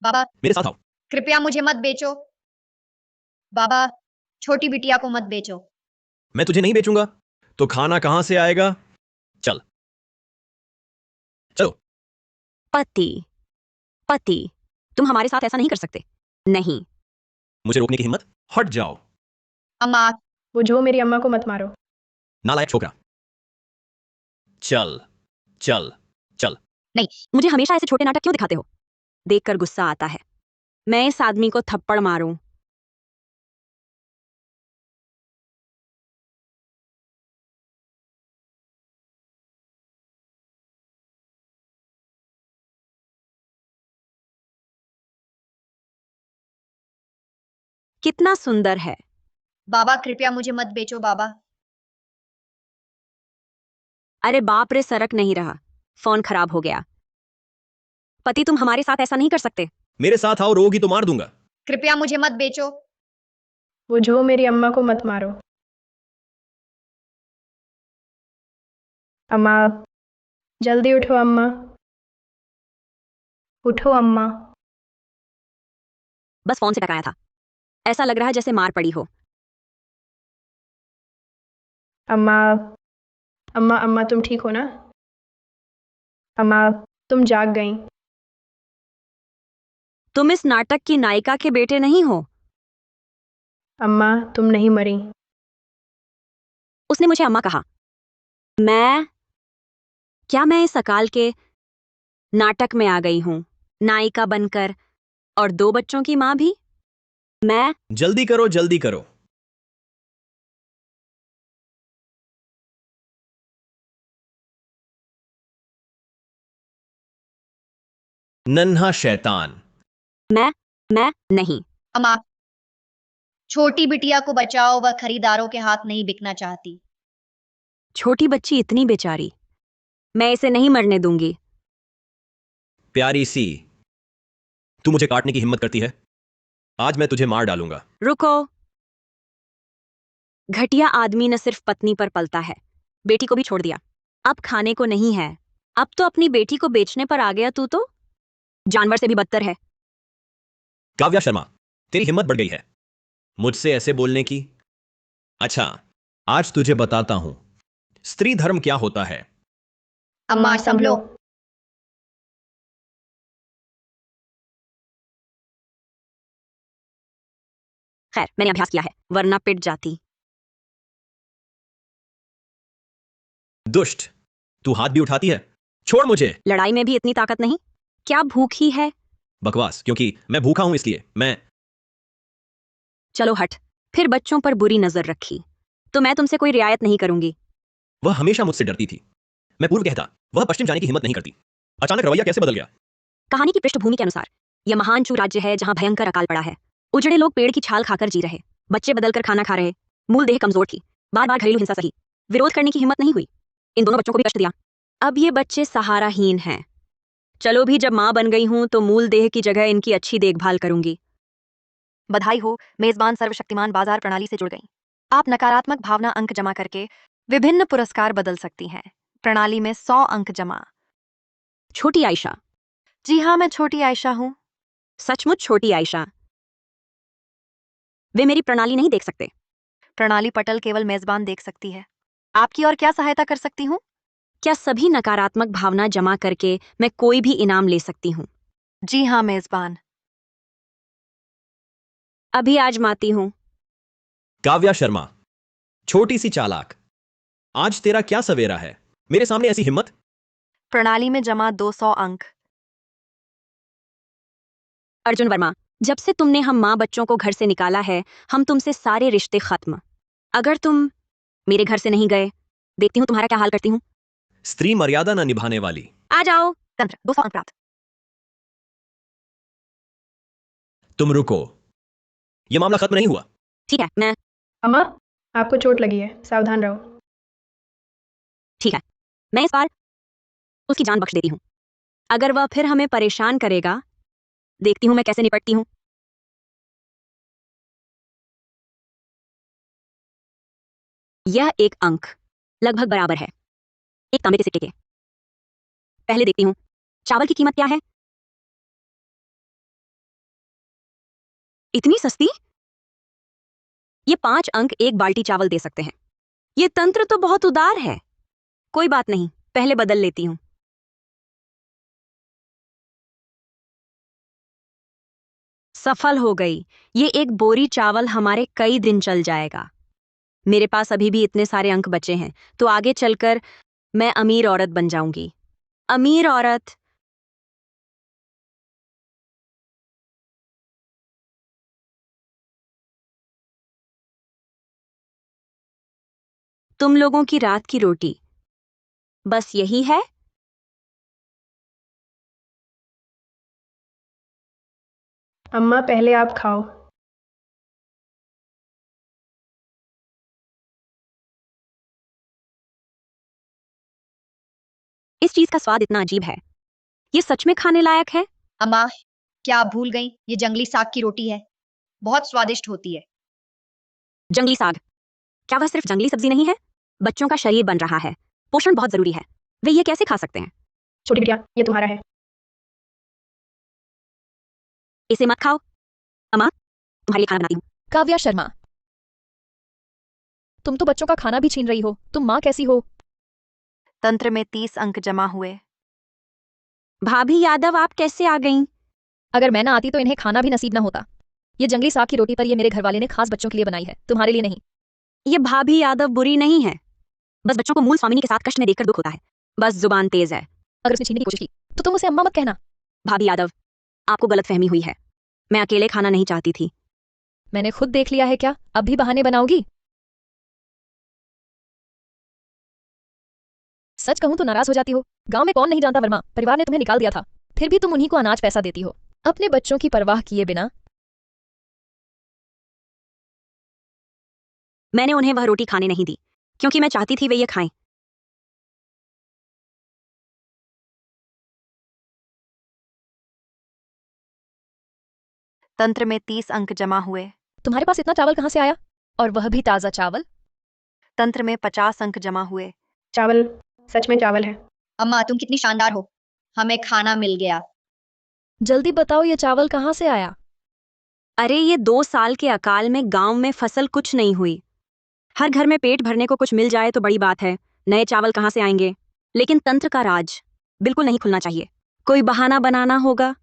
बाबा, मेरे साथ आओ। कृपया मुझे मत बेचो। बाबा, छोटी बिटिया को मत बेचो। मैं तुझे नहीं बेचूंगा तो खाना कहां से आएगा? चल चलो। पति, पति, तुम हमारे साथ ऐसा नहीं कर सकते। नहीं। मुझे रोकने की हिम्मत? हट जाओ। अम्मा, बुझो, मेरी अम्मा को मत मारो। नालायक छोकरा। चल चल चल। नहीं, मुझे हमेशा ऐसे छोटे नाटक क्यों दिखाते हो? देखकर गुस्सा आता है। मैं इस आदमी को थप्पड़ मारूं। कितना सुंदर है। बाबा कृपया मुझे मत बेचो बाबा। अरे बाप रे, सरक नहीं रहा। फोन खराब हो गया। पति, तुम हमारे साथ ऐसा नहीं कर सकते। मेरे साथ आओ, रोगी तो मार दूंगा। कृपया मुझे मत बेचो। बुझो, मेरी अम्मा को मत मारो। अम्मा, जल्दी उठो अम्मा। उठो अम्मा। बस फोन से टकराया था। ऐसा लग रहा है जैसे मार पड़ी हो। अम्मा, अम्मा, अम्मा, तुम ठीक हो ना? अम्मा, तुम जाग गई। तुम इस नाटक की नायिका के बेटे नहीं हो। अम्मा, तुम नहीं मरी। उसने मुझे अम्मा कहा। क्या मैं इस अकाल के नाटक में आ गई हूं, नायिका बनकर, और 2 बच्चों की मां भी। मैं जल्दी करो जल्दी करो। नन्हा शैतान। मैं नहीं। अम्मा, छोटी बिटिया को बचाओ, वह खरीदारों के हाथ नहीं बिकना चाहती। छोटी बच्ची इतनी बेचारी, मैं इसे नहीं मरने दूंगी। प्यारी सी, तू मुझे काटने की हिम्मत करती है? आज मैं तुझे मार डालूंगा। रुको। घटिया आदमी न सिर्फ पत्नी पर पलता है, बेटी को भी छोड़ दिया। अब खाने को नहीं है। अब तो अपनी बेटी को बेचने पर आ गया। तू तो जानवर से भी बदतर है। काव्या शर्मा, तेरी हिम्मत बढ़ गई है मुझसे ऐसे बोलने की। अच्छा, आज तुझे बताता हूं स्त्री धर्म क्या होता है। अम्मा संभलो। खैर, मैंने अभ्यास किया है, वरना पिट जाती। दुष्ट, तू हाथ भी उठाती है? छोड़ मुझे। लड़ाई में भी इतनी ताकत नहीं? क्या भूखी है? बकवास, क्योंकि मैं भूखा हूं इसलिए मैं। चलो हट। फिर बच्चों पर बुरी नजर रखी तो मैं तुमसे कोई रियायत नहीं करूंगी। वह हमेशा मुझसे डरती थी। मैं पूर्व कहता, वह पश्चिम जाने की हिम्मत नहीं करती। अचानक रवैया कैसे बदल गया? कहानी की पृष्ठभूमि के अनुसार यह महान चू राज्य है जहां भयंकर अकाल पड़ा है। उजड़े लोग पेड़ की छाल खाकर जी रहे, बच्चे बदलकर खाना खा रहे। मूल देह कमजोर थी, बार बार घरेलू हिंसा सही, विरोध करने की हिम्मत नहीं हुई। इन दोनों बच्चों को भी कष्ट दिया। अब ये बच्चे सहाराहीन हैं। चलो भी, जब मां बन गई हूं तो मूल देह की जगह इनकी अच्छी देखभाल करूंगी। बधाई हो, मेजबान सर्वशक्तिमान बाजार प्रणाली से जुड़ गई। आप नकारात्मक भावना अंक जमा करके विभिन्न पुरस्कार बदल सकती हैं। प्रणाली में 100 अंक जमा। छोटी आयशा। जी हाँ, मैं छोटी आयशा हूँ। सचमुच छोटी आयशा। वे मेरी प्रणाली नहीं देख सकते। प्रणाली पटल केवल मेजबान देख सकती है। आपकी और क्या सहायता कर सकती हूँ? क्या सभी नकारात्मक भावना जमा करके मैं कोई भी इनाम ले सकती हूँ? जी हाँ मेजबान। अभी आजमाती हूँ। काव्या शर्मा, छोटी सी चालाक, आज तेरा क्या सवेरा है? मेरे सामने ऐसी हिम्मत? प्रणाली में जमा 200 अंक। अर्जुन वर्मा, जब से तुमने हम माँ बच्चों को घर से निकाला है, हम तुमसे सारे रिश्ते खत्म। अगर तुम मेरे घर से नहीं गए, देखती हूँ तुम्हारा क्या हाल करती हूँ। स्त्री मर्यादा न निभाने वाली। आ जाओ। तंत्र 200 अंक प्राप्त। तुम रुको, यह मामला खत्म नहीं हुआ। ठीक है, मैं अम्मा, आपको चोट लगी है, सावधान रहो। ठीक है, मैं इस बार उसकी जान बख्श देती हूँ। अगर वह फिर हमें परेशान करेगा, देखती हूँ मैं कैसे निपटती हूँ। यह एक अंक लगभग बराबर है एक तांबे के सिक्के के। पहले देखती हूँ चावल की कीमत क्या है। इतनी सस्ती? ये 5 अंक एक बाल्टी चावल दे सकते हैं। ये तंत्र तो बहुत उदार है। कोई बात नहीं, पहले बदल लेती हूं। सफल हो गई। ये एक बोरी चावल हमारे कई दिन चल जाएगा। मेरे पास अभी भी इतने सारे अंक बचे हैं, तो आगे चलकर मैं अमीर औरत बन जाऊंगी। अमीर औरत। तुम लोगों की रात की रोटी बस यही है? अम्मा पहले आप खाओ। इस चीज का स्वाद इतना अजीब है। ये सच में खाने लायक है? अम्मा, क्या आप भूल गई? ये जंगली साग की रोटी है, बहुत स्वादिष्ट होती है। जंगली साग? क्या वह सिर्फ जंगली सब्जी नहीं है? बच्चों का शरीर बन रहा है, पोषण बहुत जरूरी है। वे ये कैसे खा सकते हैं? छोटी बिटिया, ये तुम्हारा है। इसे मत खाओ। अम्मा, तुम्हारे लिए खाना बनाती हूँ। काव्या शर्मा, तुम तो बच्चों का खाना भी छीन रही हो। तुम माँ कैसी हो? तंत्र में 30 अंक जमा हुए। भाभी यादव, आप कैसे आ गईं? अगर मैं ना आती तो इन्हें खाना भी नसीब ना होता। ये जंगली साग की रोटी पर ये मेरे घरवाले ने खास बच्चों के लिए बनाई है, तुम्हारे लिए नहीं। ये भाभी यादव बुरी नहीं है, बस बच्चों को मूल स्वामिनी के साथ कष्ट में देखकर दुख होता है। बस जुबान तेज है। अगर उसने छीनने की कोशिश की तो तुम उसे अम्मा मत कहना। भाभी यादव, आपको गलतफहमी हुई है। मैं अकेले खाना नहीं चाहती थी। मैंने खुद देख लिया है। क्या अब भी बहाने बनाओगी? सच कहूं तो नाराज हो जाती हो। गांव में कौन नहीं जानता वर्मा परिवार ने तुम्हें निकाल दिया था, फिर भी तुम उन्हीं को अनाज पैसा देती हो, अपने बच्चों की परवाह किए बिना। मैंने उन्हें वह रोटी खाने नहीं दी, क्योंकि मैं चाहती थी वे ये खाएं। तंत्र में 30 अंक जमा हुए। तुम्हारे पास इतना चावल कहाँ से आया, और वह भी ताजा चावल? तंत्र में 50 अंक जमा हुए। चावल, सच में चावल है। अम्मा, तुम कितनी शानदार हो, हमें खाना मिल गया। जल्दी बताओ, ये चावल कहाँ से आया? अरे, ये 2 साल के अकाल में गांव में फसल कुछ नहीं हुई। हर घर में पेट भरने को कुछ मिल जाए तो बड़ी बात है। नए चावल कहाँ से आएंगे? लेकिन तंत्र का राज बिल्कुल नहीं खुलना चाहिए। कोई बहाना बनाना होगा।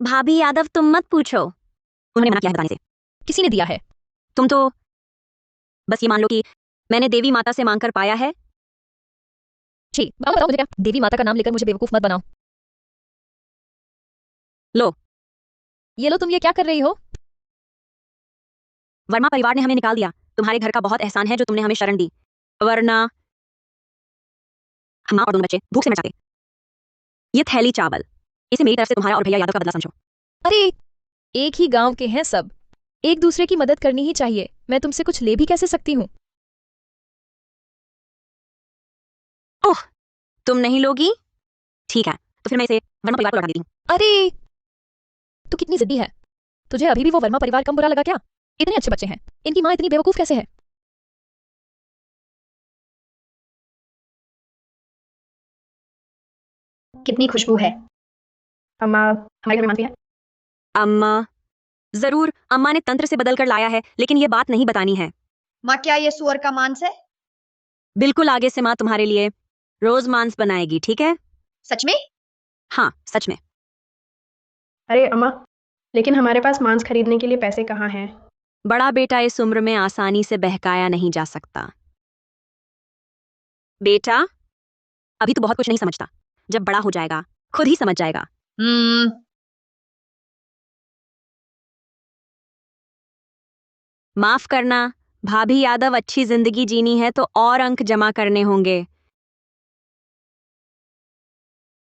भाभी यादव, तुम मत पूछो। उन्होंने मना किया है बताने से। किसी ने दिया है? तुम तो बस ये मान लो कि मैंने देवी माता से मांग कर पाया है। छी, बताओ मुझे क्या। देवी माता का नाम लेकर मुझे बेवकूफ मत बनाओ। लो। ये लो, तुम ये क्या कर रही हो? वर्मा परिवार ने हमें निकाल दिया। तुम्हारे घर का बहुत एहसान है जो तुमने हमें शरण दी, वरना हम माँ और दोनों बच्चे भूख से मर जाते। ये थैली चावल, इसे मेरी तरफ से तुम्हारा और भैया यादव का बदला समझो। अरे, एक ही गांव के हैं सब, एक दूसरे की मदद करनी ही चाहिए। मैं तुमसे कुछ ले भी कैसे सकती हूँ? ओह, तुम नहीं लोगी? ठीक है, तो फिर मैं इसे वर्मा परिवार को लौटा देती हूँ। अरे, तू कितनी जिद्दी है। तुझे अभी भी वो वर्मा परिवार कम बुरा लगा क्या? इतने अच्छे बच्चे हैं, इनकी माँ इतनी बेवकूफ कैसे है? कितनी खुशबू है। अम्मा, हमारे घर में मानसी है। अम्मा, जरूर। अम्मा ने तंत्र से बदल कर लाया है, लेकिन ये बात नहीं बतानी है। माँ, क्या ये सुअर का मांस है? बिल्कुल, आगे से माँ तुम्हारे लिए रोज मांस बनाएगी, ठीक है? सच में? हाँ, सच में। अरे अम्मा, लेकिन हमारे पास मांस खरीदने के लिए पैसे कहाँ हैं? बड़ा बेटा इस उम्र में आसानी से बहकाया नहीं जा सकता। बेटा, अभी तो बहुत कुछ नहीं समझता। जब बड़ा हो जाएगा खुद ही समझ जाएगा। हम्म। माफ करना भाभी यादव, अच्छी जिंदगी जीनी है तो और अंक जमा करने होंगे।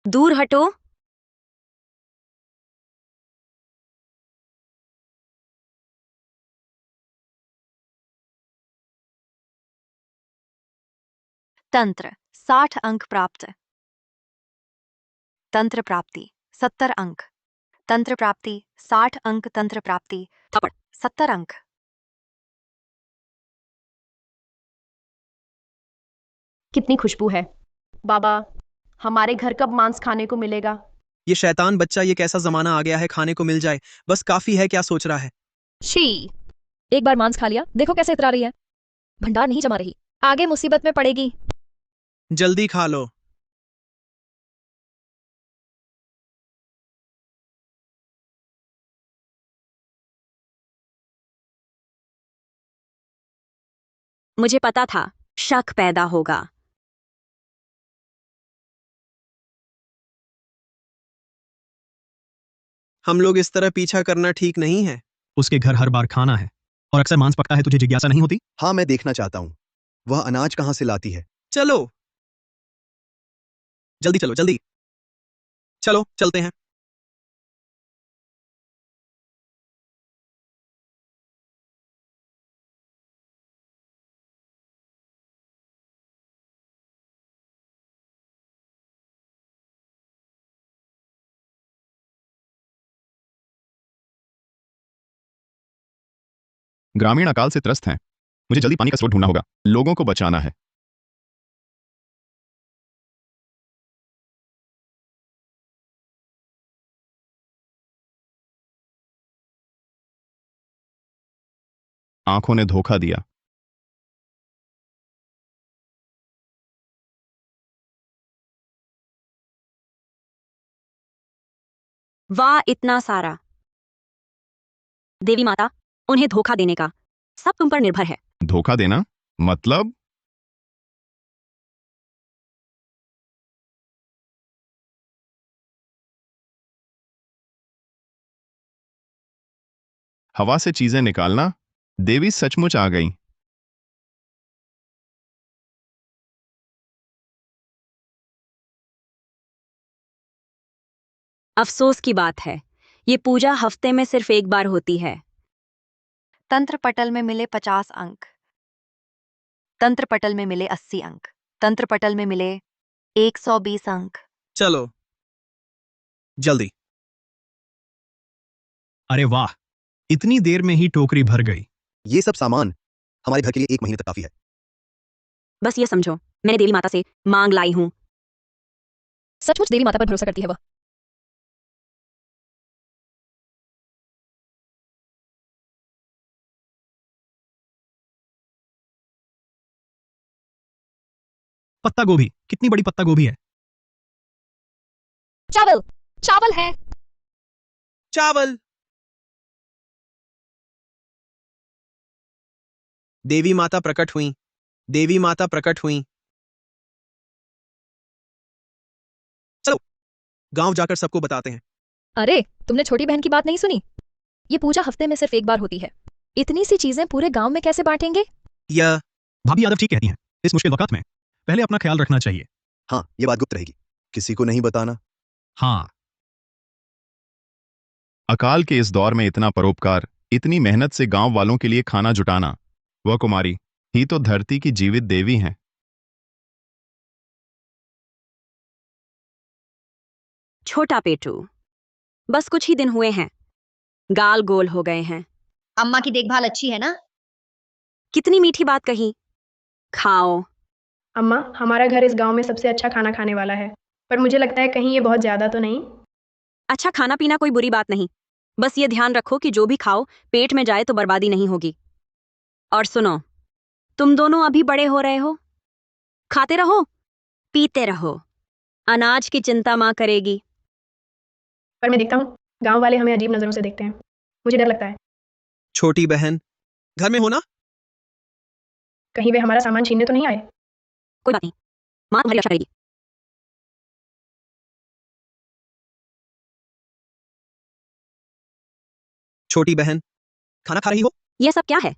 दूर हटो। तंत्र 60 अंक प्राप्त। तंत्र प्राप्ति 70 अंक। तंत्र प्राप्ति 60 अंक। तंत्र प्राप्ति थप्पड़। 70 अंक। कितनी खुशबू है। बाबा, हमारे घर कब मांस खाने को मिलेगा? ये शैतान बच्चा, ये कैसा जमाना आ गया है, खाने को मिल जाए बस काफी है, क्या सोच रहा है? शी। एक बार मांस खा लिया, देखो कैसे इतरा रही है। भंडार नहीं जमा रही, आगे मुसीबत में पड़ेगी। जल्दी खा लो। मुझे पता था शक पैदा होगा। हम लोग इस तरह पीछा करना ठीक नहीं है। उसके घर हर बार खाना है और अक्सर मांस पकता है, तुझे जिज्ञासा नहीं होती? हाँ, मैं देखना चाहता हूँ वह अनाज कहाँ से लाती है। चलो जल्दी चलो, जल्दी चलो, चलते हैं। ग्रामीण अकाल से त्रस्त हैं। मुझे जल्दी पानी का स्रोत ढूंढना होगा, लोगों को बचाना है। आंखों ने धोखा दिया। वाह, इतना सारा। देवी माता, उन्हें धोखा देने का सब तुम पर निर्भर है। धोखा देना मतलब? हवा से चीजें निकालना? देवी सचमुच आ गई। अफसोस की बात है, ये पूजा हफ्ते में सिर्फ एक बार होती है। तंत्र पटल में मिले 50 अंक, तंत्र पटल में मिले 80 अंक, तंत्र पटल में मिले 120 अंक। चलो जल्दी। अरे वाह, इतनी देर में ही टोकरी भर गई। ये सब सामान हमारे घर के लिए 1 महीने तक काफी है। बस ये समझो, मैंने देवी माता से मांग लाई हूं। सचमुच देवी माता पर भरोसा करती है वह। पत्ता गोभी, कितनी बड़ी पत्ता गोभी है? चावल, चावल है। चावल। देवी माता प्रकट हुई, देवी माता प्रकट हुई। चलो गांव जाकर सबको बताते हैं। अरे, तुमने छोटी बहन की बात नहीं सुनी? ये पूजा हफ्ते में सिर्फ एक बार होती है। इतनी सी चीजें पूरे गांव में कैसे बांटेंगे? यह भाभी यादव ठीक कहती हैं, इस मुश्किल वक्त में पहले अपना ख्याल रखना चाहिए। हाँ, ये बात गुप्त रहेगी, किसी को नहीं बताना। हाँ। अकाल के इस दौर में इतना परोपकार, इतनी मेहनत से गांव वालों के लिए खाना जुटाना, वह कुमारी ही तो धरती की जीवित देवी हैं। छोटा पेटू, बस कुछ ही दिन हुए हैं, गाल गोल हो गए हैं। अम्मा की देखभाल अच्छी है ना? कितनी मीठी बात कही। खाओ। अम्मा, हमारा घर इस गांव में सबसे अच्छा खाना खाने वाला है, पर मुझे लगता है कहीं ये बहुत ज्यादा तो नहीं। अच्छा खाना पीना कोई बुरी बात नहीं, बस ये ध्यान रखो कि जो भी खाओ पेट में जाए तो बर्बादी नहीं होगी। और सुनो, तुम दोनों अभी बड़े हो रहे हो, खाते रहो, पीते रहो, अनाज की चिंता मां करेगी। पर मैं देखता हूँ गांव वाले हमें अजीब नजरों से देखते हैं, मुझे डर लगता है। छोटी बहन घर में हो ना? कहीं वे हमारा सामान छीनने तो नहीं आए? कोई बात नहीं, मां तुम्हारी रक्षा करेगी। छोटी बहन खाना खा रही हो? ये सब क्या है?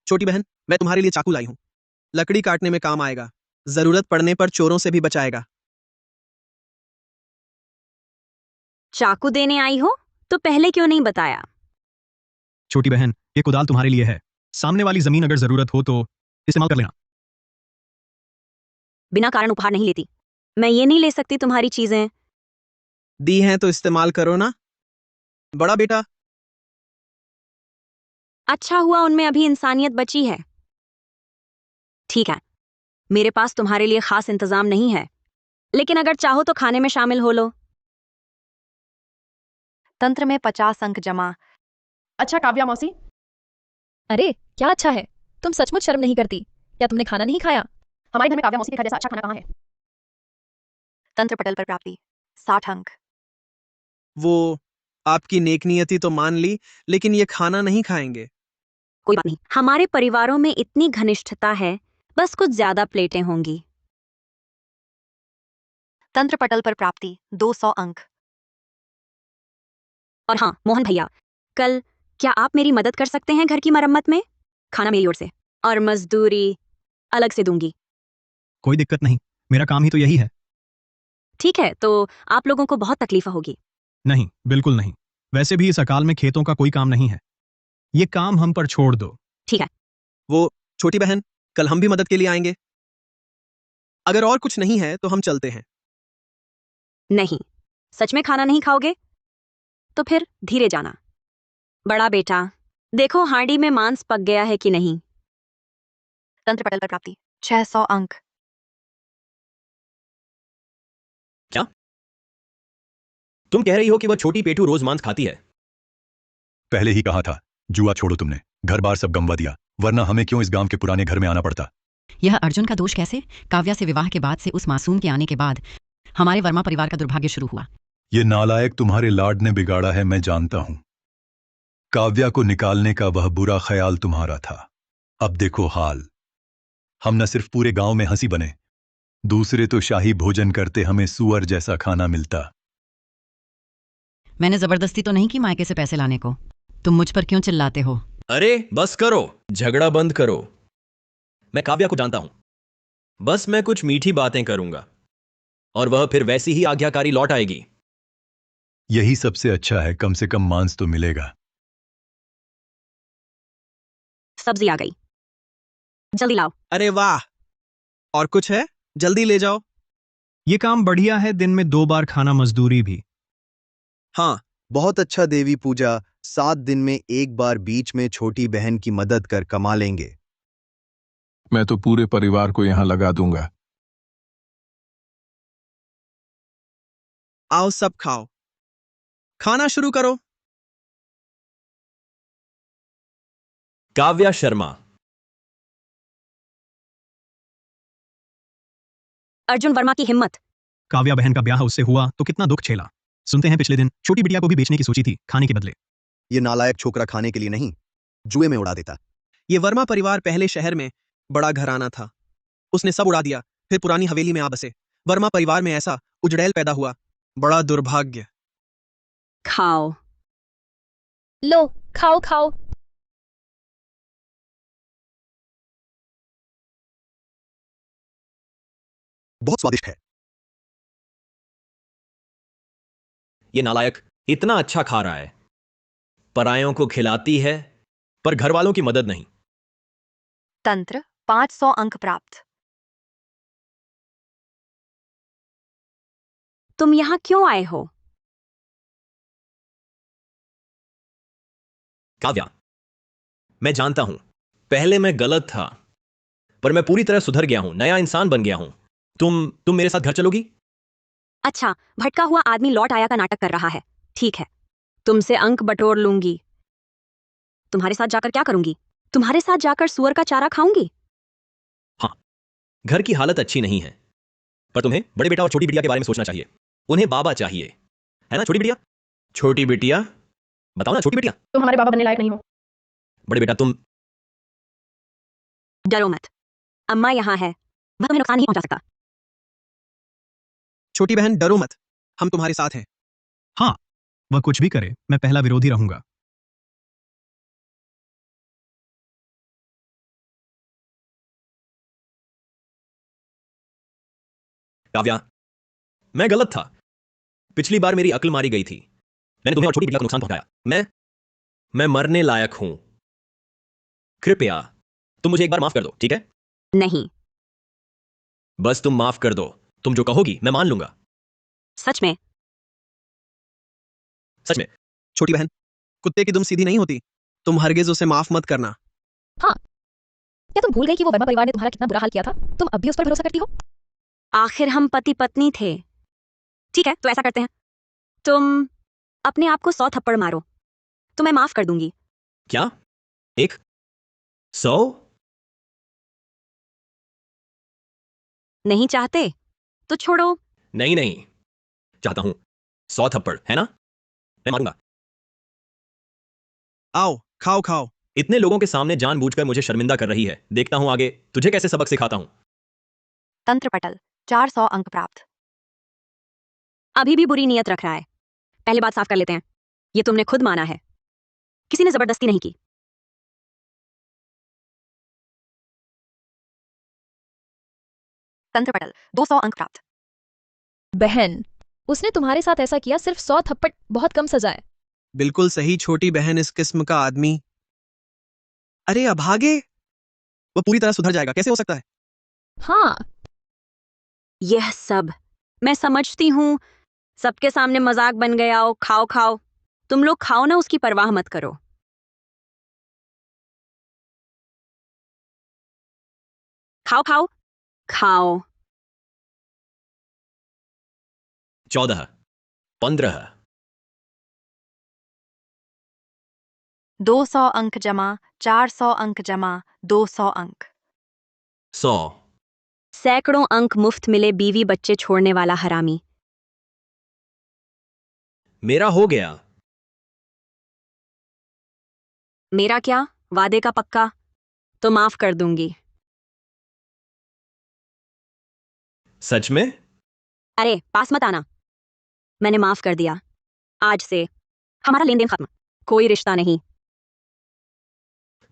छोटी बहन, मैं तुम्हारे लिए चाकू लाई हूं, लकड़ी काटने में काम आएगा, जरूरत पड़ने पर चोरों से भी बचाएगा। चाकू देने आई हो तो पहले क्यों नहीं बताया? छोटी बहन, ये कुदाल तुम्हारे लिए है, सामने वाली जमीन अगर जरूरत हो तो इस्तेमाल कर लेना। बिना कारण उपहार नहीं लेती, मैं ये नहीं ले सकती तुम्हारी चीजें। दी हैं तो इस्तेमाल करो ना बड़ा बेटा। अच्छा हुआ उनमें अभी इंसानियत बची है। ठीक है, मेरे पास तुम्हारे लिए खास इंतजाम नहीं है, लेकिन अगर चाहो तो खाने में शामिल हो लो। तंत्र में 50 अंक जमा। अच्छा काव्या मौसी, अरे क्या अच्छा है, तुम सचमुच शर्म नहीं करती? क्या तुमने खाना नहीं खाया? हमारे घर में काव्या मौसी के घर जैसा अच्छा खाना कहाँ है? तंत्र पटल पर प्राप्ति 60 अंक। वो आपकी नेक नियति तो मान ली, लेकिन ये खाना नहीं खाएंगे। कोई बात नहीं, हमारे परिवारों में इतनी घनिष्ठता है, बस कुछ ज्यादा प्लेटें होंगी। तंत्र पटल पर प्राप्ति 200 अंक। और हाँ मोहन भैया, कल क्या आप मेरी मदद कर सकते हैं घर की मरम्मत में? खाना मेरी ओर से, और मजदूरी अलग से दूंगी। कोई दिक्कत नहीं, मेरा काम ही तो यही है। ठीक है, तो आप लोगों को बहुत तकलीफ होगी। नहीं, बिल्कुल नहीं। वैसे भी इस अकाल में खेतों का कोई काम नहीं है। ये काम हम पर छोड़ दो। ठीक है। वो छोटी बहन, कल हम भी मदद के लिए आएंगे। अगर और कुछ नहीं है तो हम चलते हैं। नहीं, सच में खाना नहीं खाओगे? तो फिर धीरे जाना। बड़ा बेटा, देखो हांडी में मांस पक गया है कि नहीं। तंत्र पटल पर प्राप्ति 600 अंक। क्या तुम कह रही हो कि वह छोटी पेटू रोज मांस खाती है? पहले ही कहा था, जुआ छोड़ो तुमने, घर बार सब गंवा दिया, वरना हमें क्यों इस गांव के पुराने घर में आना पड़ता। यह अर्जुन का दोष कैसे? काव्या से विवाह के बाद से, उस मासूम के आने के बाद हमारे वर्मा परिवार का दुर्भाग्य शुरू हुआ। ये नालायक तुम्हारे लाड ने बिगाड़ा है, मैं जानता हूं। काव्या को निकालने का वह बुरा ख्याल तुम्हारा था। अब देखो हाल। हम न सिर्फ पूरे गांव में हंसी बने, दूसरे तो शाही भोजन करते हमें सुअर जैसा खाना मिलता। मैंने जबरदस्ती तो नहीं की मायके से पैसे लाने को। तुम मुझ पर क्यों चिल्लाते हो? अरे बस करो, झगड़ा बंद करो। मैं काव्या को जानता हूं। बस मैं कुछ मीठी बातें करूंगा और वह फिर वैसी ही आज्ञाकारी लौट आएगी। यही सबसे अच्छा है, कम से कम मांस तो मिलेगा। सब्जी आ गई, जल्दी लाओ। अरे वाह, और कुछ है? जल्दी ले जाओ। ये काम बढ़िया है, दिन में 2 बार खाना, मजदूरी भी। हाँ, बहुत अच्छा देवी पूजा। 7 दिन में 1 बार बीच में छोटी बहन की मदद कर कमा लेंगे। मैं तो पूरे परिवार को यहां लगा दूंगा। आओ सब खाओ, खाना शुरू करो। काव्या शर्मा। अर्जुन वर्मा की हिम्मत। काव्या बहन का ब्याह उससे हुआ तो कितना दुख झेला। सुनते हैं पिछले दिन छोटी बिटिया को भी बेचने की सोची थी, खाने के बदले। ये नालायक छोकरा खाने के लिए नहीं, जुए में उड़ा देता। ये वर्मा परिवार पहले शहर में बड़ा घराना था, उसने सब उड़ा दिया, फिर पुरानी हवेली में आ बसे। वर्मा परिवार में ऐसा उजड़ैल पैदा हुआ, बड़ा दुर्भाग्य। खाओ। लो खाओ खाओ। बहुत स्वादिष्ट है। ये नालायक इतना अच्छा खा रहा है, परायों को खिलाती है पर घर वालों की मदद नहीं। तंत्र 500 अंक प्राप्त। तुम यहां क्यों आए हो? काव्या, मैं जानता हूं पहले मैं गलत था, पर मैं पूरी तरह सुधर गया हूं, नया इंसान बन गया हूं। तुम मेरे साथ घर चलोगी? अच्छा, भटका हुआ आदमी लौट आया का नाटक कर रहा है। ठीक है, तुमसे अंक बटोर लूंगी। तुम्हारे साथ जाकर क्या करूंगी? तुम्हारे साथ जाकर सुअर का चारा खाऊंगी। हाँ, घर की हालत अच्छी नहीं है, पर तुम्हें बड़े बेटा और छोटी बिटिया के बारे में सोचना चाहिए। उन्हें बाबा चाहिए, है ना छोटी बिटिया? छोटी बिटिया, बताओ ना छोटी बिटिया। तुम हमारे बाबा बनने लायक नहीं हो। बड़े बेटा तुम। डरो मत, अम्मा यहाँ है, वह तुम्हें नुकसान नहीं पहुंचा सकता। छोटी बहन डरो मत, हम तुम्हारे साथ हैं। हाँ, वह कुछ भी करे, मैं पहला विरोधी रहूंगा। काव्या, मैं गलत था। पिछली बार मेरी अक्ल मारी गई थी, मैंने तुम्हें और छोटी बिटिया को नुकसान पहुंचाया। मैं मरने लायक हूं। कृपया तुम मुझे एक बार माफ कर दो, ठीक है? नहीं। बस तुम माफ कर दो, तुम जो कहोगी मैं मान लूंगा। सच में? सच में। छोटी बहन, कुत्ते की दुम सीधी नहीं होती, तुम हरगिज उसे माफ मत करना। हाँ, क्या तुम भूल गई कि वो वर्मा परिवार ने तुम्हारा कितना बुरा हाल किया था? तुम अब भी उस पर भरोसा करती हो? आखिर हम पति पत्नी थे। ठीक है, तो ऐसा करते हैं, तुम अपने आप को 100 थप्पड़ मारो, तो मैं माफ कर दूंगी। क्या? 100? नहीं चाहते तो छोड़ो। नहीं नहीं, चाहता हूं। 100 थप्पड़, है ना? मैं मारूंगा। आओ, खाओ खाओ। इतने लोगों के सामने जानबूझकर मुझे शर्मिंदा कर रही है। देखता हूं आगे तुझे कैसे सबक सिखाता हूं। तंत्र पटल 400 अंक प्राप्त। अभी भी बुरी नीयत रख रहा है। पहले बात साफ कर लेते हैं, ये तुमने खुद माना है, किसी ने जबरदस्ती नहीं की। तंत्र पटल 200 अंक प्राप्त। बहन, उसने तुम्हारे साथ ऐसा किया, सिर्फ 100 थप्पड़ बहुत कम सजा है। बिल्कुल सही छोटी बहन, इस किस्म का आदमी। अरे अभागे, वो पूरी तरह सुधर जाएगा, कैसे हो सकता है? हाँ, यह सब मैं समझती हूँ, सबके सामने मजाक बन गया हो। खाओ खाओ, तुम लोग खाओ ना, उसकी परवाह मत करो। खाओ खाओ खाओ। 14, 15, 200 अंक जमा, 400 अंक जमा, 200 अंक। 100। सैकड़ों अंक मुफ्त मिले, बीवी बच्चे छोड़ने वाला हरामी। मेरा हो गया। मेरा क्या, वादे का पक्का, तो माफ कर दूंगी। सच में? अरे पास मत आना, मैंने माफ कर दिया। आज से हमारा लेन देन खत्म, कोई रिश्ता नहीं।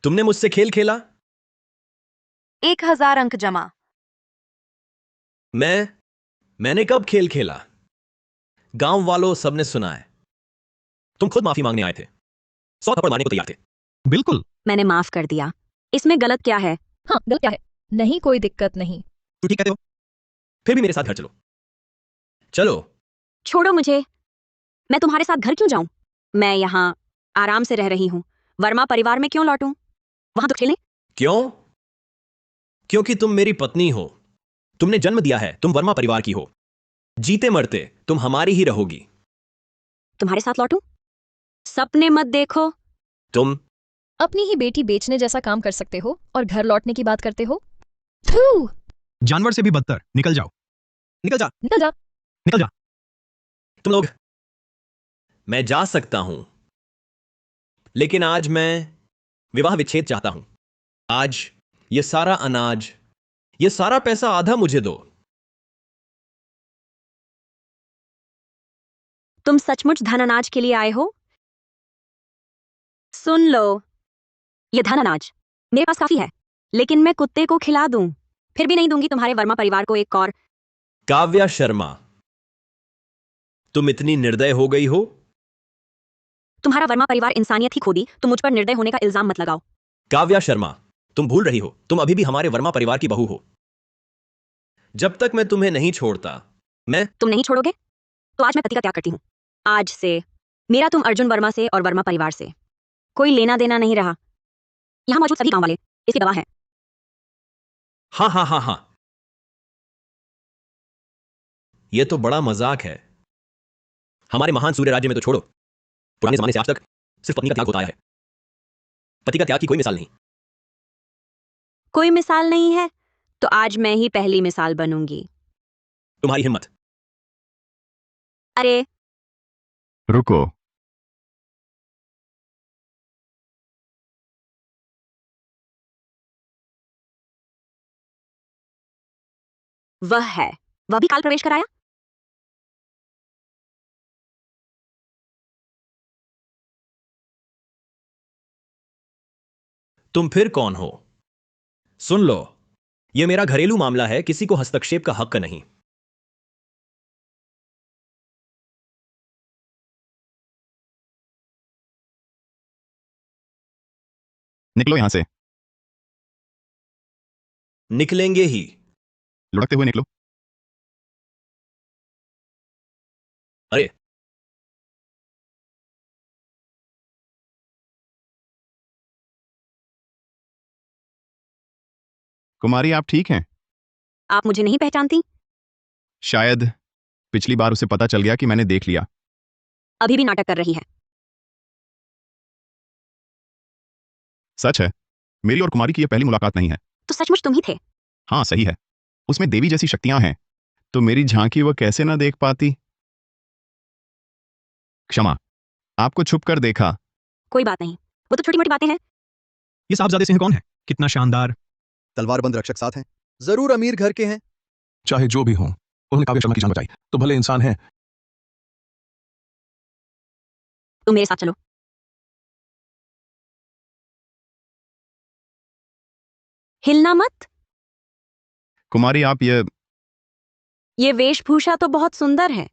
तुमने मुझसे खेल खेला। 1000 अंक जमा। मैंने कब खेल खेला? गांव वालों सबने सुना है। तुम खुद माफी मांगने आए थे, 100 थप्पड़ मारने को तैयार थे। बिल्कुल। मैंने माफ कर दिया, इसमें गलत क्या है? हाँ, गलत क्या है? नहीं, कोई दिक्कत नहीं। तू ठीक कहते हो। फिर भी मेरे साथ घर चलो। चलो। छोड़ो मुझे, मैं तुम्हारे साथ घर क्यों जाऊं? मैं यहाँ आराम से रह रही हूँ, वर्मा परिवार में क्यों लौटूं? वहां तो खेलें। क्यों? क्योंकि तुम मेरी पत्नी हो। तुमने जन्म दिया है, तुम वर्मा परिवार की हो। जीते मरते तुम हमारी ही रहोगी। तुम्हारे साथ लौटूं? सपने मत देखो। तुम अपनी ही बेटी बेचने जैसा काम कर सकते हो और घर लौटने की बात करते हो। थू, जानवर से भी बदतर, निकल जाओ। निकल जा, निकल जा। निकल जा। तुम लोग, मैं जा सकता हूं, लेकिन आज मैं विवाह विच्छेद चाहता हूं। आज ये सारा अनाज, ये सारा पैसा आधा मुझे दो। तुम सचमुच धन अनाज के लिए आए हो? सुन लो, ये धन अनाज मेरे पास काफी है, लेकिन मैं कुत्ते को खिला दूं, फिर भी नहीं दूंगी तुम्हारे वर्मा परिवार को एक और। काव्या शर्मा, तुम इतनी निर्दय हो गई हो? तुम्हारा वर्मा परिवार इंसानियत ही खो दी, तुम मुझ पर निर्दय होने का इल्जाम मत लगाओ। काव्या शर्मा, तुम भूल रही हो, तुम अभी भी हमारे वर्मा परिवार की बहू हो। जब तक मैं तुम्हें नहीं छोड़ता, तुम नहीं छोड़ोगे तो आज मैं पति का त्याग करती हूँ। आज से मेरा तुम अर्जुन वर्मा से और वर्मा परिवार से कोई लेना देना नहीं रहा। यहाँ मौजूद सभी गांव वाले इसके गवाह हैं। हाँ हाँ हाँ हाँ, यह तो बड़ा मजाक है। हमारे महान सूर्य राज्य में तो छोड़ो, पुराने जमाने से आज तक सिर्फ पत्नी का त्याग होता आया है। पति का त्याग की कोई मिसाल नहीं। कोई मिसाल नहीं है तो आज मैं ही पहली मिसाल बनूंगी। तुम्हारी हिम्मत। अरे रुको। वह है, वह भी काल प्रवेश कराया। तुम फिर कौन हो? सुन लो, यह मेरा घरेलू मामला है, किसी को हस्तक्षेप का हक नहीं। निकलो यहां से, निकलेंगे ही। लुढ़कते हुए निकलो। अरे कुमारी आप ठीक हैं? आप मुझे नहीं पहचानती? शायद पिछली बार उसे पता चल गया कि मैंने देख लिया। अभी भी नाटक कर रही है। सच है, मेरी और कुमारी की यह पहली मुलाकात नहीं है। तो सचमुच तुम ही थे? हाँ सही है, उसमें देवी जैसी शक्तियां हैं, तो मेरी झांकी वह कैसे ना देख पाती। क्षमा, आपको छुप कर देखा। कोई बात नहीं, वो तो छोटी मोटी बातें हैं। ये साहबजादे सिंह कौन है? कितना शानदार तलवारबंद रक्षक साथ हैं। जरूर अमीर घर के हैं। चाहे जो भी हो, उन्होंने काव्या शर्मा की जान बचाई, तो भले इंसान हैं। तुम मेरे साथ चलो। हिलना मत। कुमारी आप ये वेशभूषा तो बहुत सुंदर है।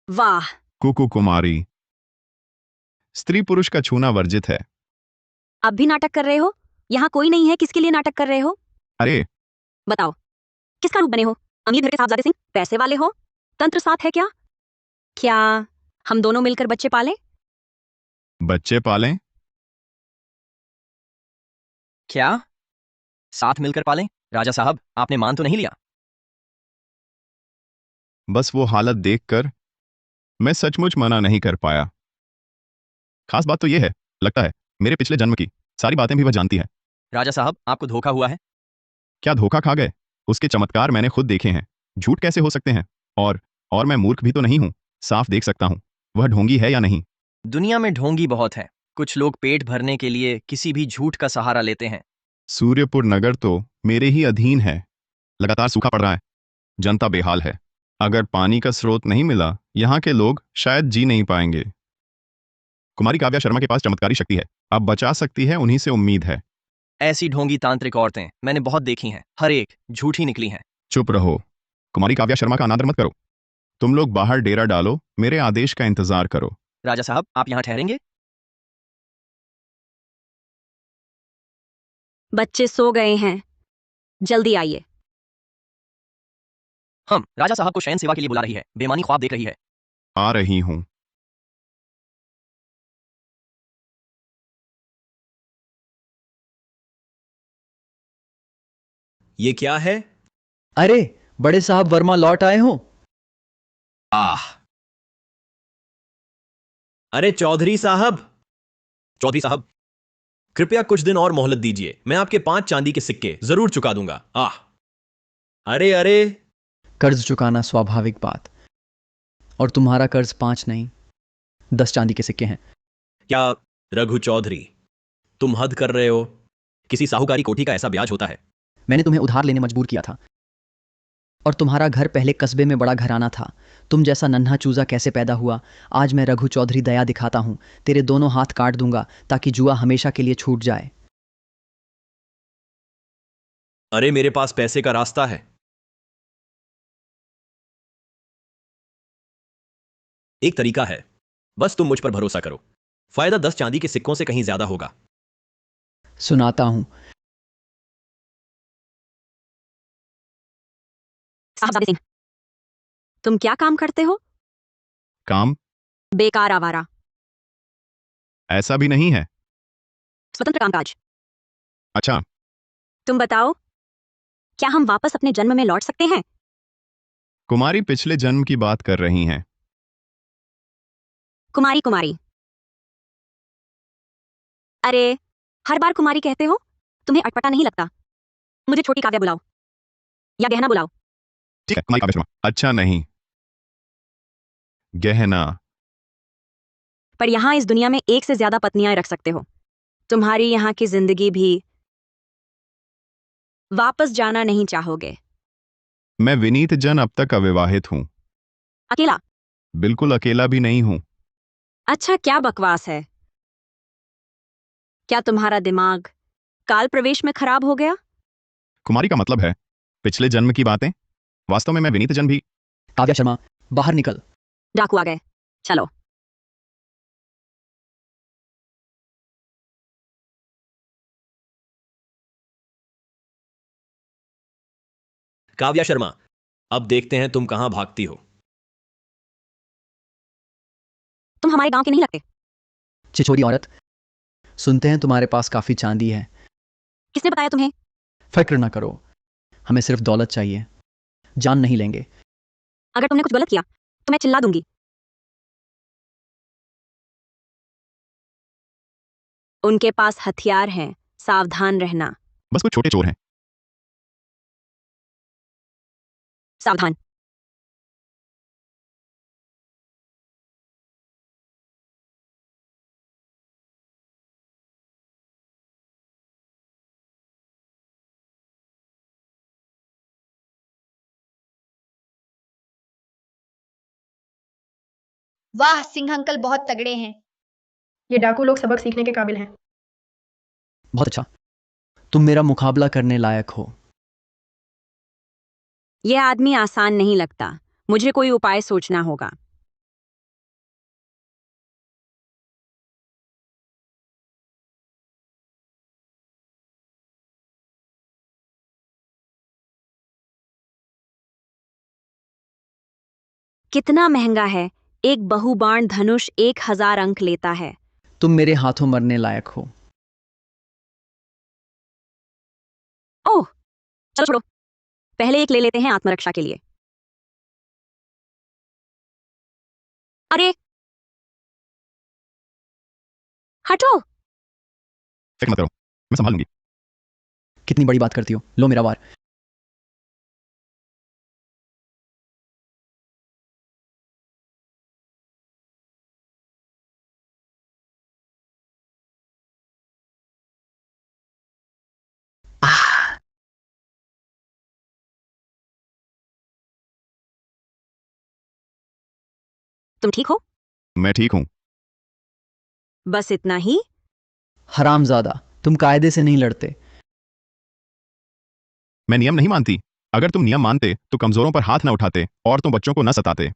वाह। कुकु कुमारी, स्त्री पुरुष का छूना वर्जित है। अब भी नाटक कर रहे हो? यहाँ कोई नहीं है, किसके लिए नाटक कर रहे हो? अरे बताओ, किसका रूप बने हो? अमीर घर के साहबजादे सिंह? पैसे वाले हो? तंत्र साथ है क्या? क्या हम दोनों मिलकर बच्चे पालें? बच्चे पालें? क्या साथ मिलकर पालें? राजा साहब, आपने मान तो नहीं लिया? बस वो हालत देखकर मैं सचमुच मना नहीं कर पाया। खास बात तो यह है, लगता है मेरे पिछले जन्म की सारी बातें भी वह जानती है। राजा साहब, आपको धोखा हुआ है। क्या धोखा खा गए? उसके चमत्कार मैंने खुद देखे हैं, झूठ कैसे हो सकते हैं? और मैं मूर्ख भी तो नहीं हूं, साफ देख सकता हूं वह ढोंगी है या नहीं। दुनिया में ढोंगी बहुत है। कुछ लोग पेट भरने के लिए किसी भी झूठ का सहारा लेते हैं। सूर्यपुर नगर तो मेरे ही अधीन है। लगातार सूखा पड़ रहा है, जनता बेहाल है। अगर पानी का स्रोत नहीं मिला, यहाँ के लोग शायद जी नहीं पाएंगे। कुमारी काव्या शर्मा के पास चमत्कारी शक्ति है, अब बचा सकती है, उन्हीं से उम्मीद है। ऐसी ढोंगी तांत्रिक औरतें मैंने बहुत देखी हैं, हर एक झूठी निकली हैं। चुप रहो, कुमारी काव्या शर्मा का अनादर मत करो। तुम लोग बाहर डेरा डालो, मेरे आदेश का इंतजार करो। राजा साहब, आप यहाँ ठहरेंगे? बच्चे सो गए हैं, जल्दी आइए। हम राजा साहब को शयन सेवा के लिए बुला रही है, बेमानी ख्वाब देख रही है। आ रही हूं। ये क्या है? अरे बड़े साहब वर्मा लौट आए हो? आह! अरे चौधरी साहब, कृपया कुछ दिन और मोहलत दीजिए। मैं आपके 5 चांदी के सिक्के जरूर चुका दूंगा। आह! अरे कर्ज चुकाना स्वाभाविक बात, और तुम्हारा कर्ज 5 नहीं 10 चांदी के सिक्के हैं। क्या रघु चौधरी, तुम हद कर रहे हो? किसी साहूकारी कोठी का ऐसा ब्याज होता है? मैंने तुम्हें उधार लेने मजबूर किया था, और तुम्हारा घर पहले कस्बे में बड़ा घराना था। तुम जैसा नन्हा चूजा कैसे पैदा हुआ? आज मैं रघु चौधरी दया दिखाता हूं, तेरे दोनों हाथ काट दूंगा ताकि जुआ हमेशा के लिए छूट जाए। अरे मेरे पास पैसे का रास्ता है। एक तरीका है, बस तुम मुझ पर भरोसा करो। फायदा 10 चांदी के सिक्कों से कहीं ज्यादा होगा। सुनाता हूं। साहबजादे सिंह, तुम क्या काम करते हो? काम? बेकार आवारा। ऐसा भी नहीं है। स्वतंत्र कामकाज। अच्छा, तुम बताओ, क्या हम वापस अपने जन्म में लौट सकते हैं? कुमारी पिछले जन्म की बात कर रही हैं। कुमारी। अरे हर बार कुमारी कहते हो, तुम्हें अटपटा नहीं लगता? मुझे छोटी काव्या बुलाओ, या गहना बुलाओ। ठीक है कुमारी काव्या शर्मा। अच्छा नहीं, गहना। पर यहां इस दुनिया में एक से ज्यादा पत्नियां रख सकते हो। तुम्हारी यहां की जिंदगी भी वापस जाना नहीं चाहोगे। मैं विनीत जन अब तक अविवाहित हूं। अकेला? बिल्कुल अकेला भी नहीं हूं। अच्छा, क्या बकवास है। क्या तुम्हारा दिमाग काल प्रवेश में खराब हो गया? कुमारी का मतलब है पिछले जन्म की बातें। वास्तव में मैं विनीत जन भी। काव्या शर्मा, बाहर निकल। डाकू आ गए, चलो। काव्या शर्मा, अब देखते हैं तुम कहां भागती हो। तुम हमारे गांव के नहीं लगते। छिछोरी औरत, सुनते हैं तुम्हारे पास काफी चांदी है। किसने बताया तुम्हें? फिक्र ना करो, हमें सिर्फ दौलत चाहिए, जान नहीं लेंगे। अगर तुमने कुछ गलत किया तो मैं चिल्ला दूंगी। उनके पास हथियार हैं, सावधान रहना। बस कुछ छोटे चोर हैं। सावधान। वाह, सिंह अंकल बहुत तगड़े हैं। ये डाकू लोग सबक सीखने के काबिल हैं। बहुत अच्छा, तुम मेरा मुकाबला करने लायक हो। यह आदमी आसान नहीं लगता, मुझे कोई उपाय सोचना होगा। कितना महंगा है? एक बहुबाण धनुष 1000 अंक लेता है। तुम मेरे हाथों मरने लायक हो। ओह, चलो छोड़ो, पहले एक ले लेते हैं आत्मरक्षा के लिए। अरे हटो। फिक्र मत करो, मैं संभाल लूंगी। कितनी बड़ी बात करती हो, लो मेरा वार। तुम ठीक हो? मैं ठीक हूं। बस इतना ही? हरामजादा, तुम कायदे से नहीं लड़ते। मैं नियम नहीं मानती। अगर तुम नियम मानते तो कमजोरों पर हाथ न उठाते और तुम बच्चों को न सताते।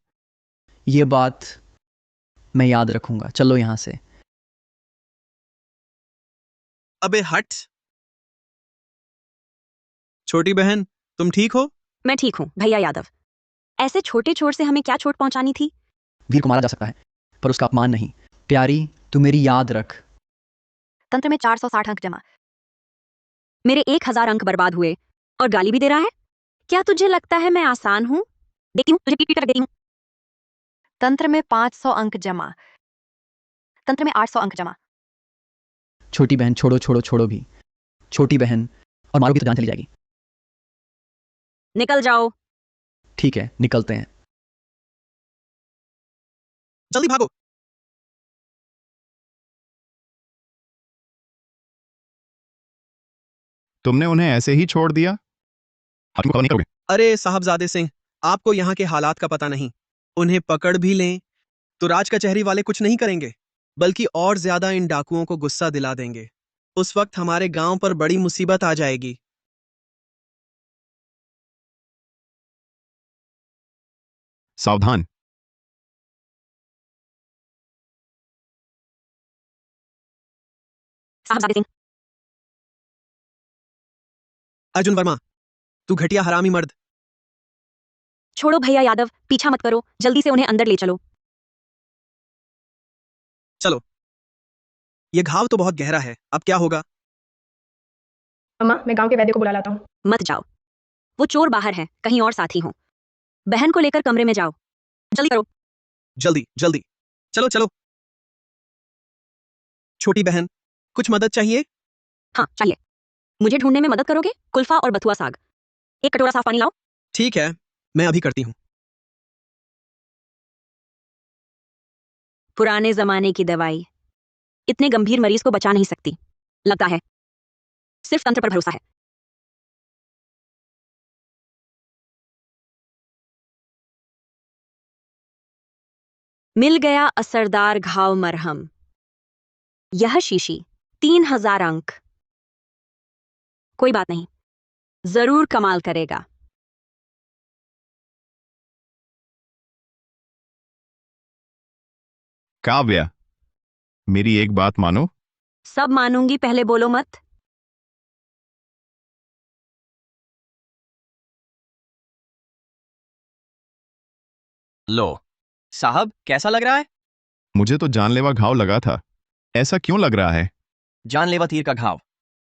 ये बात मैं याद रखूंगा। चलो यहां से। अबे हट। छोटी बहन, तुम ठीक हो? मैं ठीक हूं भैया यादव। ऐसे छोटे चोर से हमें क्या चोट पहुंचानी थी? वीर को मारा जा सकता है, पर उसका अपमान नहीं। प्यारी, तू मेरी याद रख। तंत्र में 460 अंक जमा। मेरे 1000 अंक बर्बाद हुए और गाली भी दे रहा है। क्या तुझे लगता है मैं आसान हूं? देखती हूँ, तुझे पीट पीट कर देती हूँ। तंत्र में 500 अंक जमा। तंत्र में 800 अंक जमा। छोटी बहन, छोड़ो छोड़ो छोड़ो भी। छोटी बहन, और मारोगी तो जान चली जाएगी। निकल जाओ। ठीक है, निकलते हैं। जल्दी भागो। तुमने उन्हें ऐसे ही छोड़ दिया? हाकिम को खबर नहीं करोगे? अरे साहबजादे सिंह, आपको यहाँ के हालात का पता नहीं। उन्हें पकड़ भी लें तो राज कचहरी वाले कुछ नहीं करेंगे, बल्कि और ज्यादा इन डाकुओं को गुस्सा दिला देंगे। उस वक्त हमारे गांव पर बड़ी मुसीबत आ जाएगी। सावधान। साहबजादे सिंह। अर्जुन वर्मा, तू घटिया हरामी मर्द। छोड़ो भैया यादव, पीछा मत करो, जल्दी से उन्हें अंदर ले चलो। चलो। ये घाव तो बहुत गहरा है, अब क्या होगा? अम्मा, मैं गांव के वैद्य को बुला लाता हूँ। मत जाओ, वो चोर बाहर हैं, कहीं और साथी हों। बहन को लेकर कमरे में जाओ, जल्दी करो। जल्दी जल्दी, चलो चलो। छोटी बहन, कुछ मदद चाहिए? हाँ चाहिए। मुझे ढूंढने में मदद करोगे? कुल्फा और बथुआ साग। एक कटोरा साफ पानी लाओ। ठीक है, मैं अभी करती हूँ। पुराने जमाने की दवाई इतने गंभीर मरीज को बचा नहीं सकती, लगता है सिर्फ तंत्र पर भरोसा है। मिल गया असरदार घाव मरहम। यह शीशी 3000 अंक। कोई बात नहीं, जरूर कमाल करेगा। काव्या, मेरी एक बात मानो। सब मानूंगी, पहले बोलो मत। लो साहब, कैसा लग रहा है? मुझे तो जानलेवा घाव लगा था। ऐसा क्यों लग रहा है? जानलेवा तीर का घाव।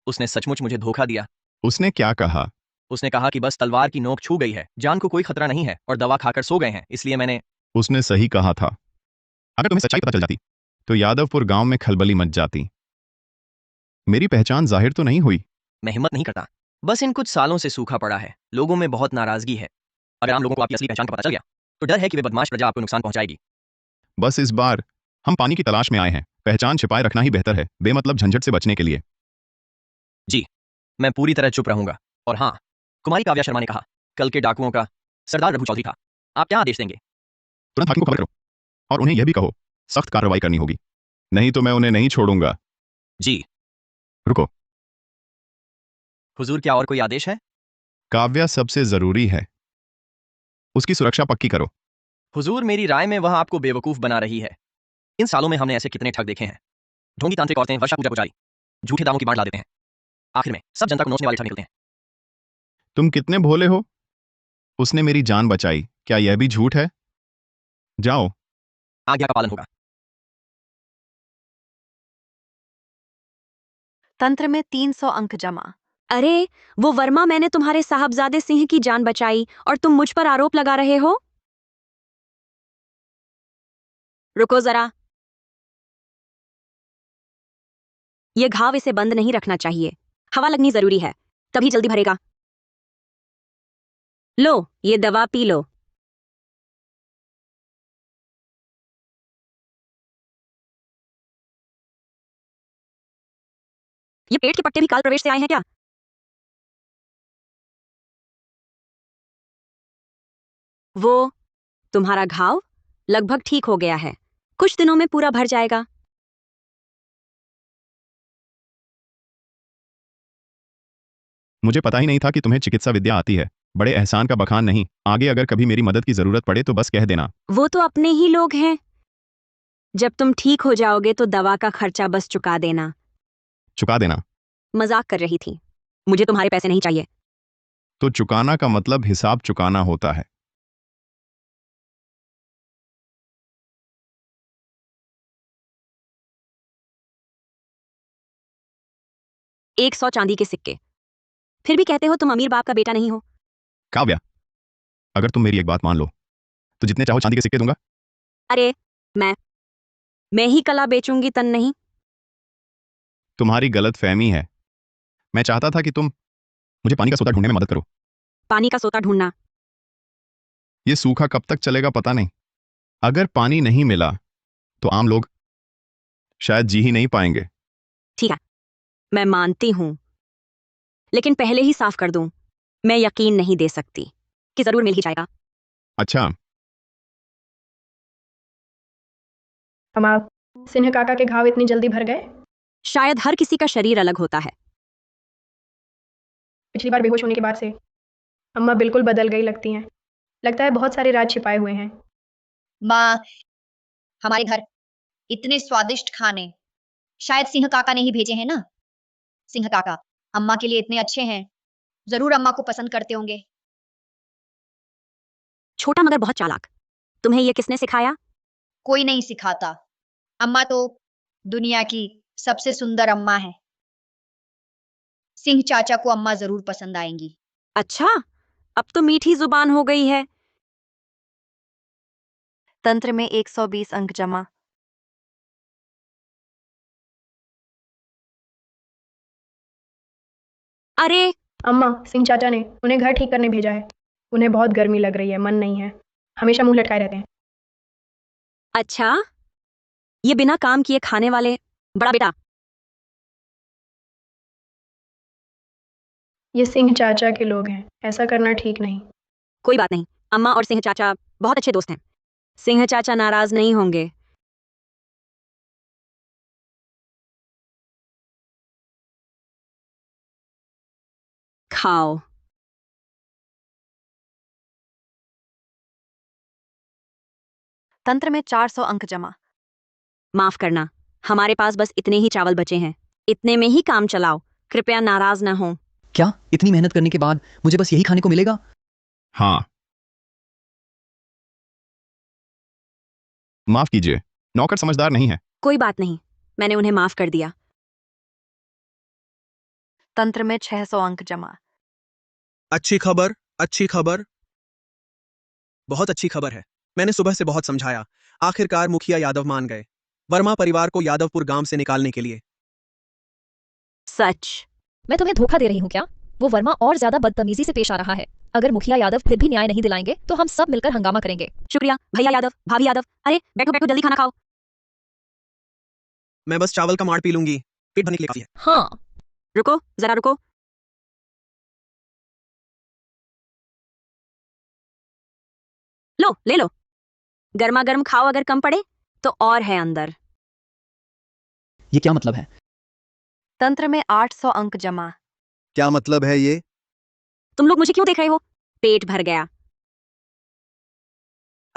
उसने सचमुच मुझे धोखा दिया। उसने क्या कहा? उसने कहा कि बस तलवार की नोक छू गई है, जान को कोई खतरा नहीं है और दवा खाकर सो गए हैं, इसलिए मैंने। उसने सही कहा था। अगर तुम्हें सच्चाई पता चल जाती तो यादवपुर गांव में खलबली मच जाती। मेरी पहचान जाहिर तो नहीं हुई। मैं हिम्मत नहीं करता। बस इन कुछ सालों से सूखा पड़ा है, लोगों में बहुत नाराजगी है। अगर आम लोगों को आपकी असली पहचान का पता चल गया तो डर है कि वे बदमाश प्रजा आपको नुकसान पहुंचाएगी। बस इस बार हम पानी की तलाश में आए हैं, पहचान छिपाए रखना ही बेहतर है, बेमतलब झंझट से बचने के लिए। जी, मैं पूरी तरह चुप रहूंगा। और हाँ, कुमारी काव्या शर्मा ने कहा, कल के डाकुओं का सरदार रघु चौधरी था। आप क्या आदेश देंगे? तुरंत हाकिम को खबर करो और उन्हें यह भी कहो सख्त कार्रवाई करनी होगी, नहीं तो मैं उन्हें नहीं छोड़ूंगा। जी। रुको, हुजूर, क्या और कोई आदेश है? काव्या सबसे जरूरी है, उसकी सुरक्षा पक्की करो। हुजूर, मेरी राय में वह आपको बेवकूफ बना रही है। इन सालों में हमने ऐसे कितने ठग देखे हैं। ढोंगी तांत्रिक औरतें, वर्षा पूजा पुजारी, झूठे दावों की बाढ़ ला देते हैं। आखिर में सब जनता को नोचने वाले ठग निकलते हैं। तुम कितने भोले हो। उसने मेरी जान बचाई, क्या यह भी झूठ है? जाओ। आज्ञा का पालन होगा। तंत्र में 300 अंक जमा। अरे, वो वर्मा, मैंने तुम्हारे साहबजादे सिंह की जान बचाई और तुम मुझ पर आरोप लगा रहे हो? रुको जरा, ये घाव इसे बंद नहीं रखना चाहिए। हवा लगनी जरूरी है, तभी जल्दी भरेगा। लो, ये दवा पी लो। ये पेट के पट्टे भी काल प्रवेश से आए हैं क्या? वो तुम्हारा घाव लगभग ठीक हो गया है, कुछ दिनों में पूरा भर जाएगा। मुझे पता ही नहीं था कि तुम्हें चिकित्सा विद्या आती है। बड़े एहसान का बखान नहीं, आगे अगर कभी मेरी मदद की जरूरत पड़े तो बस कह देना। वो तो अपने ही लोग हैं। जब तुम ठीक हो जाओगे तो दवा का खर्चा बस चुका देना। चुका देना? मजाक कर रही थी, मुझे तुम्हारे पैसे नहीं चाहिए। तो चुकाना का मतलब हिसाब चुकाना होता है। एक 100 चांदी के सिक्के। फिर भी कहते हो तुम अमीर बाप का बेटा नहीं हो। काव्या, अगर तुम मेरी एक बात मान लो तो जितने चाहो चांदी के सिक्के दूंगा। अरे, मैं ही कला बेचूंगी, तन नहीं। तुम्हारी गलत फहमी है। मैं चाहता था कि तुम मुझे पानी का सोता ढूंढने में मदद करो। पानी का सोता ढूंढना? ये सूखा कब तक चलेगा पता नहीं। अगर पानी नहीं मिला तो आम लोग शायद जी ही नहीं पाएंगे। ठीक है, मैं मानती हूं, लेकिन पहले ही साफ कर दूं, मैं यकीन नहीं दे सकती कि जरूर मिल ही जाएगा। अच्छा, अम्मा, सिन्हा काका के घाव इतनी जल्दी भर गए? शायद हर किसी का शरीर अलग होता है। पिछली बार बेहोश होने के बाद से अम्मा बिल्कुल बदल गई लगती हैं। लगता है बहुत सारे राज छिपाए हुए हैं। माँ, हमारे घर इतने स्वादिष्ट खाने शायद सिंह काका ने ही भेजे हैं ना। सिंह काका अम्मा के लिए इतने अच्छे हैं, जरूर अम्मा को पसंद करते होंगे। छोटा मगर बहुत चालाक। तुम्हें यह किसने सिखाया? कोई नहीं सिखाता। अम्मा तो दुनिया की सबसे सुंदर अम्मा है। सिंह चाचा को अम्मा जरूर पसंद आएंगी। अच्छा, अब तो मीठी जुबान हो गई है। तंत्र में 120 अंक जमा। अरे, अम्मा, सिंह चाचा ने उन्हें घर ठीक करने भेजा है। उन्हें बहुत गर्मी लग रही है, मन नहीं है, हमेशा मुंह लटकाए रहते हैं। अच्छा, ये बिना काम किए खाने वाले बड़ा बेटा। ये सिंह चाचा के लोग हैं, ऐसा करना ठीक नहीं। कोई बात नहीं, अम्मा और सिंह चाचा बहुत अच्छे दोस्त हैं। सिंह चाचा नाराज नहीं होंगे। खाओ। तंत्र में 400 अंक जमा। माफ करना, हमारे पास बस इतने ही चावल बचे हैं। इतने में ही काम चलाओ, कृपया नाराज न हो। क्या इतनी मेहनत करने के बाद मुझे बस यही खाने को मिलेगा? हाँ। माफ कीजिए, नौकर समझदार नहीं है। कोई बात नहीं, मैंने उन्हें माफ कर दिया। तंत्र में 600 अंक जमा। अच्छी खबर, अच्छी खबर, बहुत अच्छी खबर है। मैंने सुबह से बहुत समझाया, आखिरकार मुखिया यादव मान गए वर्मा परिवार को यादवपुर गांव से निकालने के लिए। सच। मैं तुम्हें धोखा दे रही हूँ क्या? वो वर्मा और ज्यादा बदतमीजी से पेश आ रहा है। अगर मुखिया यादव फिर भी न्याय नहीं दिलाएंगे तो हम सब मिलकर हंगामा करेंगे। शुक्रिया भैया यादव, भाभी यादव। अरे बैठो बैठो, जल्दी खाना खाओ। मैं बस चावल का माड़ पी लूंगी, पेट भरने के लिए काफी है। हाँ, रुको जरा रुको। लो ले लो, गर्मा गर्म खाओ, अगर कम पड़े तो और है अंदर। ये क्या मतलब है? तंत्र में 800 अंक जमा। क्या मतलब है ये? तुम लोग मुझे क्यों देख रहे हो? पेट भर गया।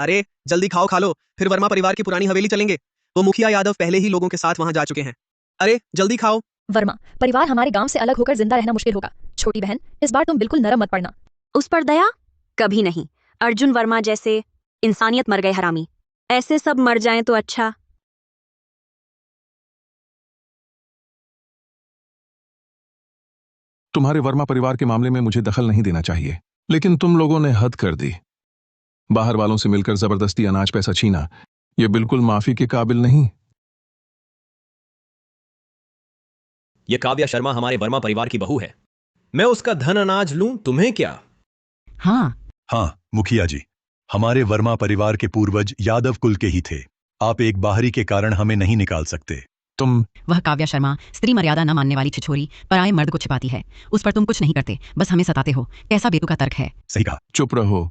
अरे जल्दी खाओ, खा लो, फिर वर्मा परिवार की पुरानी हवेली चलेंगे। वो मुखिया यादव पहले ही लोगों के साथ वहां जा चुके हैं। अरे जल्दी खाओ। वर्मा परिवार हमारे गांव से अलग होकर जिंदा रहना मुश्किल होगा। छोटी बहन, इस बार तुम बिल्कुल नरम मत पड़ना। उस पर दया कभी नहीं। अर्जुन वर्मा जैसे इंसानियत मर गए हरामी, ऐसे सब मर जाएं तो अच्छा। तुम्हारे वर्मा परिवार के मामले में मुझे दखल नहीं देना चाहिए, लेकिन तुम लोगों ने हद कर दी। बाहर वालों से मिलकर जबरदस्ती अनाज पैसा छीना, यह बिल्कुल माफी के काबिल नहीं। यह काव्या शर्मा हमारे वर्मा परिवार की बहू है। मैं उसका धन अनाज लूं, तुम्हें क्या? हाँ मुखिया जी, हमारे वर्मा परिवार के पूर्वज यादव कुल के ही थे। आप एक बाहरी के कारण हमें नहीं निकाल सकते। तुम वह काव्या शर्मा स्त्री मर्यादा न मानने वाली छिछोरी पराये मर्द को छिपाती है। उस पर तुम कुछ नहीं करते, बस हमें सताते हो। कैसा बेतुका तर्क है। सही कहा। चुप रहो।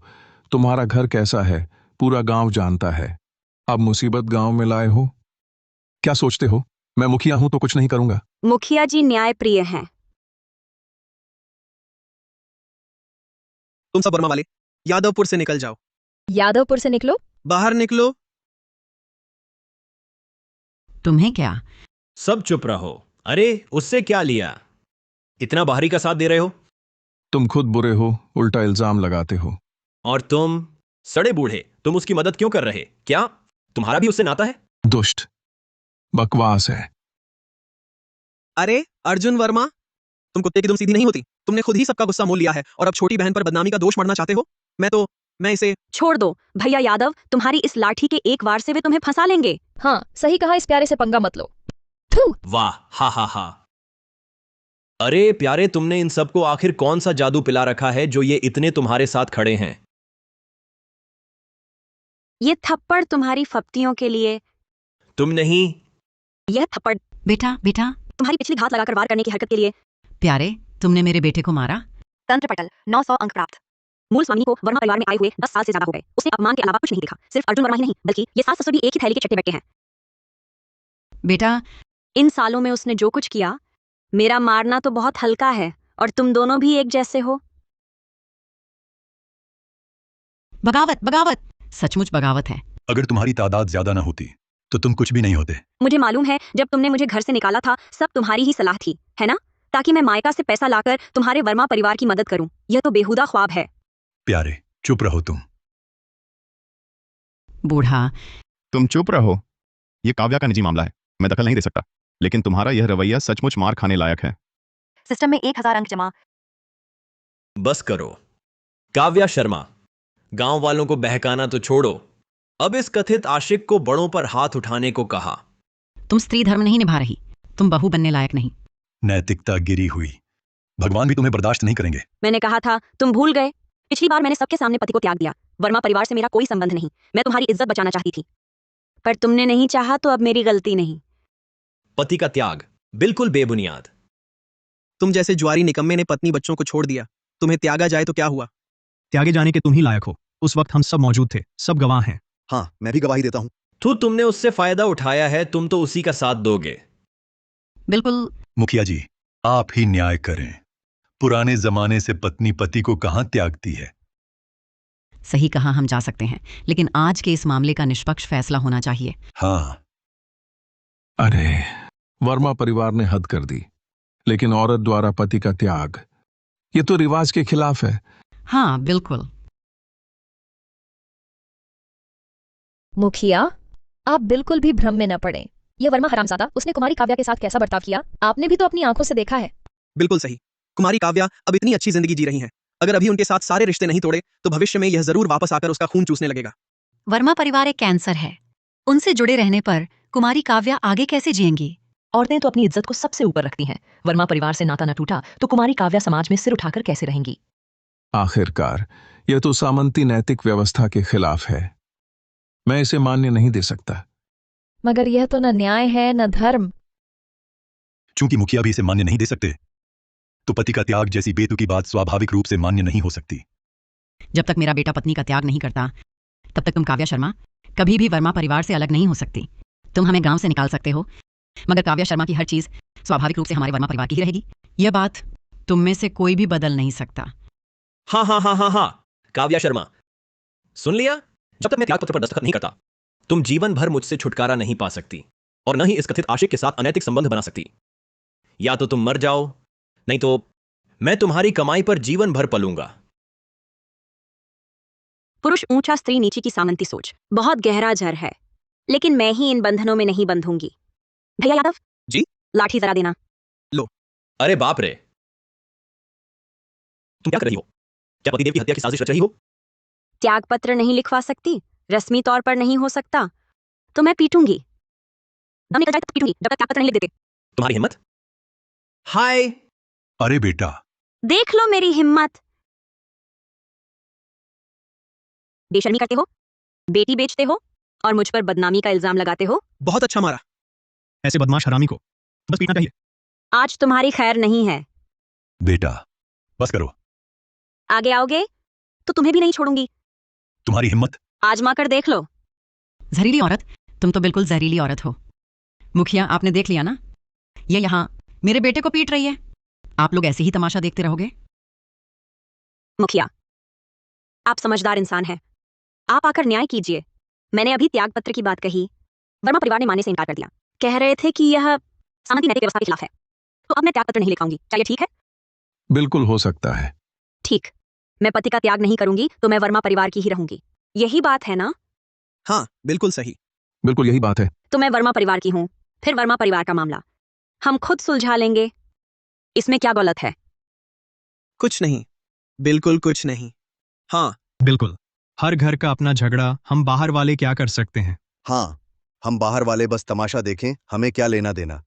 तुम्हारा घर कैसा है पूरा गांव जानता है। अब मुसीबत गांव में लाए हो। क्या सोचते हो मैं मुखिया हूं तो कुछ नहीं करूंगा? मुखिया जी न्याय प्रिय हैं। तुम सब वर्मा वाले यादवपुर से निकल जाओ। यादवपुर से निकलो? बाहर निकलो। तुम्हें क्या? सब चुप रहो। अरे उससे क्या लिया? इतना बाहरी का साथ दे रहे हो। तुम खुद बुरे हो, उल्टा इल्जाम लगाते हो। और तुम सड़े बूढ़े, तुम उसकी मदद क्यों कर रहे? क्या तुम्हारा भी उससे नाता है? दुष्ट, बकवास है। अरे अर्जुन वर्मा, तुम कुत्ते की दुम सीधी नहीं होती। तुमने खुद ही सबका गुस्सा मोल लिया है और अब छोटी बहन पर बदनामी का दोष मढ़ना चाहते हो। मैं इसे छोड़ दो भैया यादव, तुम्हारी इस लाठी के एक वार से वे तुम्हें फंसा लेंगे। हाँ सही कहा, इस प्यारे से पंगा मत लो। थू। वाह, हा हा हा। अरे प्यारे, तुमने इन सबको आखिर कौन सा जादू पिला रखा है जो ये इतने तुम्हारे साथ खड़े हैं? ये थप्पड़ तुम्हारी फप्तियों के लिए। तुम नहीं। यह थप्पड़ बेटा बेटा, तुम्हारी पिछली घात लगाकर वार करने की हरकत के लिए। प्यारे तुमने मेरे बेटे को मारा। तंत्र पटल 900 अंक प्राप्त। मूल स्वामी को वर्मा परिवार में आए हुए 10 साल से ज्यादा हो गए। उसने अपमान के अलावा कुछ नहीं देखा। सिर्फ अर्जुन वर्मा ही नहीं, बल्कि ये सास ससुर भी एक ही थैली के चट्टे बैठे हैं। बेटा इन सालों में उसने जो कुछ किया, मेरा मारना तो बहुत हल्का है और तुम दोनों भी एक जैसे हो। बगावत बगावत, सचमुच बगावत है। अगर तुम्हारी तादाद ज्यादा ना होती तो तुम कुछ भी नहीं होते। मुझे मालूम है, जब तुमने मुझे घर से निकाला था सब तुम्हारी ही सलाह थी, है ना? ताकि मैं मायका से पैसा लाकर तुम्हारे वर्मा परिवार की मदद करूं। यह तो बेहुदा ख्वाब है। प्यारे चुप रहो तुम। बूढ़ा तुम चुप रहो। यह काव्या का निजी मामला है, मैं दखल नहीं दे सकता। लेकिन तुम्हारा यह रवैया सचमुच मार खाने लायक है। सिस्टम में 1000 अंक जमा। बस करो। काव्या शर्मा, गांव वालों को बहकाना तो छोड़ो, अब इस कथित आशिक को बड़ों पर हाथ उठाने को कहा। तुम स्त्री धर्म नहीं निभा रही, तुम बहू बनने लायक नहीं। नैतिकता गिरी हुई, भगवान भी तुम्हें बर्दाश्त नहीं करेंगे। मैंने कहा था, तुम भूल गए। पिछली बार मैंने सबके सामने पति को त्याग दिया। वर्मा परिवार से मेरा कोई संबंध नहीं। मैं तुम्हारी इज्जत बचाना चाहती थी, पर तुमने नहीं चाहा तो अब मेरी गलती नहीं। पति का त्याग बिल्कुल बेबुनियाद। तुम जैसे ज्वारी निकम्मे ने पत्नी बच्चों को छोड़ दिया। तुम्हें त्यागा जाए तो क्या हुआ? त्यागे जाने के तुम ही लायक हो। उस वक्त हम सब मौजूद थे, सब गवाह हैं। हाँ, मैं भी गवाही देता हूँ। तुमने उससे फायदा उठाया है, तुम तो उसी का साथ दोगे। बिल्कुल। मुखिया जी, आप ही न्याय करें। पुराने जमाने से पत्नी पति को कहां त्यागती है। सही कहा, हम जा सकते हैं, लेकिन आज के इस मामले का निष्पक्ष फैसला होना चाहिए। हाँ। अरे वर्मा परिवार ने हद कर दी, लेकिन औरत द्वारा पति का त्याग, ये तो रिवाज के खिलाफ है। हाँ बिल्कुल। मुखिया, आप बिल्कुल भी भ्रम में न पड़े। यह वर्मा हरामजादा, उसने कुमारी काव्या के साथ कैसा बर्ताव किया आपने भी तो अपनी आंखों से देखा है। बिल्कुल सही। कुमारी काव्या अब इतनी अच्छी जिंदगी जी रही हैं। अगर अभी उनके साथ सारे रिश्ते नहीं तोड़े तो भविष्य में यह जरूर वापस आकर उसका खून चूसने लगेगा। वर्मा परिवार एक कैंसर है। उनसे जुड़े रहने पर कुमारी काव्या आगे कैसे जिएंगी? औरतें तो अपनी इज्जत को सबसे ऊपर रखती हैं। वर्मा परिवार से नाता न टूटा तो कुमारी काव्या समाज में सिर उठाकर कैसे रहेंगी? आखिरकार यह तो सामंती नैतिक व्यवस्था के खिलाफ है। मैं इसे मान्य नहीं दे सकता। मगर यह तो न न्याय है न धर्म। चूंकि मुखिया भी इसे मान्य नहीं दे सकते, तो पति का त्याग जैसी बेतुकी बात स्वाभाविक रूप से मान्य नहीं हो सकती। जब तक मेरा बेटा पत्नी का त्याग नहीं करता तब तक तुम काव्या शर्मा कभी भी वर्मा परिवार से अलग नहीं हो सकती। तुम हमें गांव से निकाल सकते हो, मगर काव्या शर्मा की हर चीज स्वाभाविक रूप से हमारे वर्मा परिवार की ही रहेगी। यह बात तुम में से कोई भी बदल नहीं सकता। हाँ हाँ हाँ हाँ हाँ, काव्या शर्मा, सुन लिया? जब तक मैं त्यागपत्र पर दस्तखत नहीं करता, तुम जीवन भर मुझसे छुटकारा नहीं पा सकती और न ही इस कथित आशिक के साथ अनैतिक संबंध बना सकती। या तो तुम मर जाओ, नहीं तो मैं तुम्हारी कमाई पर जीवन भर पलूंगा। पुरुष ऊंचा, स्त्री नीची की सामंती सोच बहुत गहरा जर है, लेकिन मैं ही इन बंधनों में नहीं बंधूंगी। भैया यादव जी? लाठी जरा देना। लो। अरे बाप रे, तुम क्या कर रही हो? क्या पतिदेव की हत्या की साजिश रच रही हो? त्याग पत्र नहीं लिखवा सकती, रस्मी तौर पर नहीं हो सकता, तो मैं पीटूंगी। दम निकल जाए तो पीटूंगी, जब तक त्याग पत्र नहीं लिख देते। तुम्हारी हिम्मत? हाय, अरे बेटा, देख लो मेरी हिम्मत। बेशर्मी करते हो, बेटी बेचते हो और मुझ पर बदनामी का इल्जाम लगाते हो। बहुत अच्छा मारा। ऐसे बदमाश हरामी को बस पीटना चाहिए। आज तुम्हारी खैर नहीं है। बेटा, बस करो। आगे आओगे तो तुम्हें भी नहीं छोड़ूंगी। तुम्हारी हिम्मत। आजमा कर देख लो। जहरीली औरत, तुम तो बिल्कुल जहरीली औरत हो। मुखिया, आपने देख लिया ना, ये यहां मेरे बेटे को पीट रही है। आप लोग ऐसे ही तमाशा देखते रहोगे? मुखिया, आप समझदार इंसान हैं, आप आकर न्याय कीजिए। मैंने अभी त्याग पत्र की बात कही, वर्मा परिवार ने मानने से इनकार कर दिया। कह रहे थे कि यह सामंती नैतिक व्यवस्था के खिलाफ है, तो अब मैं त्याग पत्र नहीं लिखाऊंगी। क्या ये ठीक है? बिल्कुल हो सकता है। ठीक, मैं पति का त्याग नहीं करूंगी तो मैं वर्मा परिवार की ही रहूंगी। यही बात है ना? हाँ, बिल्कुल सही। बिल्कुल यही बात है। तो मैं वर्मा परिवार की हूं, फिर वर्मा परिवार का मामला हम खुद सुलझा लेंगे। इसमें क्या गलत है? कुछ नहीं, बिल्कुल कुछ नहीं। हाँ बिल्कुल, हर घर का अपना झगड़ा, हम बाहर वाले क्या कर सकते हैं? हाँ, हम बाहर वाले बस तमाशा देखें, हमें क्या लेना देना।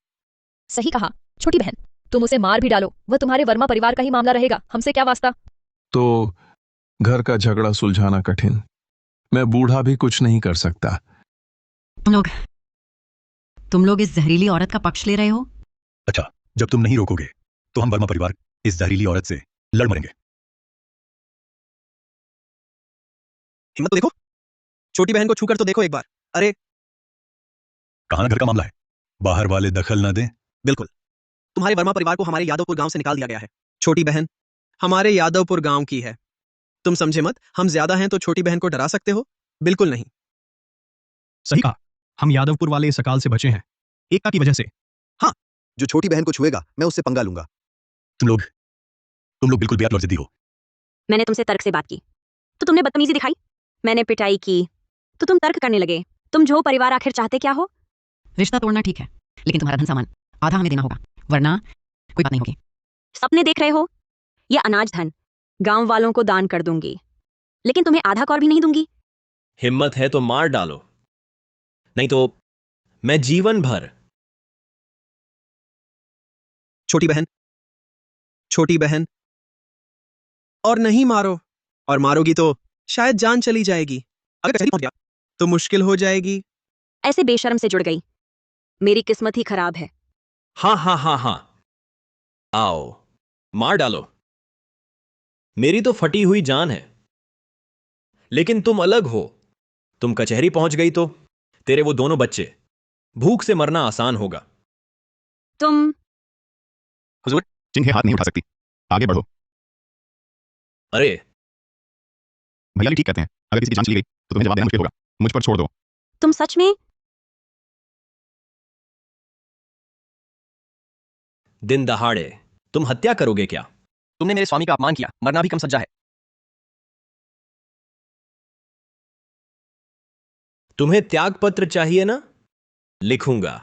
सही कहा छोटी बहन, तुम उसे मार भी डालो, वह तुम्हारे वर्मा परिवार का ही मामला रहेगा, हमसे क्या वास्ता। तो घर का झगड़ा सुलझाना कठिन, मैं बूढ़ा भी कुछ नहीं कर सकता। तुम लोग इस जहरीली औरत का पक्ष ले रहे हो? अच्छा, जब तुम नहीं रोकोगे तो हम वर्मा परिवार इस जहरीली औरत से लड़ मरेंगे। हिम्मत तो देखो, छोटी बहन को छूकर तो देखो एक बार। अरे कहां घर का मामला है, बाहर वाले दखल न दें। बिल्कुल, तुम्हारे वर्मा परिवार को हमारे यादवपुर गांव से निकाल दिया गया है। छोटी बहन हमारे यादवपुर गांव की है। तुम समझे मत, हम ज्यादा हैं तो छोटी बहन को डरा सकते हो? बिल्कुल नहीं। सही कहा, हम यादवपुर वाले इस अकाल से बचे हैं, एकता की वजह से। हाँ, जो छोटी बहन को छुएगा मैं उससे पंगा लूंगा। तुम लोग बिल्कुल बेअक्ल और जिद्दी हो। मैंने तुमसे तर्क से बात की तो तुमने बदतमीजी दिखाई, मैंने पिटाई की तो तुम तर्क करने लगे। तुम जो परिवार आखिर चाहते क्या हो? रिश्ता तोड़ना ठीक है, लेकिन तुम्हारा धन सामान आधा हमें देना होगा, वरना कोई बात नहीं होगी। सपने देख रहे हो? यह अनाज धन गांव वालों को दान कर दूंगी, लेकिन तुम्हें आधा कौर भी नहीं दूंगी। हिम्मत है तो मार डालो, नहीं तो मैं जीवन भर। छोटी बहन और नहीं मारो, और मारोगी तो शायद जान चली जाएगी। अगर कचहरी पहुंच गया तो मुश्किल हो जाएगी। ऐसे बेशर्म से जुड़ गई, मेरी किस्मत ही खराब है। हाँ हाँ हाँ हाँ, आओ मार डालो। मेरी तो फटी हुई जान है, लेकिन तुम अलग हो। तुम कचहरी पहुंच गई तो तेरे वो दोनों बच्चे, भूख से मरना आसान होगा। तुम हुजूर, जिन्हें हाथ नहीं उठा सकती, आगे बढ़ो। अरे भैया ठीक कहते हैं, अगर किसी की जान चली गई तो तुम्हें जवाब देना मुश्किल होगा। मुझ पर छोड़ दो। तुम सच में? दिन दहाड़े तुम हत्या करोगे क्या? तुमने मेरे स्वामी का अपमान किया, मरना भी कम सज्जा है। तुम्हें त्याग पत्र चाहिए ना? लिखूंगा।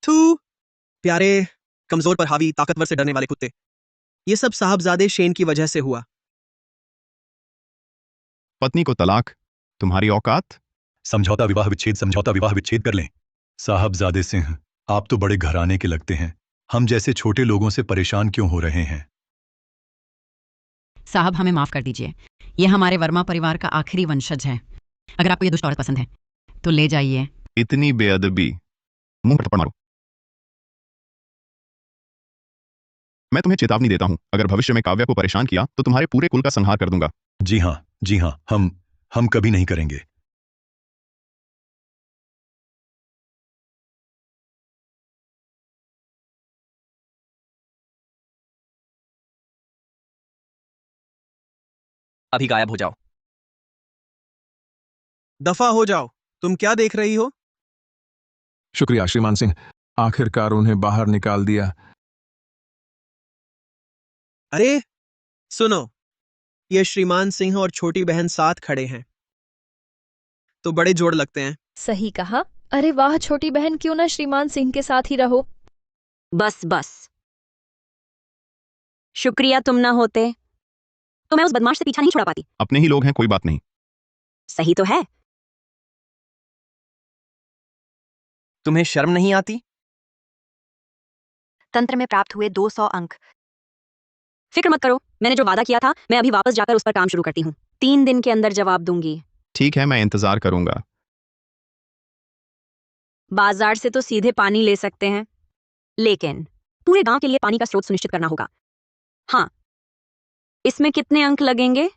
थू, प्यारे कमजोर पर हावी, ताकतवर से डरने वाले कुत्ते। ये सब साहबजादे शेन की वजह से हुआ। पत्नी को तलाक, तुम्हारी औकात? समझौता विवाह विच्छेद कर लें। साहबजादे सिंह, आप तो बड़े घराने के लगते हैं। हम जैसे छोटे लोगों से परेशान क्यों हो रहे हैं? साहब हमें माफ कर दीजिए, ये हमारे वर्मा परिवार का आखिरी वंशज है। अगर आपको ये दुष्ट औरत पसंद है तो ले जाइए। इतनी बेअदबी, मुंह पर थप्पड़ मारो। मैं तुम्हें चेतावनी देता हूं, अगर भविष्य में काव्या को परेशान किया तो तुम्हारे पूरे कुल का संहार कर दूंगा। जी हाँ, हम कभी नहीं करेंगे। अभी गायब हो जाओ। दफा हो जाओ, तुम क्या देख रही हो? शुक्रिया श्रीमान सिंह, आखिरकार उन्हें बाहर निकाल दिया। अरे सुनो, ये श्रीमान सिंह और छोटी बहन साथ खड़े हैं तो बड़े जोड़ लगते हैं। सही कहा। अरे वाह छोटी बहन, क्यों ना श्रीमान सिंह के साथ ही रहो। बस बस, शुक्रिया, तुम ना होते तो मैं उस बदमाश से पीछा नहीं छुड़ा पाती। अपने ही लोग हैं, कोई बात नहीं। सही तो है। तुम्हें शर्म नहीं आती? तंत्र में प्राप्त हुए 200 अंक। फिक्र मत करो, मैंने जो वादा किया था मैं अभी वापस जाकर उस पर काम शुरू करती हूँ। 3 दिन के अंदर जवाब दूंगी। ठीक है, मैं इंतजार करूंगा। बाजार से तो सीधे पानी ले सकते हैं, लेकिन पूरे गांव के लिए पानी का स्रोत सुनिश्चित करना होगा। हाँ, इसमें कितने अंक लगेंगे?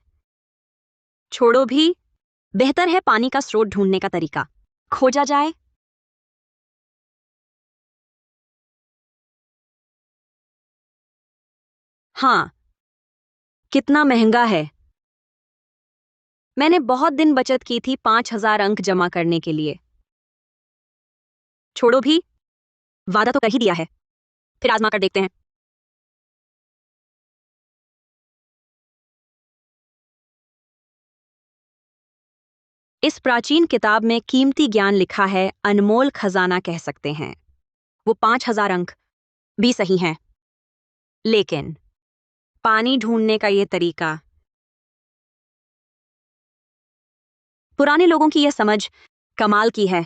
छोड़ो भी, बेहतर है पानी का स्रोत ढूंढने का तरीका खोजा जाए। हाँ, कितना महंगा है। मैंने बहुत दिन बचत की थी 5000 अंक जमा करने के लिए। छोड़ो भी, वादा तो कर ही दिया है, फिर आजमा कर देखते हैं। इस प्राचीन किताब में कीमती ज्ञान लिखा है, अनमोल खजाना कह सकते हैं। वो 5000 अंक भी सही हैं, लेकिन पानी ढूंढने का ये तरीका, पुराने लोगों की यह समझ कमाल की है।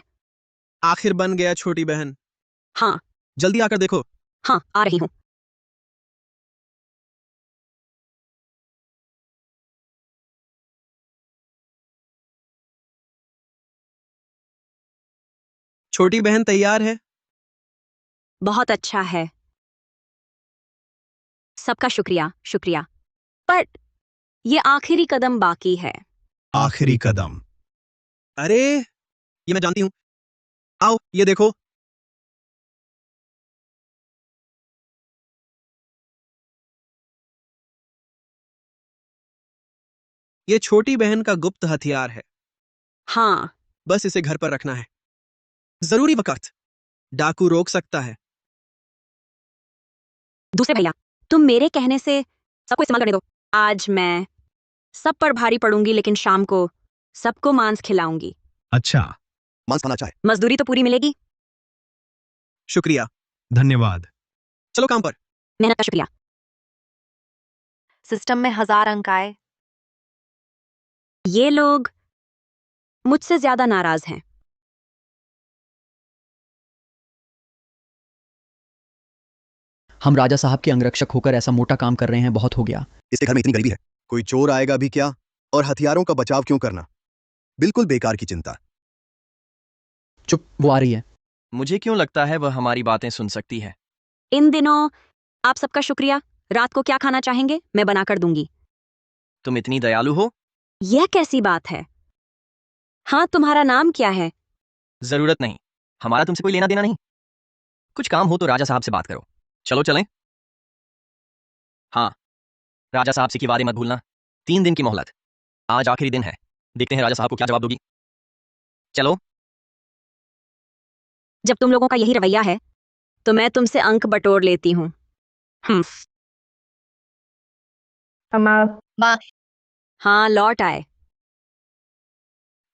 आखिर बन गया छोटी बहन। हाँ, जल्दी आकर देखो। हाँ, आ रही हूं। छोटी बहन तैयार है? बहुत अच्छा है, सबका शुक्रिया शुक्रिया। पर ये आखिरी कदम बाकी है। आखिरी कदम? अरे ये मैं जानती हूं। आओ ये देखो। ये छोटी बहन का गुप्त हथियार है। हाँ, बस इसे घर पर रखना है। जरूरी वक्त डाकू रोक सकता है। दूसरे भैया, तुम मेरे कहने से सबको इस्तेमाल करने दो। आज मैं सब पर भारी पड़ूंगी, लेकिन शाम को सबको मांस खिलाऊंगी। अच्छा, मांस खाना चाहे? मजदूरी तो पूरी मिलेगी। शुक्रिया। धन्यवाद। चलो काम पर। मेहनत का शुक्रिया। सिस्टम में 1000 अंक आए। ये लोग मुझसे ज्यादा नाराज हैं। हम राजा साहब के अंगरक्षक होकर ऐसा मोटा काम कर रहे हैं, बहुत हो गया। इसके घर में इतनी गरीबी है, कोई चोर आएगा भी क्या? और हथियारों का बचाव क्यों करना? बिल्कुल बेकार की चिंता। चुप, वो आ रही है। मुझे क्यों लगता है वह हमारी बातें सुन सकती है? इन दिनों आप सबका शुक्रिया। रात को क्या खाना चाहेंगे, मैं बनाकर दूंगी। तुम इतनी दयालु हो? यह कैसी बात है? हाँ, तुम्हारा नाम क्या है? जरूरत नहीं, हमारा तुमसे कोई लेना देना नहीं। कुछ काम हो तो राजा साहब से बात करो। चलो चलें। हाँ, राजा साहब से की वादे मत भूलना। 3 दिन की मोहलत, आज आखिरी दिन है। देखते हैं राजा साहब को क्या जवाब दोगी। चलो। जब तुम लोगों का यही रवैया है तो मैं तुमसे अंक बटोर लेती हूँ। अम्मा, माँ, हाँ, लौट आए।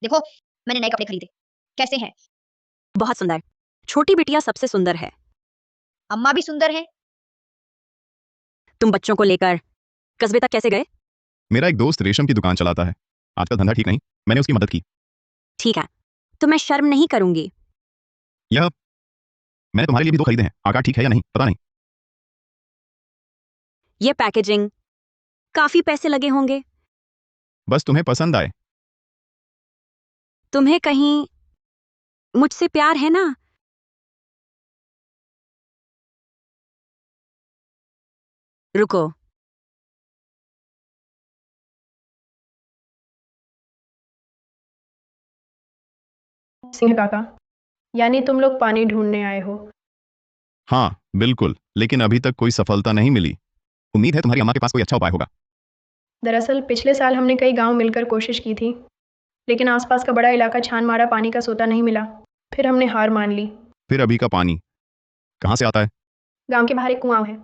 देखो मैंने नए कपड़े खरीदे, कैसे हैं? बहुत सुंदर। छोटी बिटिया सबसे सुंदर है। अम्मा भी सुंदर है, तुम बच्चों को लेकर कस्बे तक कैसे गए? मेरा एक दोस्त रेशम की दुकान चलाता है। आजकल धंधा ठीक नहीं, मैंने उसकी मदद की। ठीक है, तो मैं शर्म नहीं करूंगी। यह मैंने तुम्हारे लिए भी 2 खरीदे हैं। आकार ठीक है या नहीं पता नहीं। ये पैकेजिंग काफी पैसे लगे होंगे। बस तुम्हें पसंद आए। तुम्हें कहीं मुझसे प्यार है ना? रुको, सिंह काका, यानी तुम लोग पानी ढूंढने आए हो? हाँ बिल्कुल, लेकिन अभी तक कोई सफलता नहीं मिली। उम्मीद है तुम्हारी अम्मा के पास कोई अच्छा उपाय होगा। दरअसल पिछले साल हमने कई गांव मिलकर कोशिश की थी, लेकिन आसपास का बड़ा इलाका छान मारा, पानी का सोता नहीं मिला। फिर हमने हार मान ली। फिर अभी का पानी कहाँ से आता है? गांव के बाहर एक कुआं है,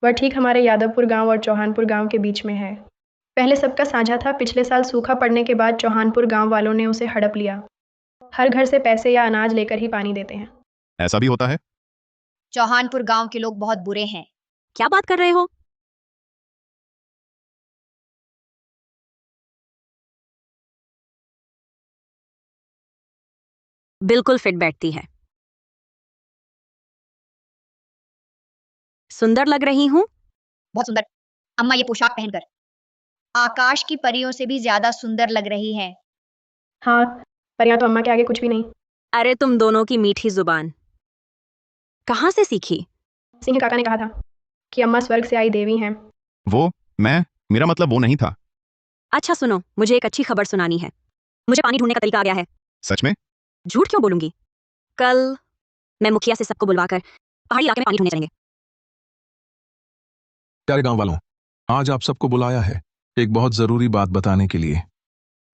वह ठीक हमारे यादवपुर गांव और चौहानपुर गांव के बीच में है। पहले सबका साझा था, पिछले साल सूखा पड़ने के बाद चौहानपुर गांव वालों ने उसे हड़प लिया। हर घर से पैसे या अनाज लेकर ही पानी देते हैं। ऐसा भी होता है? चौहानपुर गांव के लोग बहुत बुरे हैं। क्या बात कर रहे हो? बिल्कुल फिट बैठती है। सुंदर लग रही हूँ। बहुत सुंदर। अम्मा ये पोशाक पहनकर आकाश की परियों से भी ज्यादा सुंदर लग रही हैं। हाँ, परियां तो अम्मा के आगे कुछ भी नहीं। अरे तुम दोनों की मीठी जुबान कहाँ से सीखी? सिंह काका ने कहा था कि अम्मा स्वर्ग से आई देवी हैं। मेरा मतलब वो नहीं था। अच्छा सुनो, मुझे एक अच्छी खबर सुनानी है। मुझे पानी ढूंढने का तरीका आ गया है। सच में? झूठ क्यों बोलूंगी? कल मैं मुखिया से सबको बुलवाकर पहाड़ी इलाके में पानी ढूंढने चलेंगे। प्यारे गांव वालों, आज आप सबको बुलाया है एक बहुत जरूरी बात बताने के लिए।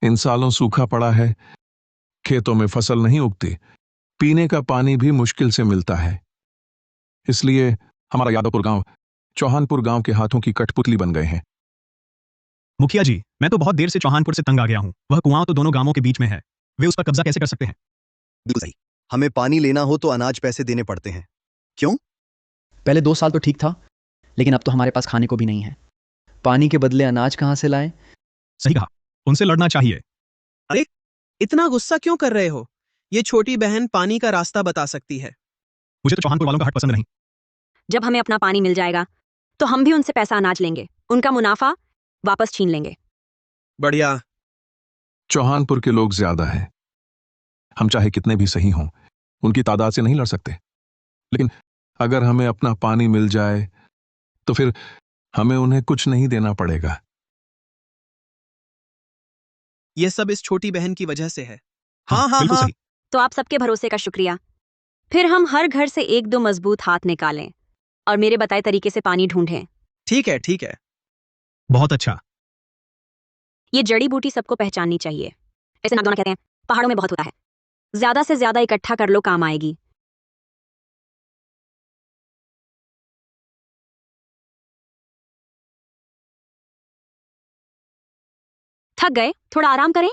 इन सालों सूखा पड़ा है, खेतों में फसल नहीं उगती, पीने का पानी भी मुश्किल से मिलता है। इसलिए हमारा यादवपुर गांव चौहानपुर गांव के हाथों की कठपुतली बन गए हैं। मुखिया जी, मैं तो बहुत देर से चौहानपुर से तंग आ गया हूँ। वह कुआं तो दोनों गांवों के बीच में है, वे उस पर कब्जा कैसे कर सकते हैं? बिल्कुल सही। हमें पानी लेना हो तो अनाज पैसे देने पड़ते हैं। क्यों? पहले 2 साल तो ठीक था, लेकिन अब तो हमारे पास खाने को भी नहीं है। पानी के बदले अनाज कहाँ से लाएं? सही कहा, उनसे लड़ना चाहिए। अरे इतना गुस्सा क्यों कर रहे हो? ये छोटी बहन पानी का रास्ता बता सकती है। मुझे तो चौहानपुर वालों का हट पसंद नहीं। जब हमें अपना पानी मिल जाएगा तो हम भी उनसे पैसा अनाज लेंगे, उनका मुनाफा वापस छीन लेंगे। बढ़िया। चौहानपुर के लोग ज्यादा हैं। हम चाहे कितने भी सही हों, उनकी तादाद से नहीं लड़ सकते। लेकिन अगर हमें अपना पानी मिल जाए तो फिर हमें उन्हें कुछ नहीं देना पड़ेगा। ये सब इस छोटी बहन की वजह से है। हाँ। बिल्कुल सही। तो आप सबके भरोसे का शुक्रिया। फिर हम हर घर से 1-2 मजबूत हाथ निकालें और मेरे बताए तरीके से पानी ढूंढें। ठीक है। बहुत अच्छा। ये जड़ी बूटी सबको पहचाननी चाहिए। ऐसे नागदौना कहते हैं, पहाड़ों में बहुत होता है। ज्यादा से ज्यादा इकट्ठा कर लो, काम आएगी। थक गए? थोड़ा आराम करें।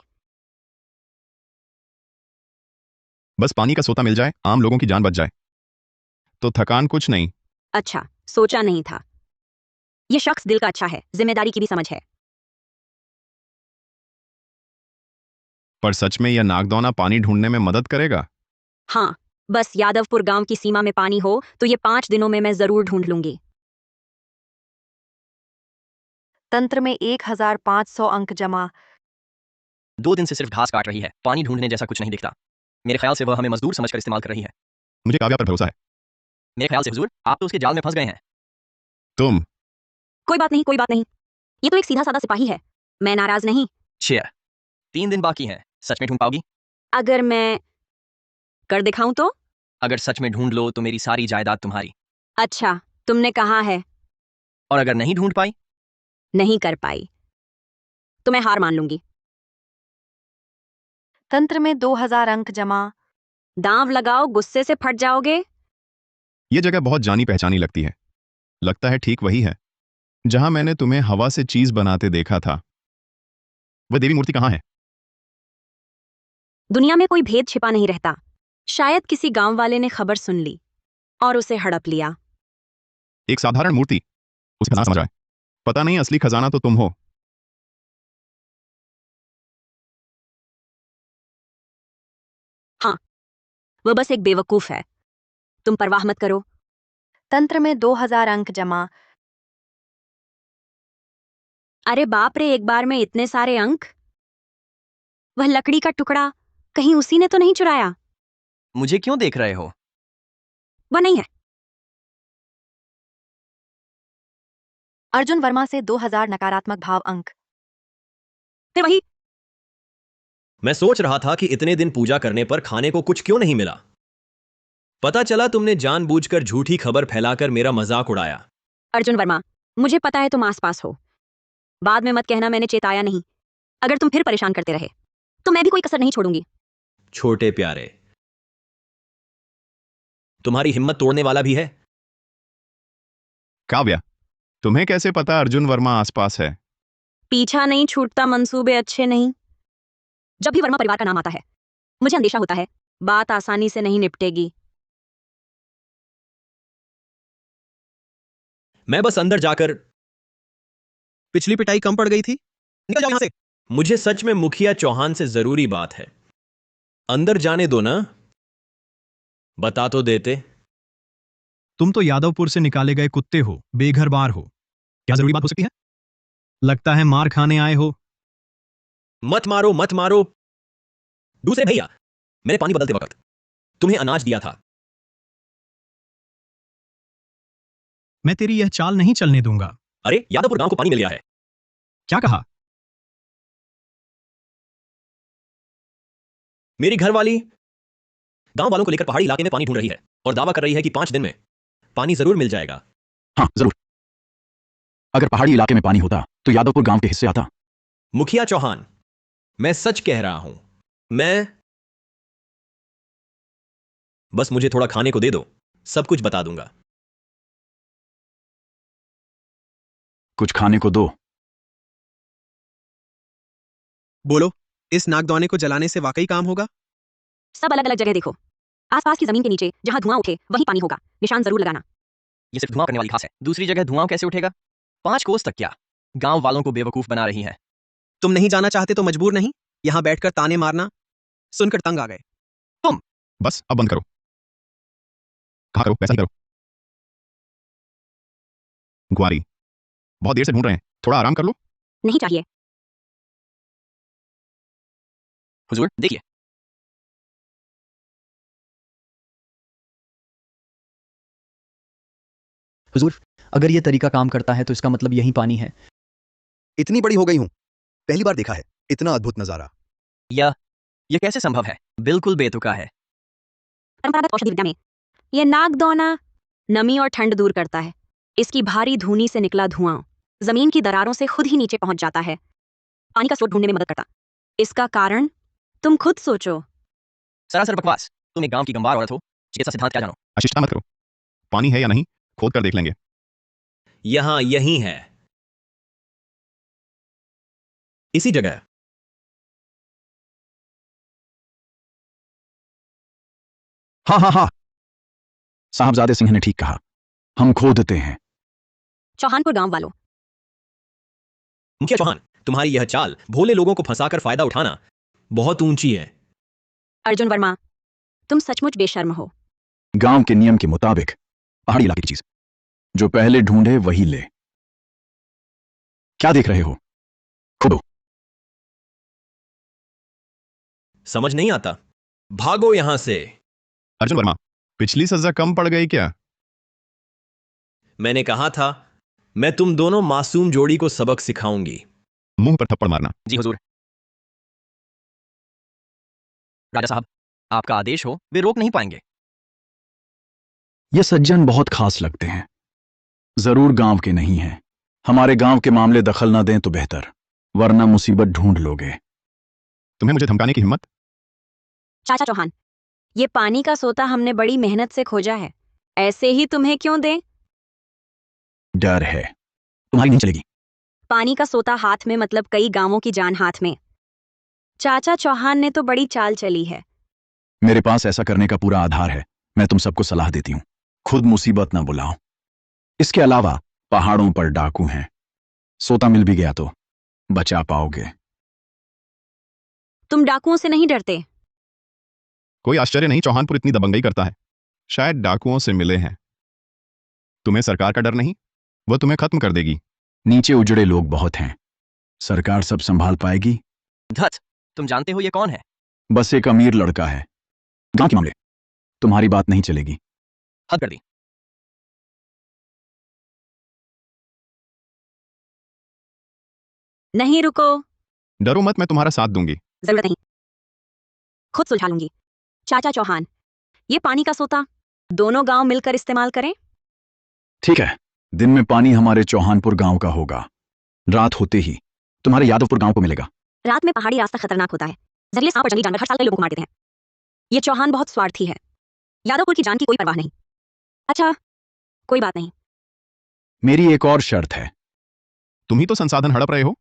बस पानी का सोता मिल जाए, आम लोगों की जान बच जाए, तो थकान कुछ नहीं। अच्छा, सोचा नहीं था। ये शख्स दिल का अच्छा है, जिम्मेदारी की भी समझ है। पर सच में यह नागदौना पानी ढूंढने में मदद करेगा? हाँ, बस यादवपुर गांव की सीमा में पानी हो तो ये 5 दिनों में मैं जरूर ढूंढ लूंगी। तंत्र में 1500 अंक जमा। 2 दिन से सिर्फ घास काट रही है, पानी ढूंढने जैसा कुछ नहीं दिखता। मेरे ख्याल से वह हमें मजदूर समझकर इस्तेमाल कर रही है। मुझे काव्या पर भरोसा है। मेरे ख्याल से हुजूर, आप तो उसके जाल में फंस गए हैं। तुम कोई बात नहीं। ये तो एक सीधा साधा सिपाही है, मैं नाराज नहीं। 3 दिन बाकी हैं, सच में ढूंढ पाओगी? अगर मैं कर दिखाऊं तो? अगर सच में ढूंढ लो तो मेरी सारी जायदाद तुम्हारी। अच्छा, तुमने कहा है। और अगर नहीं ढूंढ पाई? नहीं कर पाई तो मैं हार मान लूंगी। तंत्र में 2000 अंक जमा। दांव लगाओ, गुस्से से फट जाओगे। ये जगह बहुत जानी पहचानी लगती है। लगता है ठीक वही है जहां मैंने तुम्हें हवा से चीज बनाते देखा था। वह देवी मूर्ति कहाँ है? दुनिया में कोई भेद छिपा नहीं रहता। शायद किसी गांव वाले ने खबर सुन ली और उसे हड़प लिया। एक साधारण मूर्ति, उसे ना समझ आए। पता नहीं असली खजाना तो तुम हो। हाँ, वह बस एक बेवकूफ है। तुम परवाह मत करो। तंत्र में 2000 अंक जमा। अरे बाप रे, एक बार में इतने सारे अंक? वह लकड़ी का टुकड़ा कहीं उसी ने तो नहीं चुराया? मुझे क्यों देख रहे हो? वह नहीं है। अर्जुन वर्मा से 2000 नकारात्मक भाव अंक। फिर वही। मैं सोच रहा था कि इतने दिन पूजा करने पर खाने को कुछ क्यों नहीं मिला। पता चला तुमने जानबूझकर झूठी खबर फैलाकर मेरा मजाक उड़ाया। अर्जुन वर्मा, मुझे पता है तुम आसपास हो। बाद में मत कहना मैंने चेताया नहीं। अगर तुम फिर परेशान करते रहे तो मैं भी कोई कसर नहीं छोड़ूंगी। छोटे प्यारे, तुम्हारी हिम्मत तोड़ने वाला भी है। काव्या, तुम्हें कैसे पता अर्जुन वर्मा आसपास है? पीछा नहीं छूटता, मंसूबे अच्छे नहीं। जब भी वर्मा परिवार का नाम आता है मुझे अंदेशा होता है बात आसानी से नहीं निपटेगी। मैं बस अंदर जाकर। पिछली पिटाई कम पड़ गई थी, निकल जाओ यहां से। मुझे सच में मुखिया चौहान से जरूरी बात है। अंदर जाने दो ना, बता तो देते। तुम तो यादवपुर से निकाले गए कुत्ते हो, बेघर बार हो। क्या जरूरी बात हो सकती है? लगता है मार खाने आए हो। मत मारो मत मारो। दूसरे भैया, मैंने पानी बदलते वक्त तुम्हें अनाज दिया था। मैं तेरी यह चाल नहीं चलने दूंगा। अरे यादवपुर गांव को पानी मिल गया है। क्या कहा? मेरी घरवाली गांव वालों को लेकर पहाड़ी इलाके में पानी ढूंढ रही है और दावा कर रही है कि 5 दिन में पानी जरूर मिल जाएगा। हाँ जरूर। अगर पहाड़ी इलाके में पानी होता तो यादवपुर गांव के हिस्से आता। मुखिया चौहान, मैं सच कह रहा हूं। मैं बस मुझे थोड़ा खाने को दे दो, सब कुछ बता दूंगा। कुछ खाने को दो। बोलो, इस नागदौने को जलाने से वाकई काम होगा? सब अलग अलग जगह देखो। आसपास की जमीन के नीचे जहां धुआं उठे वहीं पानी होगा। निशान जरूर लगाना। ये सिर्फ धुआं करने वाली घास है, दूसरी जगह धुआं कैसे उठेगा? 5 कोस तक क्या? गांव वालों को बेवकूफ बना रही है। तुम नहीं जाना चाहते तो मजबूर नहीं। यहां बैठकर ताने मारना सुनकर तंग आ गए। तुम बस अब बंद करो। कहा करो, वैसा ही करो। ग्वारी, बहुत देर से ढूंढ रहे हैं, थोड़ा आराम कर लो। नहीं चाहिए। हुजूर देखिए। हुजूर, अगर ये तरीका काम करता है तो इसका मतलब यही पानी है। इतनी बड़ी हो गई हूं, पहली बार देखा है इतना अद्भुत नजारा। यह कैसे संभव है? बिल्कुल बेतुका है। परंपरागत औषधि विद्या में यह नागदौना नमी और ठंड दूर करता है। इसकी भारी धूनी से निकला धुआं जमीन की दरारों से खुद ही नीचे पहुंच जाता है, पानी का स्रोत ढूंढने में मदद करता। इसका कारण तुम खुद सोचो। सरासर बकवास। तुम एक गांव की गंवार औरत हो, चिकित्सा सिद्धांत क्या जानो? अशिष्टता मत करो। पानी है या नहीं खोद कर देख लेंगे। यहां यही है, इसी जगह। हाँ, साहबजादे सिंह ने ठीक कहा, हम खोदते हैं। चौहानपुर गांव वालों, मुखिया चौहान, तुम्हारी यह चाल भोले लोगों को फंसाकर फायदा उठाना बहुत ऊंची है। अर्जुन वर्मा, तुम सचमुच बेशर्म हो। गांव के नियम के मुताबिक पहाड़ी इलाके की चीज जो पहले ढूंढे वही ले। क्या देख रहे हो? खोदो। समझ नहीं आता, भागो यहां से। अर्जुन वर्मा, पिछली सजा कम पड़ गई क्या? मैंने कहा था मैं तुम दोनों मासूम जोड़ी को सबक सिखाऊंगी। मुंह पर थप्पड़ मारना। जी हुजूर। राजा साहब, आपका आदेश हो, वे रोक नहीं पाएंगे। ये सज्जन बहुत खास लगते हैं, जरूर गांव के नहीं हैं। हमारे गांव के मामले दखल ना दें तो बेहतर, वरना मुसीबत ढूंढ लोगे। तुम्हें मुझे धमकाने की हिम्मत? चाचा चौहान, ये पानी का सोता हमने बड़ी मेहनत से खोजा है, ऐसे ही तुम्हें क्यों दें? डर है, तुम्हारी नहीं चलेगी। पानी का सोता हाथ में मतलब कई गांवों की जान हाथ में। चाचा चौहान ने तो बड़ी चाल चली है। मेरे पास ऐसा करने का पूरा आधार है। मैं तुम सबको सलाह देती हूं, खुद मुसीबत ना बुलाओ। इसके अलावा पहाड़ों पर डाकू हैं, सोता मिल भी गया तो बचा पाओगे? तुम डाकुओं से नहीं डरते? कोई आश्चर्य नहीं चौहानपुर इतनी दबंगई करता है। शायद डाकुओं से मिले हैं। तुम्हें सरकार का डर नहीं? वो तुम्हें खत्म कर देगी। नीचे उजड़े लोग बहुत हैं, सरकार सब संभाल पाएगी? धत, तुम जानते हो ये कौन है? बस एक अमीर लड़का है। गांव के मामले तुम्हारी बात नहीं चलेगी। हद कर दी। नहीं, रुको। डरो मत, मैं तुम्हारा साथ दूंगी। जरूरत नहीं, खुद सुलझा लूंगी। चाचा चौहान, ये पानी का सोता दोनों गांव मिलकर इस्तेमाल करें। ठीक है, दिन में पानी हमारे चौहानपुर गांव का होगा, रात होते ही तुम्हारे यादवपुर गांव को मिलेगा। रात में पहाड़ी रास्ता खतरनाक होता है। जंगली सांप और जंगली जानवर हर साल कई लोगों को मार देते हैं। ये चौहान बहुत स्वार्थी है। यादवपुर की जान की कोई परवाह नहीं। अच्छा, कोई बात नहीं। मेरी एक और शर्त है। तुम ही तो संसाधन हड़प रहे हो,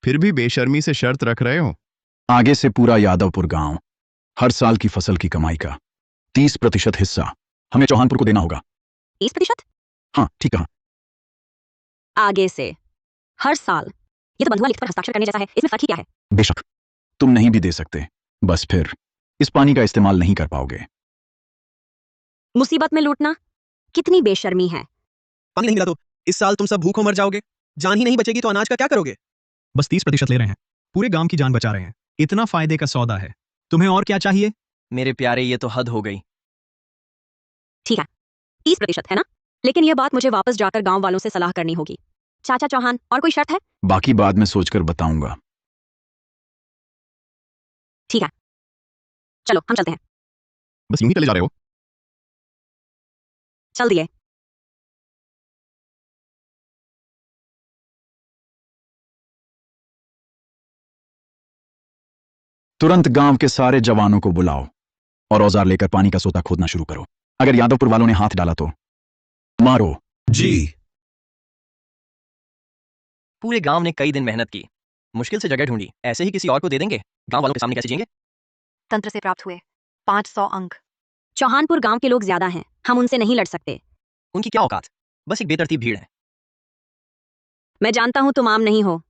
फिर भी बेशर्मी से शर्त रख रहे हो। आगे से पूरा यादवपुर गांव हर साल की फसल की कमाई का 30% हिस्सा हमें चौहानपुर को देना होगा। 30%? हाँ, ठीक कहा। आगे से हर साल? ये तो बंधुआ लिखत पर हस्ताक्षर करने जैसा है, इसमें फर्क ही क्या है? बेशक तुम नहीं भी दे सकते, बस फिर इस पानी का इस्तेमाल नहीं कर पाओगे। मुसीबत में लूटना कितनी बेशर्मी है। पानी नहीं मिला तो इस साल तुम सब भूखों मर जाओगे। जान ही नहीं बचेगी तो अनाज का क्या करोगे? बस 30% ले रहे हैं, पूरे गांव की जान बचा रहे हैं। इतना फायदे का सौदा है, तुम्हें और क्या चाहिए? मेरे प्यारे, ये तो हद हो गई। ठीक है, 30% है ना? लेकिन यह बात मुझे वापस जाकर गांव वालों से सलाह करनी होगी। चाचा चौहान, और कोई शर्त है? बाकी बाद में सोचकर बताऊंगा। ठीक है, चलो हम चलते हैं। बस यूं ही चले जा रहे हो? चल दिए। तुरंत गांव के सारे जवानों को बुलाओ और औजार लेकर पानी का सोता खोदना शुरू करो। अगर यादवपुर वालों ने हाथ डाला तो मारो। जी। पूरे गांव ने कई दिन मेहनत की, मुश्किल से जगह ढूंढी। ऐसे ही किसी और को दे देंगे? गांव वालों के सामने कैसे जिएंगे? तंत्र से प्राप्त हुए 500 अंक। चौहानपुर गांव के लोग ज्यादा हैं, हम उनसे नहीं लड़ सकते। उनकी क्या औकात? बस एक बेतरतीब भीड़ है। मैं जानता हूं तुम आम नहीं हो,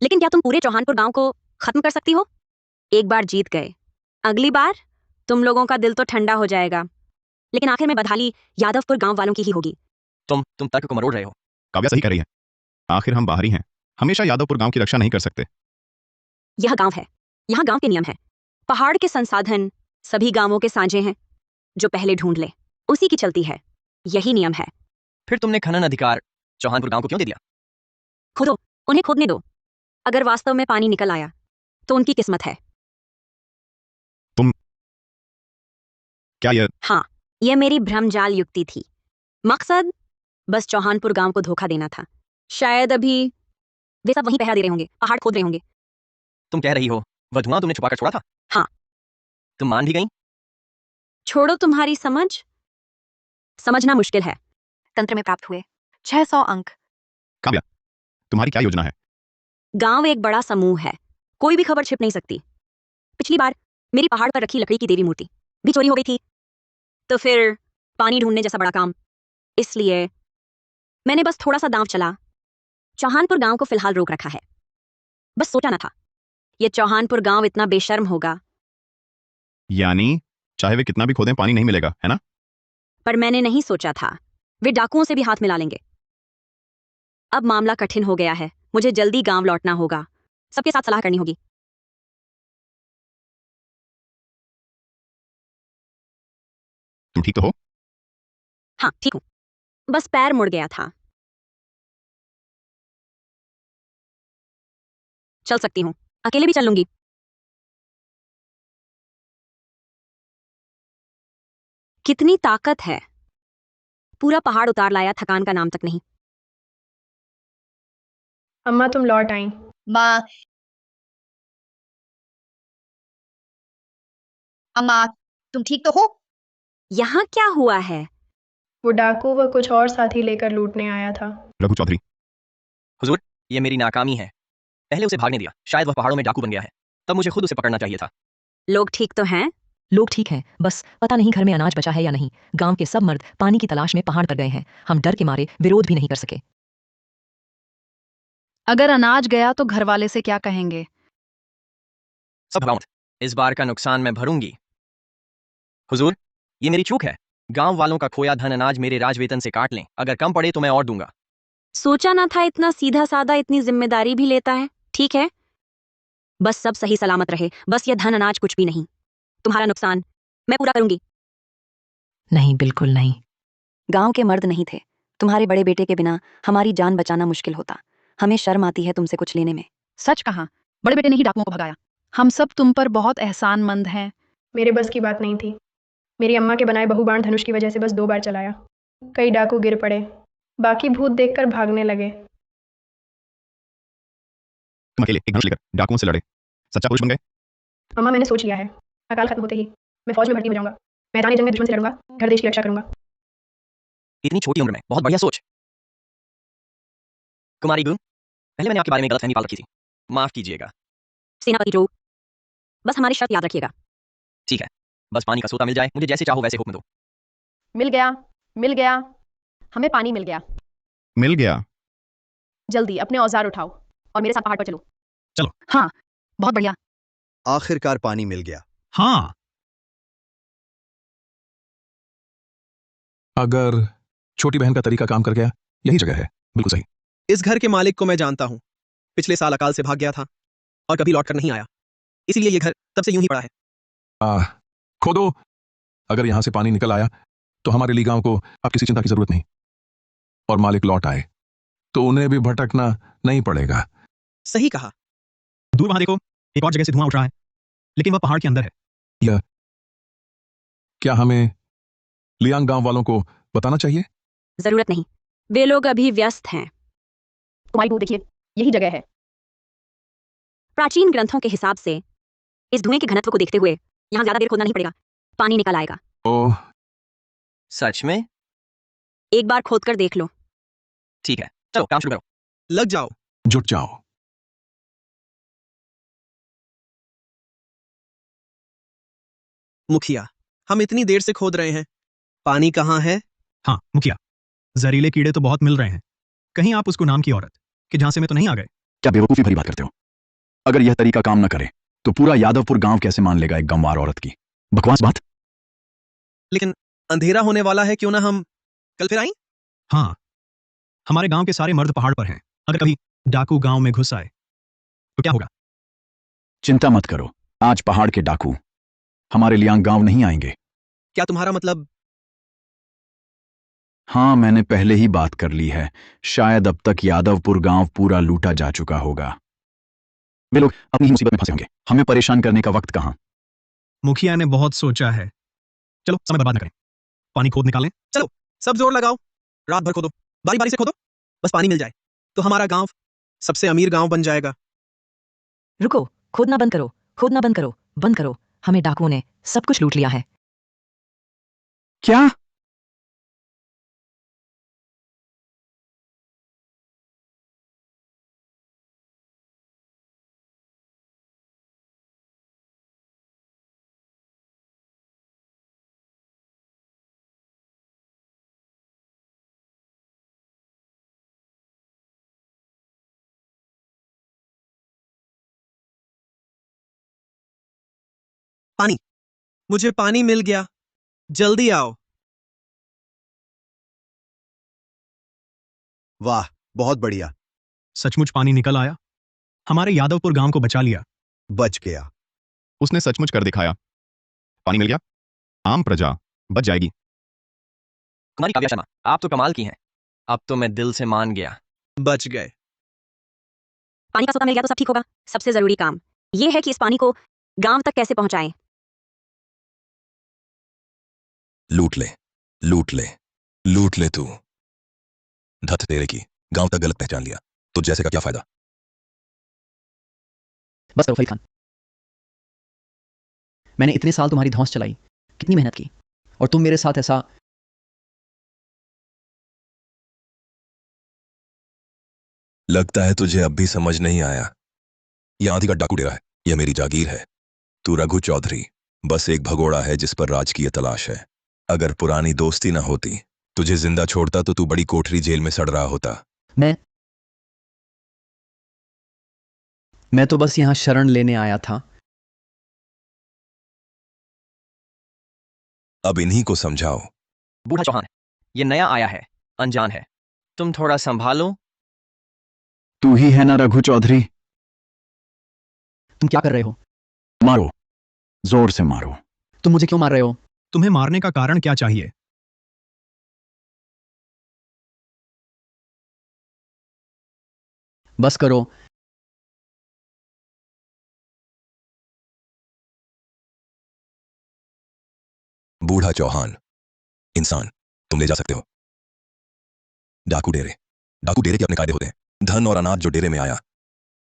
लेकिन क्या तुम पूरे चौहानपुर गांव को खत्म कर सकती हो? एक बार जीत गए, अगली बार तुम लोगों का दिल तो ठंडा हो जाएगा, लेकिन आखिर में बदहाली यादवपुर गांव वालों की ही होगी। तुम तर्क को मरोड़ रहे हो। काव्या सही कह रही है। आखिर हम बाहरी हैं, हमेशा यादवपुर गांव की रक्षा नहीं कर सकते। यह गांव है, यहाँ गांव के नियम है। पहाड़ के संसाधन सभी गांवों के साझे हैं, जो पहले ढूंढ ले उसी की चलती है। यही नियम है। फिर तुमने खनन अधिकार चौहानपुर गांव को क्यों दे दिया? खुदो, उन्हें खोदने दो। अगर वास्तव में पानी निकल आया तो उनकी किस्मत है। तुम क्या हाँ, यह मेरी भ्रमजाल युक्ति थी। मकसद बस चौहानपुर गांव को धोखा देना था। शायद अभी वे सब वहीं पहरा दे रहे होंगे, पहाड़ खोद रहे होंगे। तुम कह रही हो वह धुआं तुमने छुपाकर छोड़ा था? हाँ। तुम मान भी गई? छोड़ो तुम्हारी समझना मुश्किल है। तंत्र में प्राप्त हुए 600 अंक। काव्या, तुम्हारी क्या योजना है? गांव एक बड़ा समूह है, कोई भी खबर छिप नहीं सकती। पिछली बार मेरी पहाड़ पर रखी लकड़ी की देवी मूर्ति भी चोरी हो गई थी, तो फिर पानी ढूंढने जैसा बड़ा काम। इसलिए मैंने बस थोड़ा सा दांव चला, चौहानपुर गांव को फिलहाल रोक रखा है। बस सोचा ना था ये चौहानपुर गांव इतना बेशर्म होगा। यानी चाहे वे कितना भी खोदें पानी नहीं मिलेगा, है ना? पर मैंने नहीं सोचा था वे डाकुओं से भी हाथ मिला लेंगे। अब मामला कठिन हो गया है, मुझे जल्दी गांव लौटना होगा। सबके साथ सलाह करनी होगी। तुम ठीक तो हो? हाँ, ठीक हूं, बस पैर मुड़ गया था। चल सकती हूँ, अकेले भी चल लूंगी। कितनी ताकत है, पूरा पहाड़ उतार लाया, थकान का नाम तक नहीं। अम्मा तुम लौट आई। माँ, अम्मा, तुम ठीक तो हो? यहाँ क्या हुआ है? वो डाकू व कुछ और साथी लेकर लूटने आया था। रघु चौधरी। हुजूर, ये मेरी नाकामी है। पहले उसे भागने दिया, शायद वह पहाड़ों में डाकू बन गया है। तब मुझे खुद उसे पकड़ना चाहिए था। लोग ठीक तो हैं? लोग ठीक हैं, बस पता नहीं घर में अनाज बचा है या नहीं। गांव के सब मर्द पानी की तलाश में पहाड़ पर गए हैं। हम डर के मारे विरोध भी नहीं कर सके। अगर अनाज गया तो घर वाले से क्या कहेंगे? सब भगावत, इस बार का नुकसान मैं भरूंगी। हुजूर, ये मेरी चूक है। गांव वालों का खोया धन अनाज मेरे राजवेतन से काट लें, अगर कम पड़े तो मैं और दूंगा। सोचा ना था इतना सीधा साधा इतनी जिम्मेदारी भी लेता है। ठीक है, बस सब सही सलामत रहे, बस ये धन अनाज कुछ भी नहीं। तुम्हारा नुकसान मैं पूरा करूंगी। नहीं, बिल्कुल नहीं। गांव के मर्द नहीं थे, तुम्हारे बड़े बेटे के बिना हमारी जान बचाना मुश्किल होता। हमें शर्म आती है तुमसे कुछ लेने में। सच कहा, बड़े बेटे ने ही डाकुओं को भगाया। हम सब तुम पर बहुत एहसानमंद हैं। मेरे बस की बात नहीं थी। मेरी अम्मा के बनाए बहुबाण धनुष की वजह से बस 2 बार चलाया। कई डाकू गिर पड़े, बाकी भूत देखकर भागने लगे। तुम अकेले एक धनुष लेकर डाकुओं से लड़े, सच्चा पुरुष बन गए। अम्मा, मैंने सोच लिया है, अकाल खत्म होते ही मैं फौज में भर्ती हो जाऊंगा। मैदानी जंग में दुश्मन से लड़ूंगा, घर देश की रक्षा करूंगा। इतनी छोटी उम्र में बहुत बढ़िया सोच। कुमारी गुन, पहले मैंने आपके बारे में गलतफहमी पाल रखी थी, माफ कीजिएगा। सेनापति ड्रो, बस हमारी शर्त याद रखिएगा। ठीक है, बस पानी का सोता मिल जाए, मुझे जैसे चाहो वैसे हुक्म दो। मिल गया, मिल गया, हमें पानी मिल गया। मिल गया। जल्दी अपने औजार उठाओ और मेरे साथ पहाड़ पर चलो। चलो। हाँ, बहुत बढ़िया। आखिरकार पानी मिल गया। हाँ, अगर छोटी बहन का तरीका काम कर गया, यही जगह है। बिल्कुल सही। इस घर के मालिक को मैं जानता हूं। पिछले साल अकाल से भाग गया था और कभी लौटकर नहीं आया, इसीलिए ये घर तब से यूं ही पड़ा है। खोदो, अगर यहां से पानी निकल आया तो हमारे लिए गांव को अब किसी चिंता की जरूरत नहीं। और मालिक लौट आए तो उन्हें भी भटकना नहीं पड़ेगा। सही कहा। दूर वहां देखो, एक और जगह से धुआं उठ रहा है, लेकिन वह पहाड़ के अंदर है। यह क्या हमें लियांग गांव वालों को बताना चाहिए? जरूरत नहीं, वे लोग अभी व्यस्त हैं। तुम्हारी दूर देखिए, यही जगह है। प्राचीन ग्रंथों के हिसाब से इस धुएं के घनत्व को देखते हुए यहां ज्यादा देर खोदना नहीं पड़ेगा, पानी निकल आएगा। ओह, सच में? एक बार खोद कर देख लो। ठीक है, चलो काम शुरू करो। लग जाओ। जुट जाओ। मुखिया, हम इतनी देर से खोद रहे हैं, पानी कहाँ है? हाँ मुखिया, जहरीले कीड़े तो बहुत मिल रहे हैं। कहीं आप उसको नाम की औरत के झांसे में तो नहीं आ गए? क्या बेवकूफी भरी बात करते हो? अगर यह तरीका काम न करे तो पूरा यादवपुर गांव कैसे मान लेगा एक गंवार औरत की बकवास बात? लेकिन अंधेरा होने वाला है, क्यों ना हम कल फिर आएं? हाँ, हमारे गांव के सारे मर्द पहाड़ पर हैं। अगर कभी डाकू गांव में घुस आए तो क्या होगा? चिंता मत करो, आज पहाड़ के डाकू हमारे लियांग गांव नहीं आएंगे। क्या तुम्हारा मतलब? हाँ, मैंने पहले ही बात कर ली है। शायद अब तक यादवपुर गांव पूरा लूटा जा चुका होगा। वे लोग अपनी ही मुसीबत में फंसे होंगे, हमें परेशान करने का वक्त कहां। मुखिया ने बहुत सोचा है। चलो समय बर्बाद न करें, पानी खोद निकालें। चलो सब जोर लगाओ, रात भर खोदो, बारी बारी से खोदो, बस पानी मिल जाए तो हमारा गांव सबसे अमीर गांव बन जाएगा। रुको, खोदना बंद करो, खोदना बंद करो, बंद करो। हमें डाकुओं ने सब कुछ लूट लिया है। क्या? पानी, मुझे पानी मिल गया, जल्दी आओ। वाह, बहुत बढ़िया। सचमुच पानी निकल आया, हमारे यादवपुर गांव को बचा लिया। बच गया। उसने सचमुच कर दिखाया। पानी मिल गया, आम प्रजा बच जाएगी। कुमारी काव्या शर्मा, आप तो कमाल की हैं। अब तो मैं दिल से मान गया। बच गए। पानी का सोता मिल गया तो सब ठीक होगा। सबसे जरूरी काम यह है कि इस पानी को गांव तक कैसे पहुंचाएं। लूट ले, लूट ले, लूट ले तू। धत तेरे की, गांव तक गलत पहचान लिया तो जैसे का क्या फायदा? बस करो फैल खान, मैंने इतने साल तुम्हारी धौंस चलाई, कितनी मेहनत की, और तुम मेरे साथ ऐसा। लगता है तुझे अब भी समझ नहीं आया। यह आंधी का डाकू डेरा है, यह मेरी जागीर है। तू रघु चौधरी बस एक भगोड़ा है जिस पर राज की ये तलाश है। अगर पुरानी दोस्ती ना होती, तुझे जिंदा छोड़ता तो तू बड़ी कोठरी जेल में सड़ रहा होता। मैं मैं तो बस यहाँ शरण लेने आया था। अब इन्हीं को समझाओ। बूढ़ा चौहान, ये नया आया है, अनजान है, तुम थोड़ा संभालो। तू ही है ना रघु चौधरी? तुम क्या कर रहे हो? मारो, जोर से मारो। तुम मुझे क्यों मार रहे हो? तुम्हें मारने का कारण क्या चाहिए? बस करो। बूढ़ा चौहान, इंसान, तुम ले जा सकते हो। डाकू डेरे के अपने कायदे होते हैं। धन और अनाज जो डेरे में आया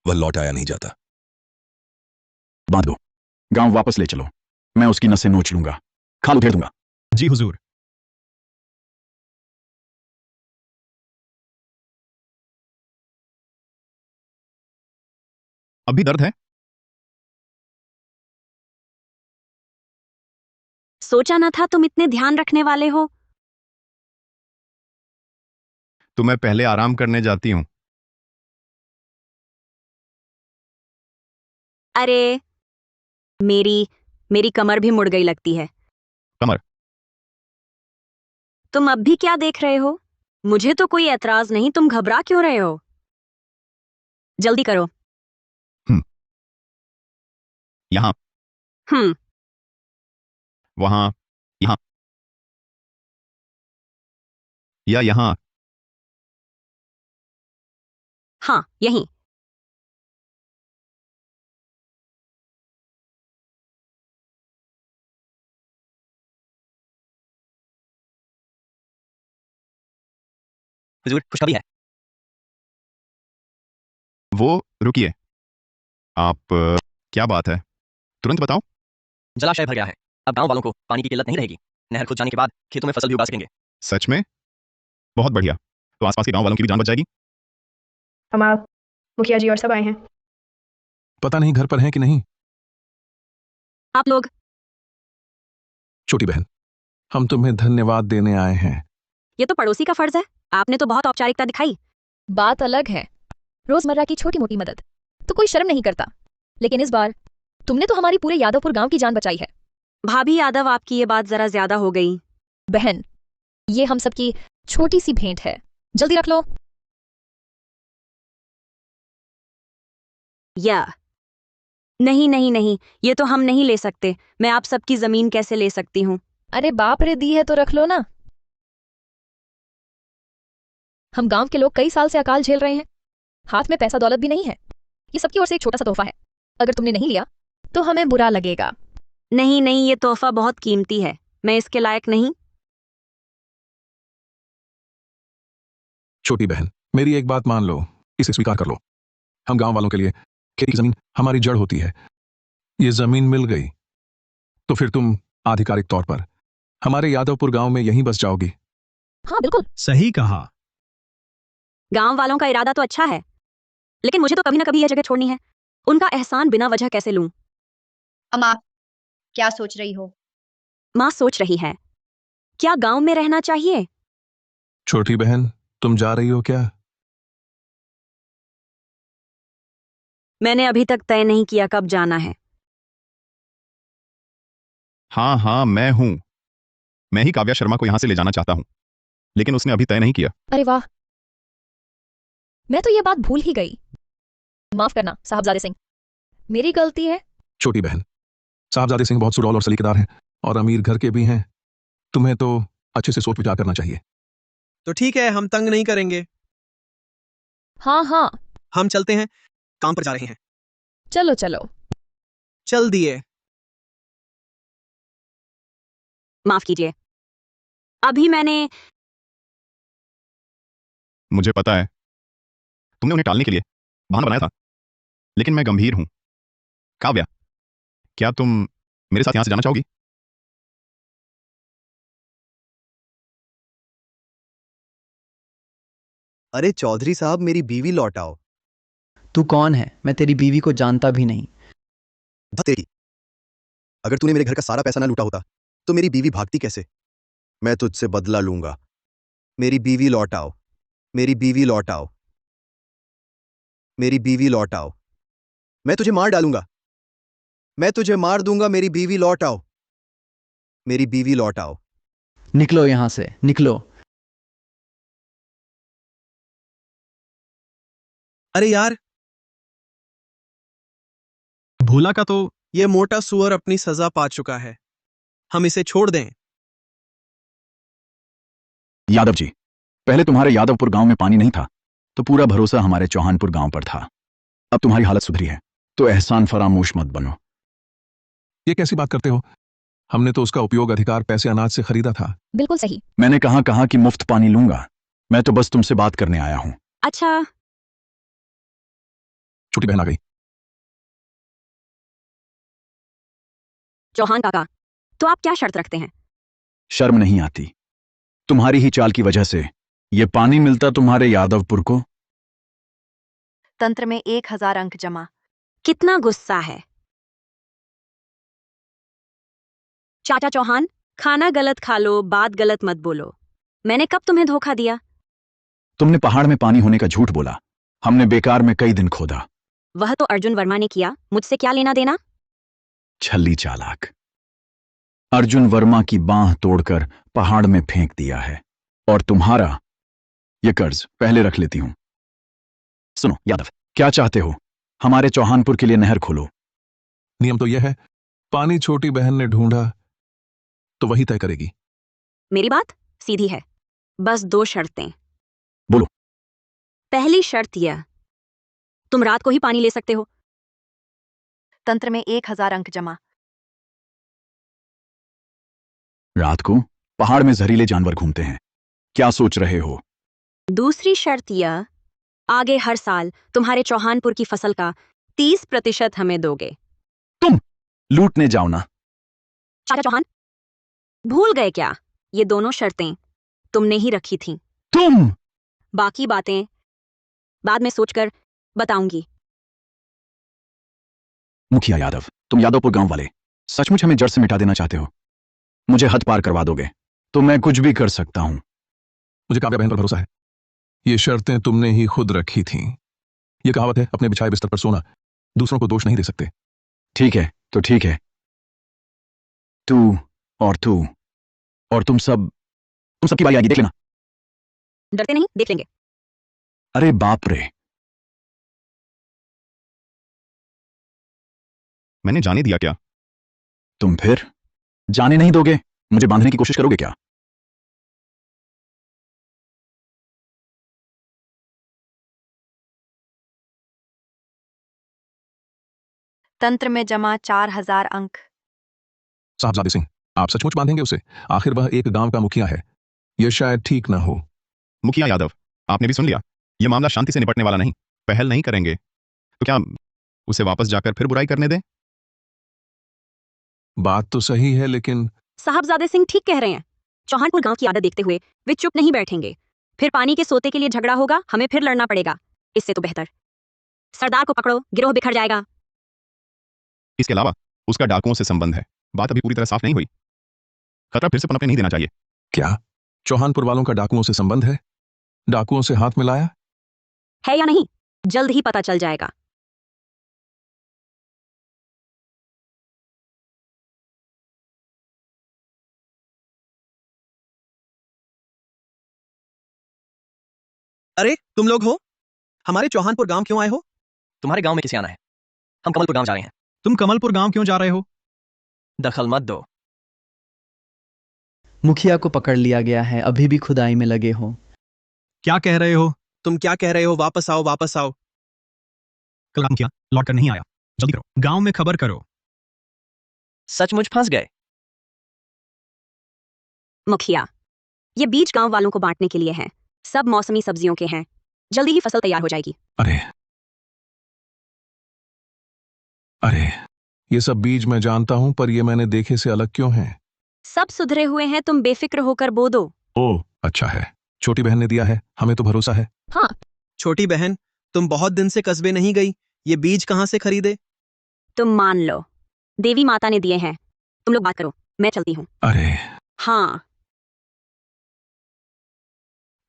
वह लौट आया नहीं जाता। बांध दो, गांव वापस ले चलो। मैं उसकी नसें नोच लूंगा, खाल उधेड़ दूंगा। जी हुजूर। अभी दर्द है? सोचा ना था तुम इतने ध्यान रखने वाले हो। तो मैं पहले आराम करने जाती हूं। अरे मेरी मेरी कमर भी मुड़ गई लगती है। कमर? तुम अब भी क्या देख रहे हो? मुझे तो कोई ऐतराज नहीं, तुम घबरा क्यों रहे हो? जल्दी करो। यहां, वहां, यहां या यहां? हाँ, यहीं। हुजूर, खुशखबरी है। वो रुकिए, आप क्या बात है? तुरंत बताओ। जलाशय भर गया है, अब गांव वालों को पानी की किल्लत नहीं रहेगी। नहर खुद जाने के बाद खेतों में फसल भी उगा सकेंगे। सच में? बहुत बढ़िया। तो आसपास के गांव वालों की भी जान बच जाएगी। हमारा मुखिया जी और सब आए हैं। पता नहीं घर पर हैं कि नहीं। आप लोग? छोटी बहन, हम तुम्हें धन्यवाद देने आए हैं। ये तो पड़ोसी का फर्ज है, आपने तो बहुत औपचारिकता दिखाई। बात अलग है, रोजमर्रा की छोटी मोटी मदद तो कोई शर्म नहीं करता, लेकिन इस बार तुमने तो हमारी पूरे यादवपुर गांव की जान बचाई है। भाभी यादव, आपकी ये बात जरा ज्यादा हो गई। बहन, ये हम सबकी छोटी सी भेंट है, जल्दी रख लो। या नहीं नहीं नहीं, ये तो हम नहीं ले सकते। मैं आप सबकी जमीन कैसे ले सकती हूँ? अरे बाप रे, दी है तो रख लो ना। हम गांव के लोग कई साल से अकाल झेल रहे हैं, हाथ में पैसा दौलत भी नहीं है। ये सबकी ओर से एक छोटा सा तोहफा है, अगर तुमने नहीं लिया तो हमें बुरा लगेगा। नहीं नहीं, ये तोहफा बहुत कीमती है, मैं इसके लायक नहीं। छोटी बहन, मेरी एक बात मान लो, इसे स्वीकार कर लो। हम गांव वालों के लिए खेती की जमीन हमारी जड़ होती है। ये जमीन मिल गई तो फिर तुम आधिकारिक तौर पर हमारे यादवपुर गांव में यहीं बस जाओगी। हाँ बिल्कुल सही कहा। गांव वालों का इरादा तो अच्छा है, लेकिन मुझे तो कभी ना कभी यह जगह छोड़नी है। उनका एहसान बिना वजह कैसे लूं? अम्मा, क्या सोच रही हो? माँ सोच रही है, क्या गांव में रहना चाहिए? छोटी बहन, तुम जा रही हो क्या? मैंने अभी तक तय नहीं किया कब जाना है। हाँ हाँ, मैं ही काव्या शर्मा को यहां से ले जाना चाहता हूं, लेकिन उसने अभी तय नहीं किया। अरे वाह, मैं तो ये बात भूल ही गई। माफ करना साहबजादे सिंह, मेरी गलती है। छोटी बहन, साहबजादे सिंह बहुत सुडौल और सलीकेदार हैं और अमीर घर के भी हैं। तुम्हें तो अच्छे से सोच विचार करना चाहिए। तो ठीक है, हम तंग नहीं करेंगे। हाँ हाँ, हम चलते हैं, काम पर जा रहे हैं। चलो चलो। चल दिए। माफ कीजिए, अभी मैंने मुझे पता है, तुमने उन्हें टालने के लिए बहाना बनाया था, लेकिन मैं गंभीर हूं। काव्या, क्या तुम मेरे साथ यहां से जाना चाहोगी? अरे चौधरी साहब, मेरी बीवी लौटाओ। तू कौन है? मैं तेरी बीवी को जानता भी नहीं। तेरी, अगर तूने मेरे घर का सारा पैसा ना लूटा होता तो मेरी बीवी भागती कैसे? मैं तुझसे बदला लूंगा। मेरी बीवी लौटाओ, मेरी बीवी लौटाओ, मेरी बीवी लौटाओ। मैं तुझे मार डालूंगा। मैं तुझे मार दूंगा। मेरी बीवी लौट आओ। मेरी बीवी लौट आओ। निकलो यहां से, निकलो। अरे यार, भोला का तो ये मोटा सुअर अपनी सजा पा चुका है। हम इसे छोड़ दें। यादव जी, पहले तुम्हारे यादवपुर गांव में पानी नहीं था तो पूरा भरोसा हमारे चौहानपुर गांव पर था। अब तुम्हारी हालत सुधरी है तो एहसान फरामोश मत बनो। ये कैसी बात करते हो? हमने तो उसका उपयोग अधिकार पैसे अनाज से खरीदा था। बिल्कुल सही। मैंने कहा कि मुफ्त पानी लूंगा। मैं तो बस तुमसे बात करने आया हूं। अच्छा, छोटी बहन आ गई। चौहान काका, तो आप क्या शर्त रखते हैं? शर्म नहीं आती? तुम्हारी ही चाल की वजह से ये पानी मिलता तुम्हारे यादवपुर को। तंत्र में 1000 अंक जमा। कितना गुस्सा है चाचा चौहान। खाना गलत खा लो, बात गलत मत बोलो। मैंने कब तुम्हें धोखा दिया? तुमने पहाड़ में पानी होने का झूठ बोला। हमने बेकार में कई दिन खोदा। वह तो अर्जुन वर्मा ने किया, मुझसे क्या लेना देना? छल्ली चालाक। अर्जुन वर्मा की बांह तोड़कर पहाड़ में फेंक दिया है और तुम्हारा ये कर्ज पहले रख लेती हूं। सुनो यादव, क्या चाहते हो? हमारे चौहानपुर के लिए नहर खोलो। नियम तो यह है, पानी छोटी बहन ने ढूंढा तो वही तय करेगी। मेरी बात सीधी है, बस 2 शर्तें। बोलो। पहली शर्त यह, तुम रात को ही पानी ले सकते हो। तंत्र में 1000 अंक जमा। रात को पहाड़ में जहरीले जानवर घूमते हैं, क्या सोच रहे हो? दूसरी शर्त यह, आगे हर साल तुम्हारे चौहानपुर की फसल का 30% हमें दोगे। तुम लूटने जाओ ना। चाचा चौहान, भूल गए क्या? ये दोनों शर्तें तुमने ही रखी थीं। तुम बाकी बातें बाद में सोचकर बताऊंगी। मुखिया यादव, तुम यादवपुर गांव वाले सचमुच हमें जड़ से मिटा देना चाहते हो? मुझे हद पार करवा दोगे तो मैं कुछ भी कर सकता हूं। मुझे काव्या बहन पर भरोसा है। ये शर्तें तुमने ही खुद रखी थीं। ये कहावत है, अपने बिछाए बिस्तर पर सोना, दूसरों को दोष नहीं दे सकते। ठीक है तो ठीक है। तू और तुम सबकी बारी आएगी, देख लेना। डरते नहीं, देख लेंगे। अरे बाप रे, मैंने जाने दिया क्या? तुम फिर जाने नहीं दोगे? मुझे बांधने की कोशिश करोगे क्या? तंत्र में जमा 4000 अंक। साहबजादे सिंह, आप सचमुच बांधेंगे उसे? आखिर वह एक गांव का मुखिया है। यह शायद ठीक ना हो। मुखिया यादव, आपने भी सुन लिया। यह मामला शांति से निपटने वाला नहीं। पहल नहीं करेंगे तो क्या उसे वापस जाकर फिर बुराई करने दें? बात तो सही है, लेकिन साहबजादे सिंह ठीक कह रहे हैं। चौहानपुर गांव की आदत देखते हुए वे चुप नहीं बैठेंगे। फिर पानी के सोते के लिए झगड़ा होगा, हमें फिर लड़ना पड़ेगा। इससे तो बेहतर सरदार को पकड़ो, गिरोह बिखर जाएगा। इसके अलावा उसका डाकुओं से संबंध है। बात अभी पूरी तरह साफ नहीं हुई। खतरा फिर से पनपने नहीं देना चाहिए। क्या चौहानपुर वालों का डाकुओं से संबंध है? डाकुओं से हाथ मिलाया है या नहीं, जल्द ही पता चल जाएगा। अरे तुम लोग हो? हमारे चौहानपुर गांव क्यों आए हो? तुम्हारे गांव में किसे आना है? हम कमलपुर गांव जा रहे हैं। तुम कमलपुर गांव क्यों जा रहे हो? दखल मत दो। मुखिया को पकड़ लिया गया है, अभी भी खुदाई में लगे हो। क्या कह रहे हो? तुम क्या कह रहे हो? वापस आओ, वापस आओ। कल मुखिया लौट कर नहीं आया। जल्दी करो, गांव में खबर करो। सचमुच फंस गए। मुखिया, ये बीज गांव वालों को बांटने के लिए है। सब मौसमी सब्जियों के हैं। जल्दी ही फसल तैयार हो जाएगी। अरे ये सब बीज मैं जानता हूं, पर ये मैंने देखे से अलग क्यों हैं? सब सुधरे हुए हैं, तुम बेफिक्र होकर बो दो। ओह अच्छा है, छोटी बहन ने दिया है, हमें तो भरोसा है। हाँ। छोटी बहन, तुम बहुत दिन से कस्बे नहीं गई, ये बीज कहां से खरीदे? तुम मान लो, देवी माता ने दिए हैं। तुम लोग बात करो, मैं चलती हूँ। अरे हाँ।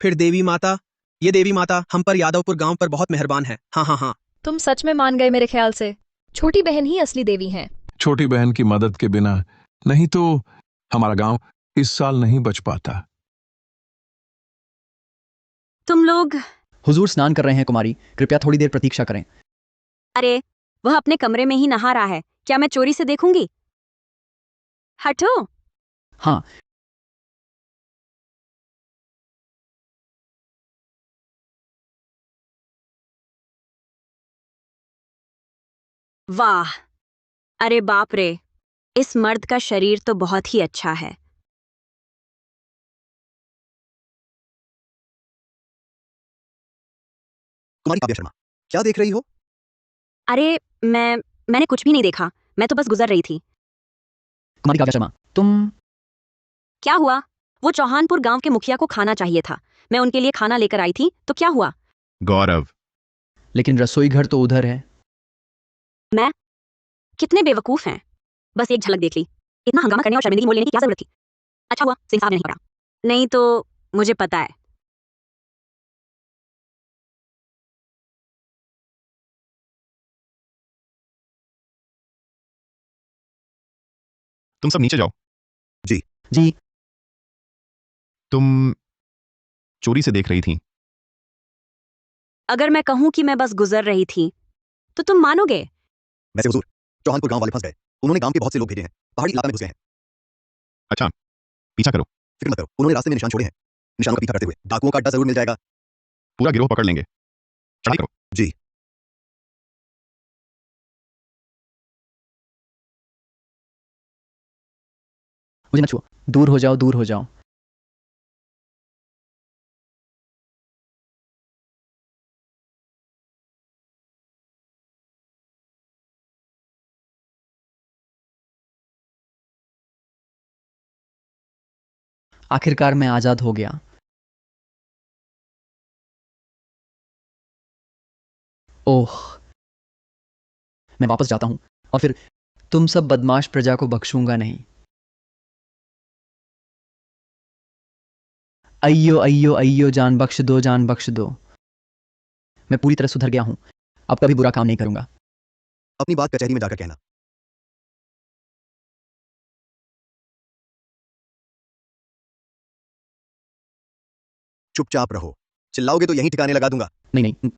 फिर देवी माता? ये देवी माता हम पर यादवपुर गांव पर बहुत मेहरबान है। हाँ हाँ हाँ। तुम सच में मान गए मेरे ख्याल से। छोटी बहन ही असली देवी हैं। छोटी बहन की मदद के बिना नहीं तो हमारा गांव इस साल नहीं बच पाता। तुम लोग। हुजूर स्नान कर रहे हैं कुमारी, कृपया थोड़ी देर प्रतीक्षा करें। अरे, वह अपने कमरे में ही नहा रहा है, क्या मैं चोरी से देखूंगी? हटो। हाँ। वाह, अरे बाप रे, इस मर्द का शरीर तो बहुत ही अच्छा है। कुमारी काव्या शर्मा, क्या देख रही हो? अरे, मैंने कुछ भी नहीं देखा, मैं तो बस गुजर रही थी। कुमारी काव्या शर्मा, तुम। क्या हुआ? वो चौहानपुर गांव के मुखिया को खाना चाहिए था, मैं उनके लिए खाना लेकर आई थी, तो क्या हुआ? गौरव। लेकिन रसोई घर तो उधर है। मैं? कितने बेवकूफ हैं, बस एक झलक देख ली, इतना हंगामा करने और शर्मिंदगी मोल लेने की क्या जरूरत थी? अच्छा हुआ सिंह साहब ने नहीं पड़ा, नहीं तो मुझे पता है। तुम सब नीचे जाओ। जी। जी। तुम चोरी से देख रही थी। अगर मैं कहूं कि मैं बस गुजर रही थी तो तुम मानोगे? वैसे हुजूर, चौहानपुर गांव वाले फंस गए। उन्होंने गांव के बहुत से लोग भेजे हैं, पहाड़ी इलाके में घुसे हैं। अच्छा, पीछा करो। फिक्र मत करो, उन्होंने रास्ते में निशान छोड़े हैं। निशानों का पीछा करते हुए डाकुओं का अड्डा जरूर मिल जाएगा। पूरा गिरोह पकड़ लेंगे, चढ़ाई करो। जी। मुझे न छुओ, दूर हो जाओ, दूर हो जाओ। आखिरकार मैं आजाद हो गया। ओह, मैं वापस जाता हूं और फिर तुम सब बदमाश प्रजा को बख्शूंगा नहीं। अय्यो अय्यो अय्यो, जान बख्श दो, जान बख्श दो। मैं पूरी तरह सुधर गया हूं, अब कभी बुरा काम नहीं करूंगा। अपनी बात कचहरी में जाकर कहना। चुपचाप रहो, चिल्लाओगे तो यहीं ठिकाने लगा दूंगा। नहीं नहीं।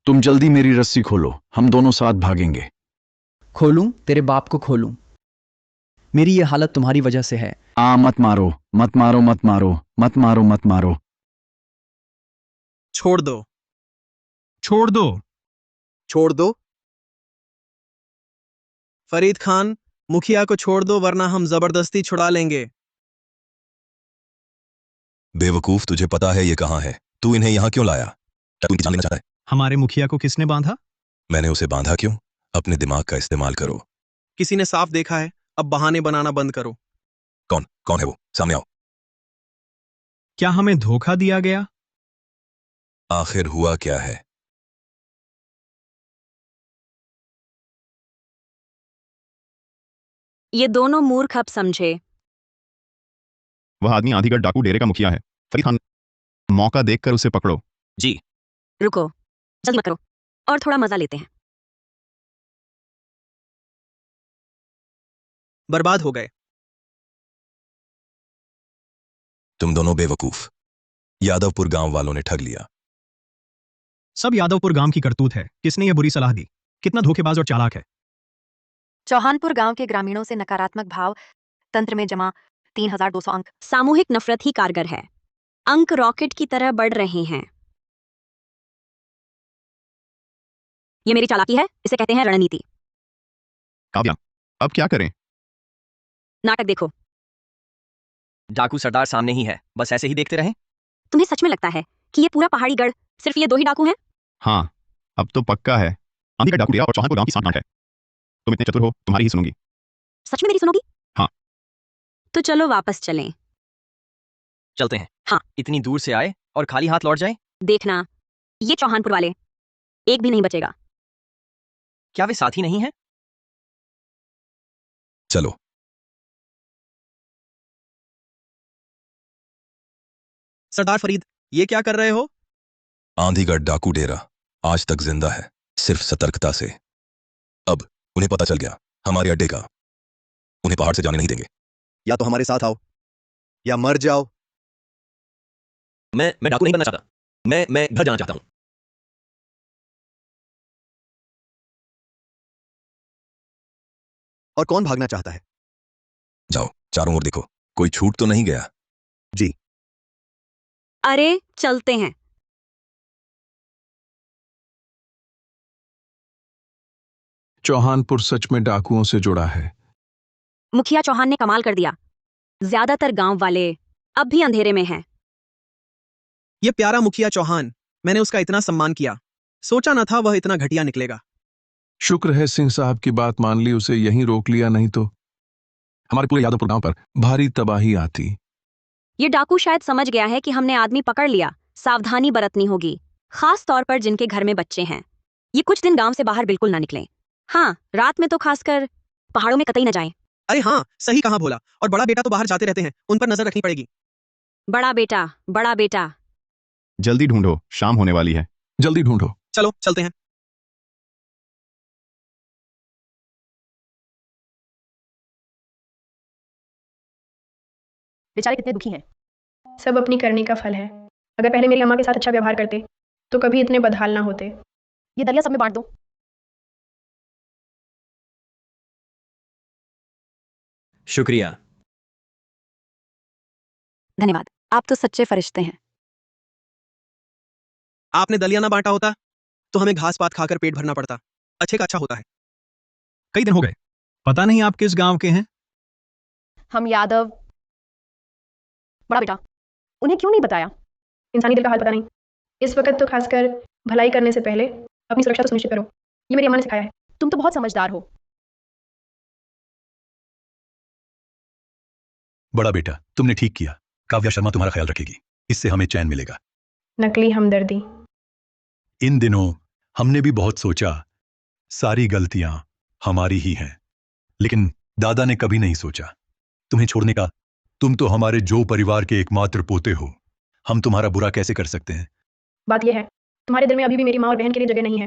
तुम जल्दी मेरी रस्सी खोलो, हम दोनों साथ भागेंगे। खोलूं? तेरे बाप को खोलूं? मेरी ये हालत तुम्हारी वजह से है। मत मारो, मत मारो, मत मारो, मत मारो, मत मारो। छोड़ दो, छोड़ दो, छोड़ दो। फरीद खान, मुखिया को छोड़ दो वरना हम जबरदस्ती छुड़ा लेंगे। बेवकूफ, तुझे पता है ये कहां है? तू इन्हें यहां क्यों लाया? क्या तू इनकी जान लेना चाहता है? हमारे मुखिया को किसने बांधा? मैंने उसे बांधा क्यों? अपने दिमाग का इस्तेमाल करो। किसी ने साफ देखा है, अब बहाने बनाना बंद करो। कौन कौन है वो? सामने आओ। क्या हमें धोखा दिया गया? आखिर हुआ क्या है? ये दोनों मूर्ख अब समझे। वह आदमी आंधीगढ़ डाकू डेरे का मुखिया है। फरीद खान, मौका देखकर उसे पकड़ो। जी। रुको, जल्दी मत करो, और थोड़ा मजा लेते हैं। बर्बाद हो गए। तुम दोनों बेवकूफ। यादवपुर गांव वालों ने ठग लिया। सब यादवपुर गांव की करतूत है। किसने यह बुरी सलाह दी? कितना धोखेबाज और चालाक है। चौहानपुर गांव के ग्रामीणों से नकारात्मक भाव, तंत्र में जमा 3200 अंक। सामूहिक नफरत ही कारगर है, अंक रॉकेट की तरह बढ़ रहे हैं। ये मेरी चालाकी है, इसे कहते हैं रणनीति। काव्या, अब क्या करें? नाटक देखो। डाकू सरदार सामने ही है, बस ऐसे ही देखते रहें। तुम्हें सच में लगता है कि ये पूरा पहाड़ी गढ़ सिर्फ ये दो ही डाकू हैं? हाँ, अब तो पक्का है। आंधीगढ़ डाकू डेरा और चौहानपुर गांव की सांठ है। तुम इतने चतुर हो, तुम्हारी ही सुनूंगी। सच में मेरी सुनोगी? हाँ। तो चलो वापस चलें। चलते हैं। हाँ। इतनी दूर से आए और खाली हाथ लौट जाए। देखना, ये चौहानपुर वाले एक भी नहीं बचेगा। क्या वे साथी नहीं हैं? चलो। सरदार फरीद, ये क्या कर रहे हो? आंधी का डाकू डेरा आज तक जिंदा है, सिर्फ सतर्कता से। अब उन्हें पता चल गया हमारे अड्डे का। उन्हें पहाड़ से जाने नहीं देंगे। या तो हमारे साथ आओ या मर जाओ। मैं डाकू नहीं बनना चाहता। मैं घर जाना चाहता हूं। और कौन भागना चाहता है? जाओ, चारों ओर देखो, कोई छूट तो नहीं गया। जी। अरे चलते हैं। चौहानपुर सच में डाकुओं से जुड़ा है। मुखिया चौहान ने कमाल कर दिया। ज्यादातर गांव वाले अब भी अंधेरे में हैं। ये प्यारा मुखिया चौहान, मैंने उसका इतना सम्मान किया, सोचा न था वह इतना घटिया निकलेगा। शुक्र है सिंह साहब की बात मान ली, उसे यहीं रोक लिया, नहीं तो हमारे पूरे यादवपुर गांव पर भारी तबाही आती। ये डाकू शायद समझ गया है कि हमने आदमी पकड़ लिया, सावधानी बरतनी होगी, खास तौर पर जिनके घर में बच्चे हैं। ये कुछ दिन गांव से बाहर बिल्कुल ना निकलें। हाँ, रात में तो खासकर पहाड़ों में कतई न जाएं। अरे हाँ, सही कहा भोला। और बड़ा बेटा तो बाहर जाते रहते हैं, उन पर नजर रखनी पड़ेगी। बड़ा बेटा। जल्दी ढूंढो, शाम होने वाली है। जल्दी ढूंढो। चलो चलते हैं। बेचारे कितने दुखी हैं। सब अपनी करनी का फल है। अगर पहले मेरी अम्मा के साथ अच्छा व्यवहार करते तो कभी इतने बदहाल ना होते। ये दलिया सब में बांट दो। शुक्रिया। धन्यवाद, आप तो सच्चे फरिश्ते हैं। आपने दलिया ना बांटा होता तो हमें घास पात खाकर पेट भरना पड़ता। अच्छे का अच्छा होता है। कई दिन हो गए, पता नहीं आप किस गांव के हैं। हम यादव। बड़ा बेटा, उन्हें क्यों नहीं बताया? इंसानी दिल का हाल पता नहीं। इस वक्त तो खासकर भलाई करने से पहले अपनी सुरक्षा तो सुनिश्चित करो। ये मेरी अम्मा ने सिखाया है। तुम तो बहुत समझदार हो। बड़ा बेटा, तुमने ठीक किया। काव्या शर्मा तुम्हारा ख्याल रखेगी, इससे हमें चैन मिलेगा। नकली हमदर्दी। इन दिनों हमने भी बहुत सोचा, सारी गलतियां हमारी ही हैं, लेकिन दादा ने कभी नहीं सोचा तुम्हें छोड़ने का। तुम तो हमारे जो परिवार के एकमात्र पोते हो, हम तुम्हारा बुरा कैसे कर सकते हैं? बात यह है, तुम्हारे दिल में अभी भी मेरी माँ और बहन के लिए जगह नहीं है।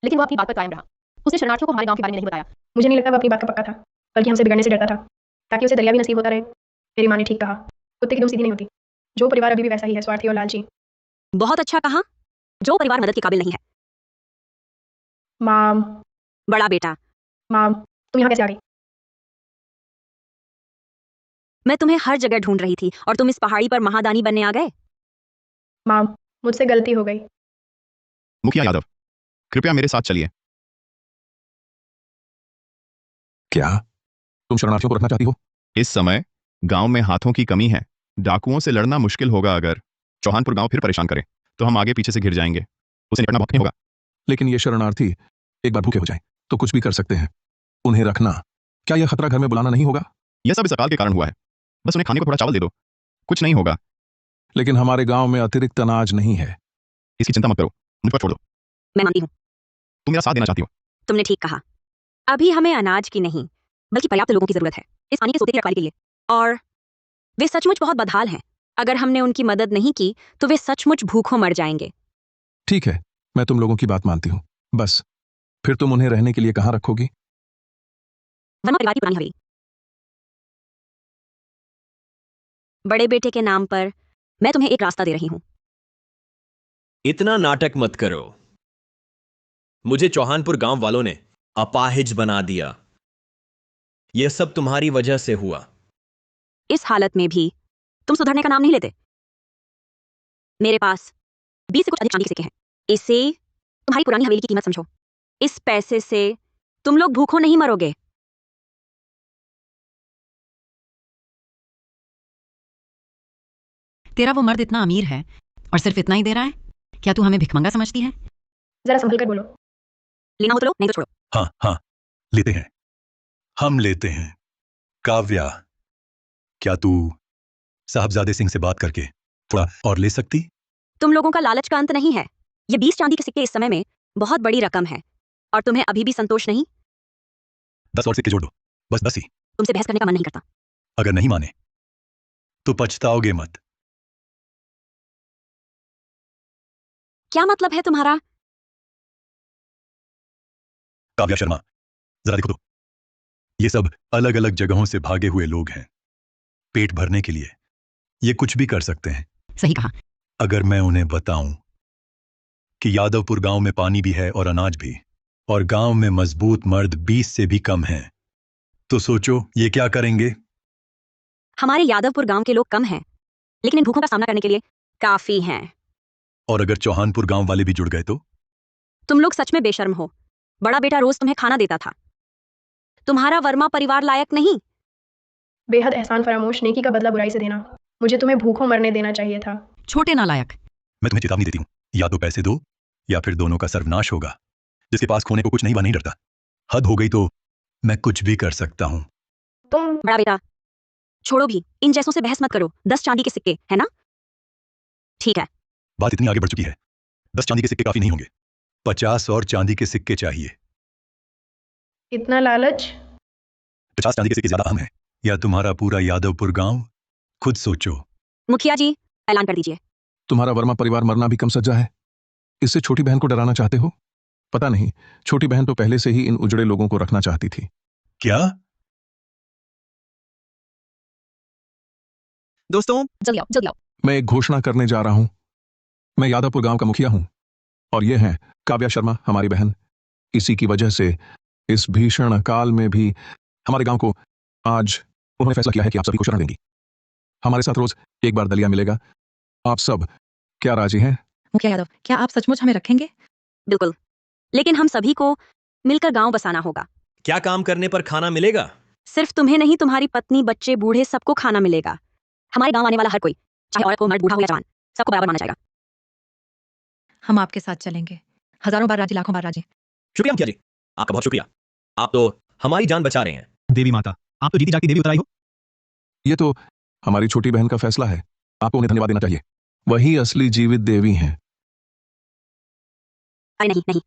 लेकिन वो अपनी बात पर कायम रहा। उसने शरणार्थियों को हमारे गांव के बारे में नहीं बताया। मुझे नहीं लगता वो अपनी बात का पक्का था, बल्कि हमसे बिगड़ने से डरता था, ताकि उसे दरिया भी नसीब होता रहे। मेरी माँ ने ठीक कहा, कुत्ते की दुम सीधी नहीं होती। जो परिवार अभी भी वैसा ही है, स्वार्थी और लालची। बहुत अच्छा कहा। जो परिवार मदद के काबिल नहीं है। माम। बड़ा बेटा। माम, तुम यहाँ कैसे आ गई? मैं तुम्हें हर जगह ढूंढ रही थी और तुम इस पहाड़ी पर महादानी बनने आ गए। माम, मुझसे गलती हो गई। मुखिया यादव, कृपया मेरे साथ चलिए। क्या तुम शरणार्थियों को रखना चाहती हो? इस समय गांव में हाथों की कमी है। डाकुओं से लड़ना मुश्किल होगा। अगर चौहानपुर गांव फिर परेशान करे तो हम आगे पीछे से घिर जाएंगे। उसे निपटना बहुत नहीं होगा। लेकिन ये शरणार्थी एक बार भूखे हो जाएं तो कुछ भी कर सकते हैं। उन्हें रखना, क्या यह खतरा घर में बुलाना नहीं होगा? यह सब इस अकाल के कारण हुआ है। बस उन्हें खाने को थोड़ा चावल दे दो, कुछ नहीं होगा। लेकिन हमारे गांव में अतिरिक्त अनाज नहीं है। इसकी चिंता मत करो, मुझ पर छोड़ दो। मैं मानती हूँ, तुम मेरा साथ देना चाहती हो। तुमने ठीक कहा। अभी हमें अनाज की नहीं, बल्कि पर्याप्त लोगों की जरूरत है इस पानी के सोते की रखवाली के लिए। और वे सचमुच बहुत बदहाल हैं। अगर हमने उनकी मदद नहीं की तो वे सचमुच भूखों मर जाएंगे। ठीक है, मैं तुम लोगों की बात मानती हूँ। बस फिर तुम उन्हें रहने के लिए कहाँ रखोगी? वर्मा परिवार की पुरानी हवेली। बड़े बेटे के नाम पर मैं तुम्हें एक रास्ता दे रही हूं। इतना नाटक मत करो। मुझे चौहानपुर गांव वालों ने अपाहिज बना दिया। यह सब तुम्हारी वजह से हुआ। इस हालत में भी तुम सुधरने का नाम नहीं लेते। मेरे पास 20 से कुछ अधिक चांदी के सिक्के हैं। इसे तुम्हारी पुरानी हवेली की कीमत समझो। इस पैसे से तुम लोग भूखों नहीं मरोगे। तेरा वो मर्द इतना अमीर है और सिर्फ इतना ही दे रहा है? क्या तू हमें भिखमंगा समझती है? जरा संभल कर बोलो। लेना हो तो लो, नहीं तो छोड़ो। हाँ हाँ, लेते हैं, हम लेते हैं। काव्या, क्या तू साहबजादे सिंह से बात करके थोड़ा और ले सकती? तुम लोगों का लालच का अंत नहीं है। ये 20 चांदी के सिक्के इस समय में बहुत बड़ी रकम है और तुम्हें अभी भी संतोष नहीं? 10 और सिक्के जोड़ दो, बस 10 ही। तुमसे बहस करने का मन नहीं करता। अगर नहीं माने तो पछताओगे मत। क्या मतलब है तुम्हारा? काव्या शर्मा, जरा देखो तो, ये सब अलग अलग जगहों से भागे हुए लोग हैं। पेट भरने के लिए ये कुछ भी कर सकते हैं। सही कहा। अगर मैं उन्हें बताऊं कि यादवपुर गांव में पानी भी है और अनाज भी, और गांव में मजबूत मर्द 20 से भी कम हैं, तो सोचो ये क्या करेंगे। हमारे यादवपुर गांव के लोग कम हैं, लेकिन इन भूखों का सामना करने के लिए काफी हैं। और अगर चौहानपुर गांव वाले भी जुड़ गए तो? तुम लोग सच में बेशर्म हो। बड़ा बेटा रोज तुम्हें खाना देता था। तुम्हारा वर्मा परिवार लायक नहीं। बेहद एहसान फरामोश, नेकी का बदला बुराई से देना। मुझे तुम्हें भूखों मरने देना चाहिए था। छोटे नालायक। मैं तुम्हें चेतावनी देती हूँ, या तो पैसे दो या फिर दोनों का सर्वनाश होगा। जिसके पास खोने को कुछ नहीं, वह नहीं डरता। हद हो गई तो मैं कुछ भी कर सकता हूँ। तुम बड़ा बेटा छोड़ो भी, इन जैसों से बहस मत करो। 10 चांदी के सिक्के है ना? ठीक है। बात इतनी आगे बढ़ चुकी है, 10 चांदी के सिक्के काफी नहीं होंगे, 50 और चांदी के सिक्के चाहिए। इतना लालच? 50 चांदी के सिक्के ज्यादा अहम है, या तुम्हारा पूरा यादवपुर गांव? खुद सोचो। मुखिया जी, ऐलान कर दीजिए। तुम्हारा वर्मा परिवार मरना भी कम सज्जा है, इससे छोटी बहन को डराना चाहते हो? पता नहीं, छोटी बहन तो पहले से ही इन उजड़े लोगों को रखना चाहती थी। क्या? दोस्तों, जल्दी आओ। मैं एक घोषणा करने जा रहा हूं। मैं यादवपुर गांव का मुखिया हूं, और ये है काव्या शर्मा, हमारी बहन। इसी की वजह से इस भीषण अकाल में भी हमारे गांव को आज उन्होंने फैसला किया है कि आप सभी को शरण देंगी। हमारे साथ रोज एक बार दलिया मिलेगा। आप सब क्या राजी हैं? मुखिया यादव, क्या आप सचमुच हमें रखेंगे? बिल्कुल, लेकिन हम सभी को मिलकर गांव बसाना होगा। क्या काम करने पर खाना मिलेगा? सिर्फ तुम्हें नहीं, तुम्हारी पत्नी, बच्चे, बूढ़े, सबको खाना मिलेगा। हमारे गांव आने वाला हर कोई, चाहे औरत हो, मर्द, बूढ़ा हो या जवान, सबको बराबर माना जाएगा। हम आपके साथ चलेंगे। हजारों बार राजी, लाखों बार राजी। शुक्रिया मुखिया जी, आपका बहुत शुक्रिया। आप तो हमारी जान बचा रहे हैं। देवी माता, आप तो जीती जागती देवी उतर आई हो। ये तो हमारी छोटी बहन का फैसला है, आपको उन्हें धन्यवाद देना चाहिए। वही असली जीवित देवी हैं। अरे नहीं,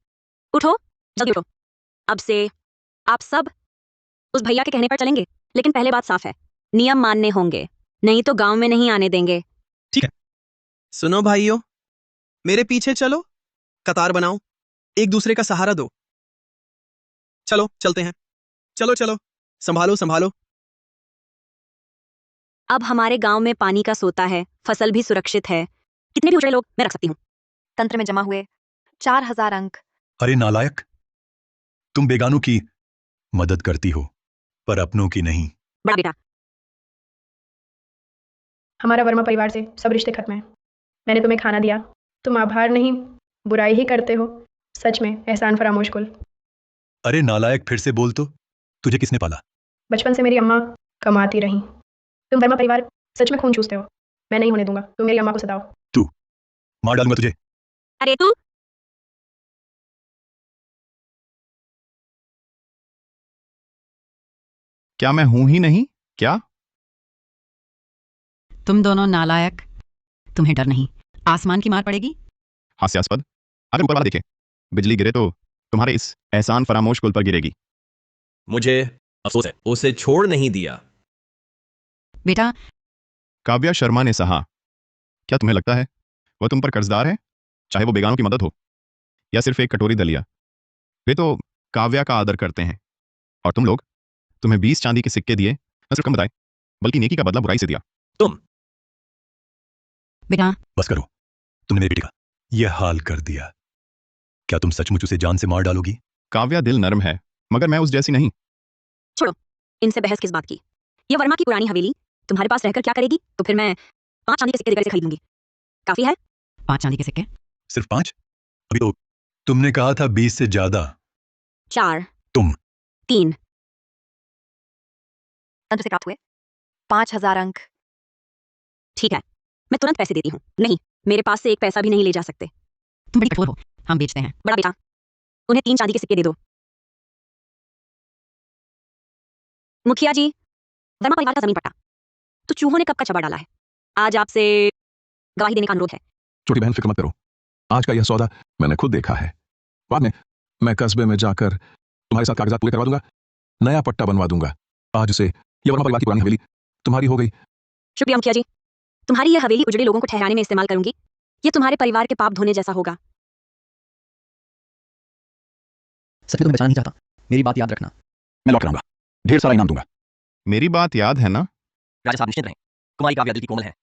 उठो, जल्दी उठो। अब से आप सब उस भैया के कहने पर चलेंगे, लेकिन पहले बात साफ है, नियम मानने होंगे, नहीं तो गांव में नहीं आने देंगे। ठीक है। सुनो भाइयों, मेरे पीछे चलो, कतार बनाओ, एक दूसरे का सहारा दो। चलो चलते हैं, चलो चलो, संभालो संभालो। अब हमारे गांव में पानी का सोता है, फसल भी सुरक्षित है। कितने भी उजड़े लोग मैं रख सकती हूँ। तंत्र में जमा हुए 4000 अंक। अरे नालायक, तुम बेगानों की मदद करती हो पर अपनों की नहीं। बड़ा बेटा, हमारा वर्मा परिवार से सब रिश्ते खत्म हैं। मैंने तुम्हें खाना दिया, तुम आभार नहीं बुराई ही करते हो। सच में एहसान फरामोश कुल। अरे नालायक, फिर से बोल तो, तुझे किसने पाला? बचपन से मेरी अम्मा कमाती रही। तुम वर्मा परिवार सच में खून चूसते हो। मैं नहीं होने दूंगा, तुम मेरी अम्मा को सताओ। तू, मार डालूंगा तुझे। अरे तू, क्या मैं हूं ही नहीं क्या? तुम दोनों नालायक। तुम्हें डर नहीं, आसमान की मार पड़ेगी। हास्यास्पद। अगर ऊपर वाला देखे, बिजली गिरे तो तुम्हारे इस एहसान फरामोश कुल पर गिरेगी। मुझे अफसोस है, उसे छोड़ नहीं दिया। बेटा, काव्या शर्मा ने सहा। क्या तुम्हें लगता है वह तुम पर कर्जदार है, चाहे वो बेगानों की मदद हो या सिर्फ एक कटोरी दलिया? वे तो काव्या का आदर करते हैं, और तुम लोग, तुम्हें 20 चांदी के सिक्के दिए, न सिर्फ कम बताए बल्कि नेकी का बदला बुराई से दिया। तुम बेटा, बस करो, तुमने मेरी बेटी का यह हाल कर दिया। क्या तुम सचमुच उसे जान से मार डालोगी? काव्या दिल नर्म है, मगर मैं उस जैसी नहीं। छोड़ो, इनसे बहस किस बात की। ये वर्मा की पुरानी हवेली तुम्हारे पास रहकर क्या करेगी? तो फिर मैं 5 चांदी के सिक्के देकर इसे खरीदूंगी। काफी है? 5 चांदी के सिक्के? सिर्फ 5? अभी तो तुमने कहा था 20 से ज्यादा। 4। तुम 3। तंत्र से प्राप्त हुए 5000 अंक। ठीक है, मैं तुरंत पैसे देती हूँ। नहीं, मेरे पास से एक पैसा भी नहीं ले जा सकते। तुम बड़ी कठोर हो, हम बेचते हैं। बड़ा बेटा, उन्हें 3 चांदी के सिक्के दे दो। मुखिया जी, वर्मा परिवार का जमीन पट्टा तो चूहों ने कब का चबा डाला है। आज आपसे गवाही देने का अनुरोध है। छोटी बहन, फिक्र मत करो, आज का यह सौदा मैंने खुद देखा है। बाद में मैं कस्बे में जाकर तुम्हारे साथ कागजात पूरे करवा दूंगा, नया पट्टा बनवा दूंगा। आज से यह वर्मा परिवार की पुरानी हवेली तुम्हारी हो गई। शुक्रिया मुखिया जी, तुम्हारी यह हवेली उजड़े लोगों को ठहराने में इस्तेमाल करूंगी। ये तुम्हारे परिवार के पाप धोने जैसा होगा। सच में तुम्हें बचाना नहीं चाहता, मेरी बात याद रखना। मैं लौट कर आऊंगा, ढेर सारा इनाम दूंगा। मेरी बात याद है ना? राजा साहब निश्चिंत रहें, कुमारी काव्या दिल की कोमल है,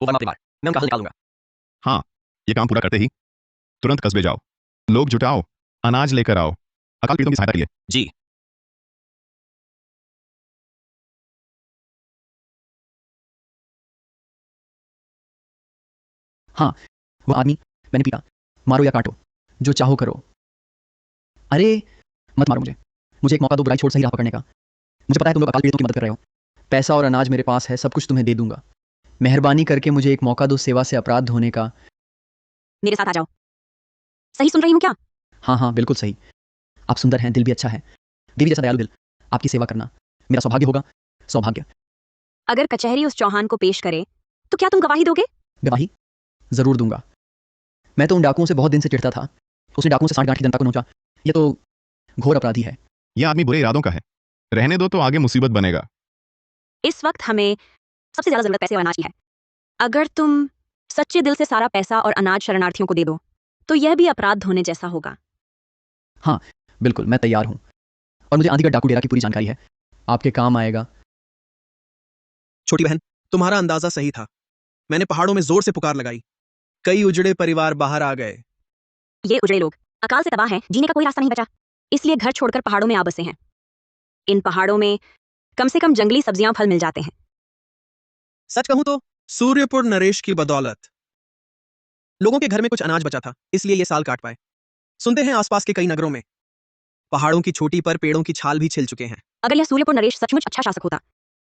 वो वर्मा परिवार, मैं उनका हल निकाल लूंगा। हाँ, ये काम पूरा करते ही तुरंत कस्बे जाओ, लोग जुटाओ, अनाज लेकर आओ, अकाल पीड़ितों की सहायता के लिए। जी। हाँ, वो आदमी मैंने पीटा, मारो या काटो, जो चाहो करो। अरे मत मारो मुझे, मुझे एक मौका दो बुराई छोड़ सही राह पकड़ने का। मुझे पता है तुम लोग अकाल पीड़ितों की मदद कर रहे हो, पैसा और अनाज मेरे पास है, सब कुछ तुम्हें दे दूंगा। मेहरबानी करके मुझे एक मौका दो सेवा से अपराध धोने का। मेरे साथ आ जाओ। सही सुन रही हूँ क्या? हाँ हाँ बिल्कुल सही, आप सुंदर हैं, दिल भी अच्छा है, देवी जैसा दयालु दिल, आपकी सेवा करना मेरा सौभाग्य होगा, सौभाग्य। अगर कचहरी उस चौहान को पेश करे तो क्या तुम गवाही दोगे? गवाही जरूर दूंगा। मैं तो उन डाकुओं से बहुत दिन से चिढ़ता था, उसने डाकुओं से सांठगांठ की जनता को नोचा, ये तो घोर अपराधी है। यह आदमी बुरे इरादों का है, रहने दो तो आगे मुसीबत बनेगा। इस वक्त हमें सबसे ज्यादा जरूरत पैसे और अनाज की है। अगर तुम सच्चे दिल से सारा पैसा और अनाज शरणार्थियों को दे दो तो यह भी अपराध होने जैसा होगा। हाँ बिल्कुल, मैं तैयार हूं, और मुझे आंधीगढ़ डाकू डेरा की पूरी जानकारी है, आपके काम आएगा। छोटी बहन, तुम्हारा अंदाजा सही था। मैंने पहाड़ों में जोर से पुकार लगाई, कई उजड़े परिवार बाहर आ गए। ये उजड़े लोग अकाल से तबाह हैं, जीने का कोई रास्ता नहीं बचा, इसलिए घर छोड़कर पहाड़ों में आ बसे हैं। इन पहाड़ों में कम से कम जंगली सब्जियां फल मिल जाते हैं। सच कहूं तो सूर्यपुर नरेश की बदौलत लोगों के घर में कुछ अनाज बचा था, इसलिए ये साल काट पाए। सुनते हैं आसपास के कई नगरों में पहाड़ों की चोटी पर पेड़ों की छाल भी छिल चुके हैं। अगर यह सूर्यपुर नरेश सचमुच अच्छा शासक होता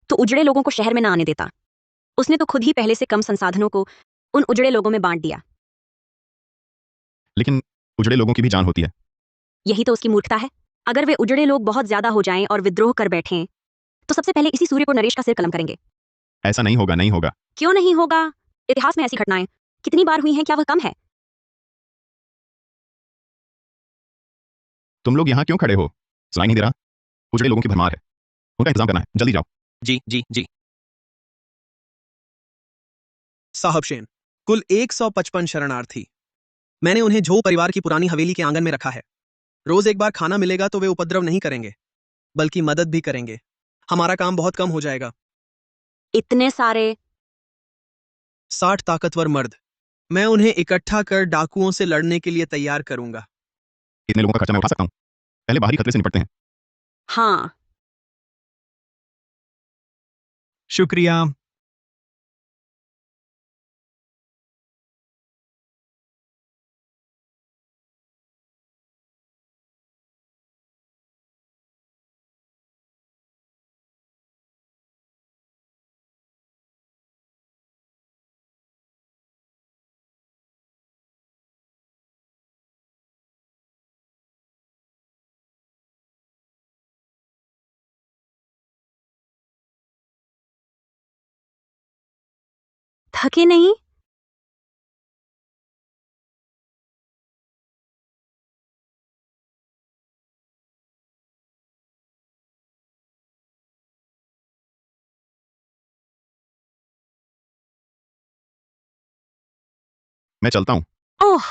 तो उजड़े लोगों को शहर में ना आने देता। उसने तो खुद ही पहले से कम संसाधनों को उन उजड़े लोगों में बांट दिया। लेकिन उजड़े लोगों की भी जान होती है। यही तो उसकी मूर्खता है। अगर वे उजड़े लोग बहुत ज्यादा हो जाएं और विद्रोह कर बैठें तो सबसे पहले इसी सूर्यपुर नरेश का सिर कलम करेंगे। ऐसा नहीं होगा, नहीं होगा। क्यों नहीं होगा? इतिहास में ऐसी घटनाएं कितनी बार हुई हैं, क्या वह कम है? तुम लोग यहाँ क्यों खड़े हो? सुनाई नहीं दे रहा? उजड़े लोगों की भरमार है, उनका इंतजाम करना है, जल्दी जाओ। जी जी जी। साहब शेन, कुल 155 शरणार्थी। मैंने उन्हें झो परिवार की पुरानी हवेली के आंगन में रखा है। रोज एक बार खाना मिलेगा तो वे उपद्रव नहीं करेंगे, बल्कि मदद भी करेंगे। हमारा काम बहुत कम हो जाएगा। इतने सारे? 60 ताकतवर मर्द। मैं उन्हें इकट्ठा कर डाकुओं से लड़ने के लिए तैयार करूंगा। इतने लोगों का खर्चा मैं उठा सकता हूँ। पहले बाहरी खतरे से निपटते हैं। हाँ। शुक्रिया। थके नहीं? मैं चलता हूँ। ओह,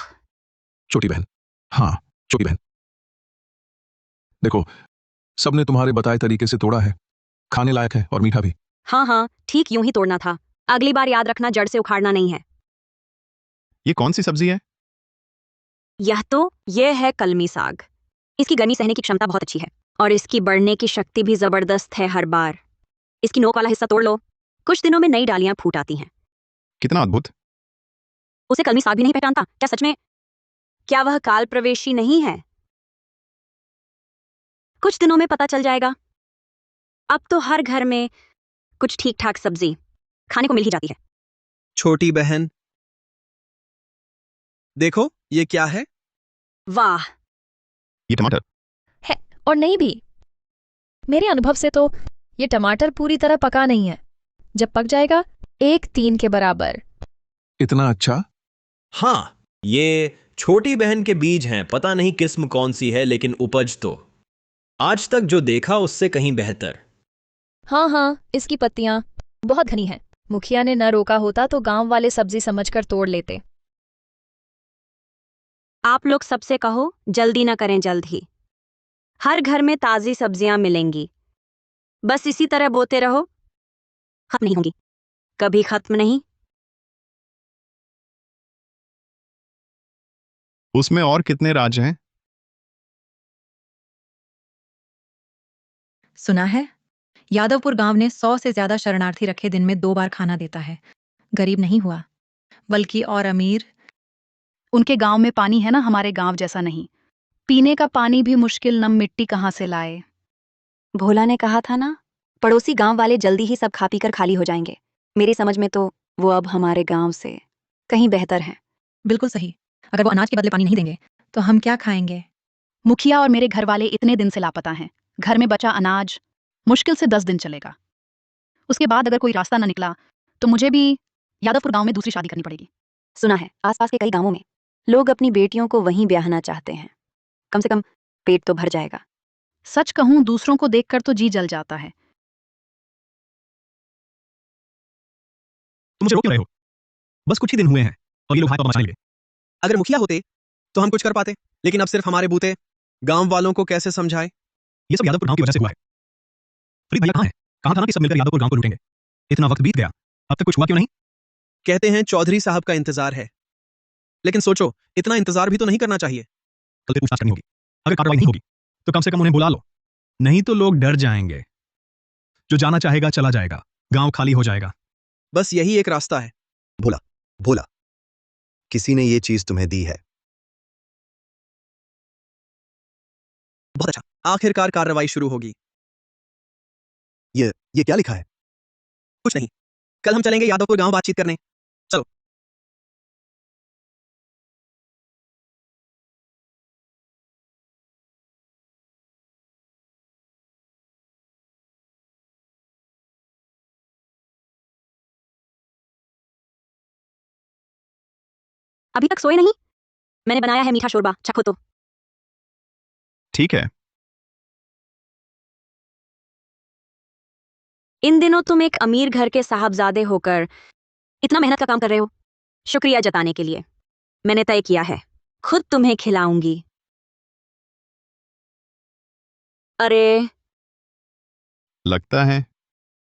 छोटी बहन, हाँ छोटी बहन, देखो सबने तुम्हारे बताए तरीके से तोड़ा है, खाने लायक है और मीठा भी। हाँ हाँ, ठीक यूं ही तोड़ना था। अगली बार याद रखना, जड़ से उखाड़ना नहीं है। ये कौन सी सब्जी है? यह है कलमी साग। इसकी गर्मी सहने की क्षमता बहुत अच्छी है और इसकी बढ़ने की शक्ति भी जबरदस्त है हर बार। इसकी नोक वाला हिस्सा तोड़ लो, कुछ दिनों में नई डालियां फूट आती हैं। कितना अद्भुत। उसे कलमी साग भी नहीं पहचानता क्या सच में? क्या वह काल प्रवेशी नहीं है? कुछ दिनों में पता चल जाएगा। अब तो हर घर में कुछ ठीक ठाक सब्जी खाने को मिल ही जाती है। छोटी बहन, देखो ये क्या है? वाह, ये टमाटर है और नहीं भी। मेरे अनुभव से तो ये टमाटर पूरी तरह पका नहीं है। जब पक जाएगा 1/3 के बराबर। इतना अच्छा? हाँ, ये छोटी बहन के बीज हैं। पता नहीं किस्म कौन सी है, लेकिन उपज तो आज तक जो देखा उससे कहीं बेहतर। हाँ हाँ, इसकी पत्तियां बहुत घनी हैं। मुखिया ने न रोका होता तो गांव वाले सब्जी समझकर तोड़ लेते। आप लोग सबसे कहो जल्दी ना करें, जल्द ही। हर घर में ताजी सब्जियां मिलेंगी। बस इसी तरह बोते रहो। खत्म नहीं होंगी, कभी खत्म नहीं। उसमें और कितने राज्य हैं? सुना है यादवपुर गांव ने 100 से ज्यादा शरणार्थी रखे दिन में 2 बार खाना देता है। गरीब नहीं हुआ, बल्कि और अमीर। उनके गांव में पानी है ना, हमारे गांव जैसा नहीं। पीने का पानी भी मुश्किल, नम मिट्टी कहाँ से लाए। भोला ने कहा था ना, पड़ोसी गांव वाले जल्दी ही सब खा पी कर खाली हो जाएंगे। मेरी समझ में तो वो अब हमारे गांव से कहीं बेहतर हैं। बिल्कुल सही। अगर वो अनाज के बदले पानी नहीं देंगे तो हम क्या खाएंगे? मुखिया और मेरे घर वाले इतने दिन से लापता हैं। घर में बचा अनाज मुश्किल से 10 दिन चलेगा। उसके बाद अगर कोई रास्ता ना निकला तो मुझे भी यादवपुर गांव में दूसरी शादी करनी पड़ेगी। सुना है आसपास के कई गांवों में लोग अपनी बेटियों को वहीं ब्याहना चाहते हैं। कम से कम पेट तो भर जाएगा। सच कहूं, दूसरों को देखकर तो जी जल जाता है। तुम मुझे रोक क्यों रहे हो? बस कुछ ही दिन हुए हैं और ये लोग हाथ पांव मचाने लगे। अगर मुखिया होते तो हम कुछ कर पाते, लेकिन अब सिर्फ हमारे बूते। गांव वालों को कैसे समझाए? ये सब यादवपुर गांव की वजह से हुआ है। फरीद भैया कहाँ है? कहा था ना कि सब मिलकर यादवपुर गांव को लूटेंगे। इतना वक्त बीत गया, अब तक कुछ हुआ क्यों नहीं? कहते हैं चौधरी साहब का इंतजार है, लेकिन सोचो इतना इंतजार भी तो नहीं करना चाहिए। कल फिर पूछताछ करनी होगी। अगर कार्रवाई नहीं होगी तो कम से कम उन्हें बुला लो, नहीं तो लोग डर जाएंगे। जो जाना चाहेगा चला जाएगा, गांव खाली हो जाएगा। बस यही एक रास्ता है। भोला, भोला, किसी ने ये चीज तुम्हें दी है। बहुत अच्छा, आखिरकार कार्रवाई शुरू होगी। ये क्या लिखा है? कुछ नहीं, कल हम चलेंगे यादवपुर गांव बातचीत करने। चलो। अभी तक सोए नहीं? मैंने बनाया है मीठा शोरबा, चखो तो। ठीक है। इन दिनों तुम एक अमीर घर के साहबजादे होकर इतना मेहनत का काम कर रहे हो। शुक्रिया जताने के लिए मैंने तय किया है, खुद तुम्हें खिलाऊंगी। अरे लगता है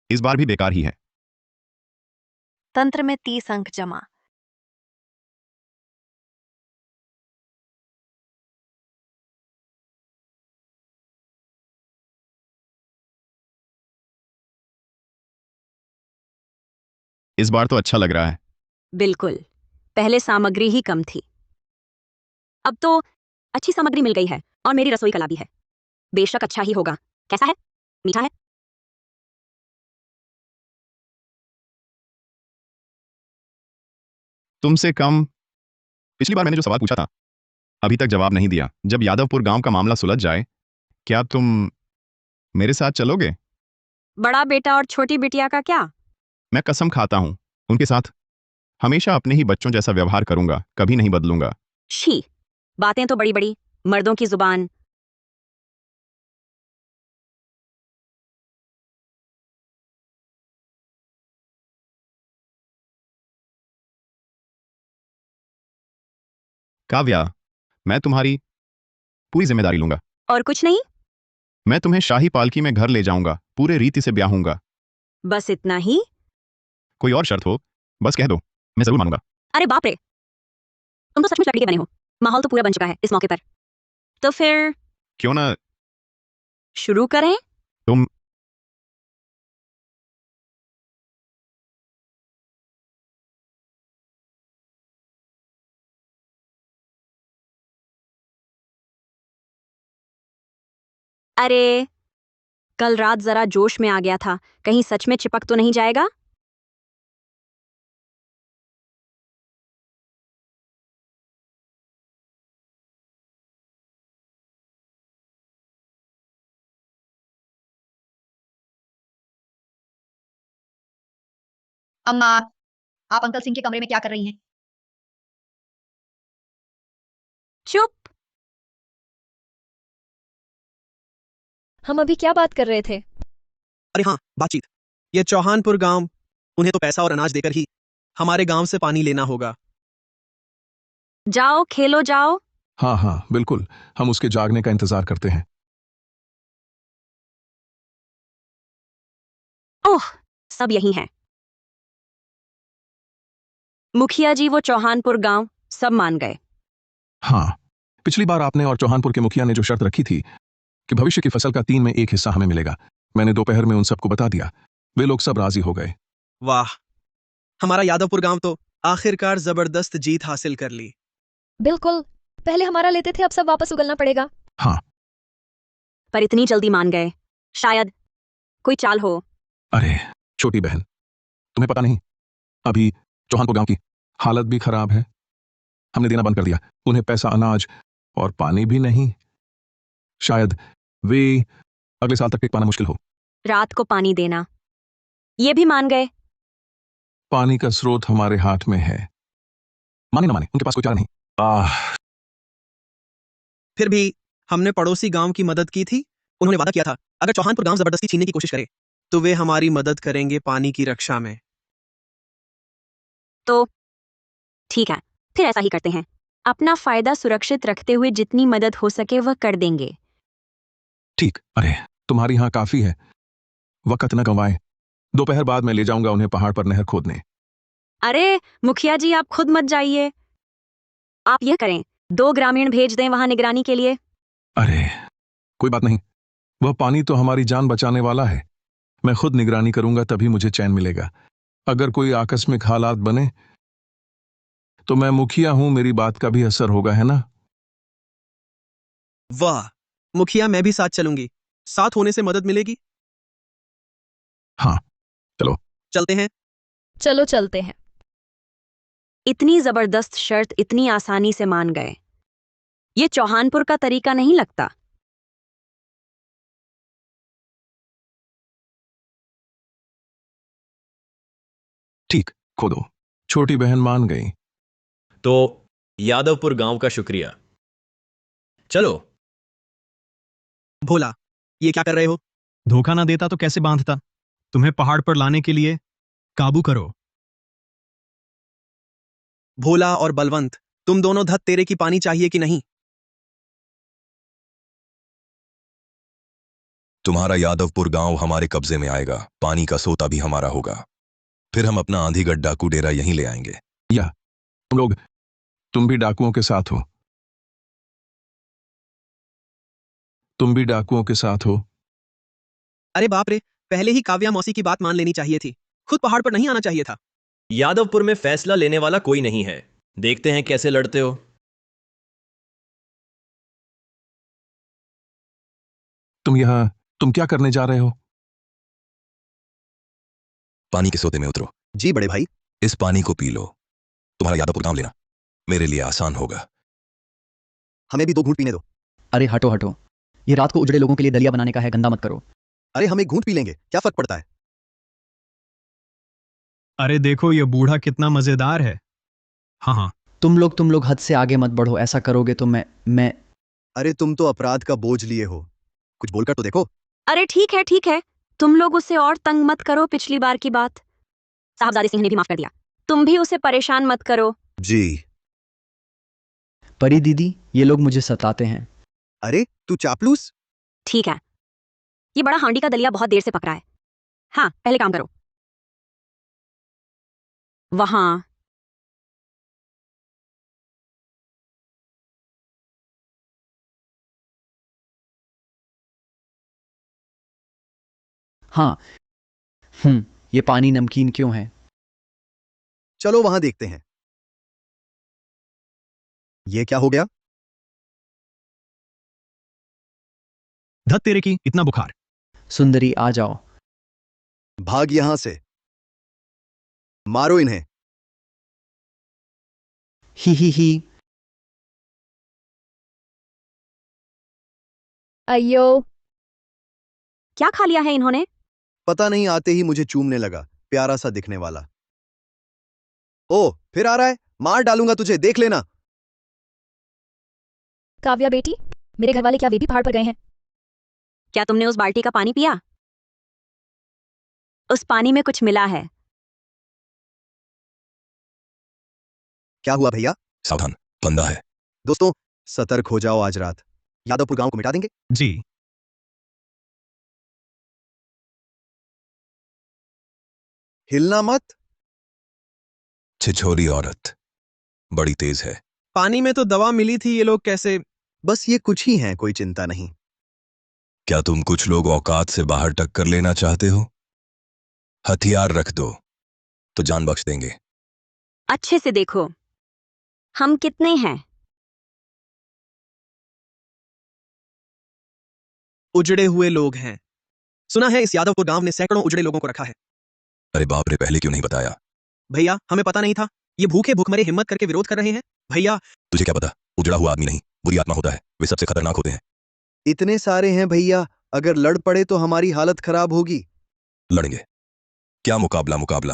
इस बार भी बेकार ही है। तंत्र में 30 अंक जमा। इस बार तो अच्छा लग रहा है। बिल्कुल, पहले सामग्री ही कम थी, अब तो अच्छी सामग्री मिल गई है और मेरी रसोई कला भी है। बेशक अच्छा ही होगा। कैसा है? मीठा है? तुमसे कम। पिछली बार मैंने जो सवाल पूछा था अभी तक जवाब नहीं दिया। जब यादवपुर गांव का मामला सुलझ जाए, क्या तुम मेरे साथ चलोगे? बड़ा बेटा और छोटी बिटिया का क्या? मैं कसम खाता हूं, उनके साथ हमेशा अपने ही बच्चों जैसा व्यवहार करूंगा, कभी नहीं बदलूंगा। छी, बातें तो बड़ी बड़ी, मर्दों की जुबान। काव्या, मैं तुम्हारी पूरी जिम्मेदारी लूंगा। और कुछ नहीं? मैं तुम्हें शाही पालकी में घर ले जाऊंगा, पूरे रीति से ब्याहूंगा। बस इतना ही? कोई और शर्त हो बस कह दो, मैं जरूर मानूंगा। अरे बाप रे, तुम तो सचमुच लड़की के बने हो। माहौल तो पूरा बन चुका है इस मौके पर। तो फिर क्यों ना शुरू करें? तुम अरे, कल रात जरा जोश में आ गया था, कहीं सच में चिपक तो नहीं जाएगा? अम्मा, आप अंकल सिंह के कमरे में क्या कर रही हैं? चुप। हम अभी क्या बात कर रहे थे? अरे हाँ, बातचीत। ये चौहानपुर गांव, उन्हें तो पैसा और अनाज देकर ही हमारे गांव से पानी लेना होगा। जाओ खेलो जाओ। हाँ हाँ बिल्कुल, हम उसके जागने का इंतजार करते हैं। सब यही हैं। मुखिया जी, वो चौहानपुर गांव सब मान गए। हाँ, पिछली बार आपने और चौहानपुर के मुखिया ने जो शर्त रखी थी कि भविष्य की फसल का 3 में 1 हिस्सा हमें मिलेगा, मैंने दोपहर में उन सबको बता दिया। वे लोग सब राजी हो गए। वाह, हमारा यादवपुर गांव तो आखिरकार जबरदस्त जीत हासिल कर ली। बिल्कुल, पहले हमारा लेते थे, अब सब वापस उगलना पड़ेगा। हाँ, पर इतनी जल्दी मान गए, शायद कोई चाल हो। अरे छोटी बहन, तुम्हें पता नहीं, अभी चौहानपुर गांव की हालत भी खराब है। हमने देना बंद कर दिया, उन्हें पैसा, अनाज और पानी भी नहीं। शायद वे अगले साल तक टिक पाना मुश्किल हो। रात को पानी देना, ये भी मान गए। पानी का स्रोत हमारे हाथ में है, माने ना माने, उनके पास कोई चारा नहीं। फिर भी हमने पड़ोसी गांव की मदद की थी। उन्होंने वादा किया था अगर चौहानपुर गांव जबरदस्ती छीनने की कोशिश करे तो वे हमारी मदद करेंगे पानी की रक्षा में। तो ठीक है, फिर ऐसा ही करते हैं। अपना फायदा सुरक्षित रखते हुए जितनी मदद हो सके वह कर देंगे। ठीक, अरे तुम्हारी यहां काफी है, वक्त न गंवाए। दोपहर बाद मैं ले जाऊंगा उन्हें पहाड़ पर नहर खोदने। अरे मुखिया जी, आप खुद मत जाइए। आप यह करें, 2 ग्रामीण भेज दें वहां निगरानी के लिए। अरे कोई बात नहीं, वह पानी तो हमारी जान बचाने वाला है। मैं खुद निगरानी करूंगा, तभी मुझे चैन मिलेगा। अगर कोई आकस्मिक हालात बने तो मैं मुखिया हूं, मेरी बात का भी असर होगा, है ना? वाह मुखिया, मैं भी साथ चलूंगी। साथ होने से मदद मिलेगी। हाँ, चलो चलते हैं। चलो चलते हैं। इतनी जबरदस्त शर्त इतनी आसानी से मान गए, ये चौहानपुर का तरीका नहीं लगता। ठीक, खोदो। छोटी बहन मान गई। तो यादवपुर गांव का शुक्रिया। चलो। भोला, ये क्या कर रहे हो? धोखा ना देता तो कैसे बांधता? तुम्हें पहाड़ पर लाने के लिए काबू करो। भोला और बलवंत, तुम दोनों धत तेरे की पानी चाहिए कि नहीं? तुम्हारा यादवपुर गांव हमारे कब्जे में आएगा, पानी का सोता भी हमारा होगा। फिर हम अपना आंधीगढ़ डाकू डेरा यहीं ले आएंगे। या तुम भी डाकुओं के साथ हो? तुम भी डाकुओं के साथ हो? अरे बाप रे, पहले ही काव्या मौसी की बात मान लेनी चाहिए थी। खुद पहाड़ पर नहीं आना चाहिए था। यादवपुर में फैसला लेने वाला कोई नहीं है। देखते हैं कैसे लड़ते हो। तुम क्या करने जा रहे हो? पानी के सोते में उतरो। जी बड़े भाई। इस पानी को पी लो। तुम्हारा यादवपुर गांव लेना मेरे लिए आसान होगा। हमें भी 2 घूंट पीने दो। अरे हटो हटो, ये रात को उजड़े लोगों के लिए दलिया बनाने का है, गंदा मत करो। अरे हम 1 घूंट पी लेंगे, क्या फर्क पड़ता है? अरे देखो ये बूढ़ा कितना मजेदार है। हाँ हाँ, तुम लोग हद से आगे मत बढ़ो, ऐसा करोगे तो मैं अरे तुम तो अपराध का बोझ लिए हो, कुछ बोलकर तो देखो। अरे ठीक है, तुम लोग उसे और तंग मत करो। पिछली बार की बात साहबजादे सिंह ने भी माफ कर दिया, तुम भी उसे परेशान मत करो। जी। परी दीदी, ये लोग मुझे सताते हैं। अरे तू चापलूस। ठीक है, ये बड़ा हांडी का दलिया बहुत देर से पक रहा है। हाँ, पहले काम करो। वहां हाँ। ये पानी नमकीन क्यों है? चलो वहां देखते हैं। ये क्या हो गया? धत तेरे की, इतना बुखार। सुंदरी आ जाओ। भाग यहां से, मारो इन्हें। ही। अयो, क्या खा लिया है इन्होंने? पता नहीं, आते ही मुझे चूमने लगा, प्यारा सा दिखने वाला। ओ, फिर आ रहा है, मार डालूंगा तुझे, देख लेना। काव्या बेटी, मेरे घर वाले क्या वे भी पहाड़ पर गए हैं? क्या तुमने उस बाल्टी का पानी पिया? उस पानी में कुछ मिला है। क्या हुआ भैया? सावधान, बंदा है। दोस्तों, सतर्क हो जाओ, आज रात यादवपुर गांव को मिटा देंगे। जी। हिलना मत। छिछोरी औरत बड़ी तेज है। पानी में तो दवा मिली थी, ये लोग कैसे? बस ये कुछ ही हैं, कोई चिंता नहीं। क्या तुम कुछ लोग औकात से बाहर टक्कर लेना चाहते हो? हथियार रख दो तो जान बख्श देंगे। अच्छे से देखो, हम कितने हैं? उजड़े हुए लोग हैं। सुना है इस यादवपुर गांव ने सैकड़ों उजड़े लोगों को रखा है। अरे बाप रे, पहले क्यों नहीं बताया? भैया, हमें पता नहीं था। ये भूखे भूखमरे हिम्मत करके विरोध कर रहे हैं। भैया, तुझे क्या पता? उजड़ा हुआ आदमी नहीं, बुरी आत्मा होता है, वे सबसे खतरनाक होते हैं। इतने सारे हैं भैया, अगर लड़ पड़े तो हमारी हालत खराब होगी। लड़ेंगे। क्या मुकाबला मुकाबला।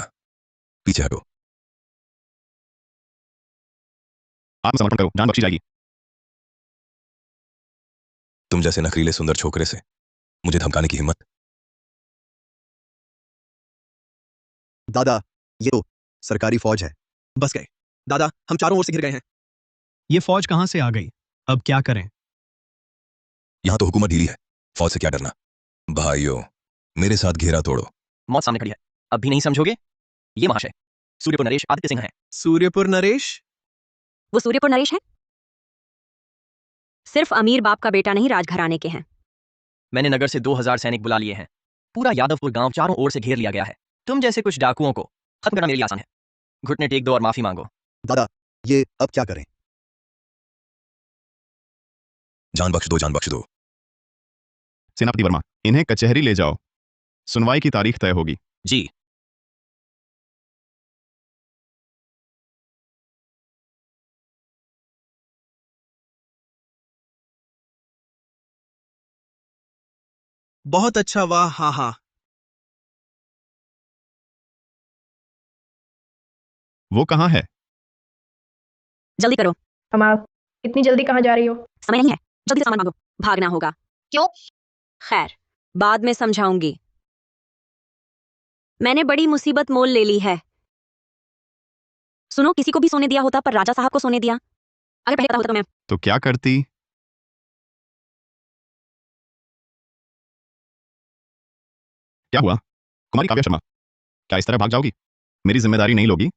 पीछे हटो। आत्मसमर्पण करो, जान बख्शी जाएगी। तुम जैसे नखरीले सुंदर छोकरे से मुझे धमकाने की हिम्मत? दादा, ये तो सरकारी फौज है। बस गए। दादा, हम चारों ओर से घिर गए हैं। ये फौज कहां से आ गई? अब क्या करें? यहां तो हुकूमत ढीली है, फौज से क्या डरना। भाइयों, मेरे साथ घेरा तोड़ो। मौत सामने खड़ी है, अब भी नहीं समझोगे? ये महाशय सूर्यपुर नरेश आदित्य सिंह हैं। सूर्यपुर नरेश? वो सूर्यपुर नरेश है? सिर्फ अमीर बाप का बेटा नहीं, राजघराने के हैं। मैंने नगर से 2000 सैनिक बुला लिए हैं। पूरा यादवपुर गांव चारों ओर से घेर लिया गया है। तुम जैसे कुछ डाकुओं को खत्म करना मेरे लिए आसान है। घुटने टेक दो और माफी मांगो। दादा, ये अब क्या करें? जान बख्श दो, जान बख्श दो। सेनापति वर्मा, इन्हें कचहरी ले जाओ, सुनवाई की तारीख तय होगी। जी। बहुत अच्छा, वाह, हाँ हाँ। वो कहाँ है? जल्दी करो। आप इतनी जल्दी कहाँ जा रही हो? समय नहीं है, जल्दी से सामान मांगो, भागना होगा। क्यों? खैर, बाद में समझाऊंगी। मैंने बड़ी मुसीबत मोल ले ली है। सुनो, किसी को भी सोने दिया होता, पर राजा साहब को सोने दिया। अगर पहले पता होता तो मैं तो क्या करती? क्या हुआ कुमारी काव्या शर्मा? क्या इस तरह भाग जाओगी? मेरी जिम्मेदारी नहीं लोगी?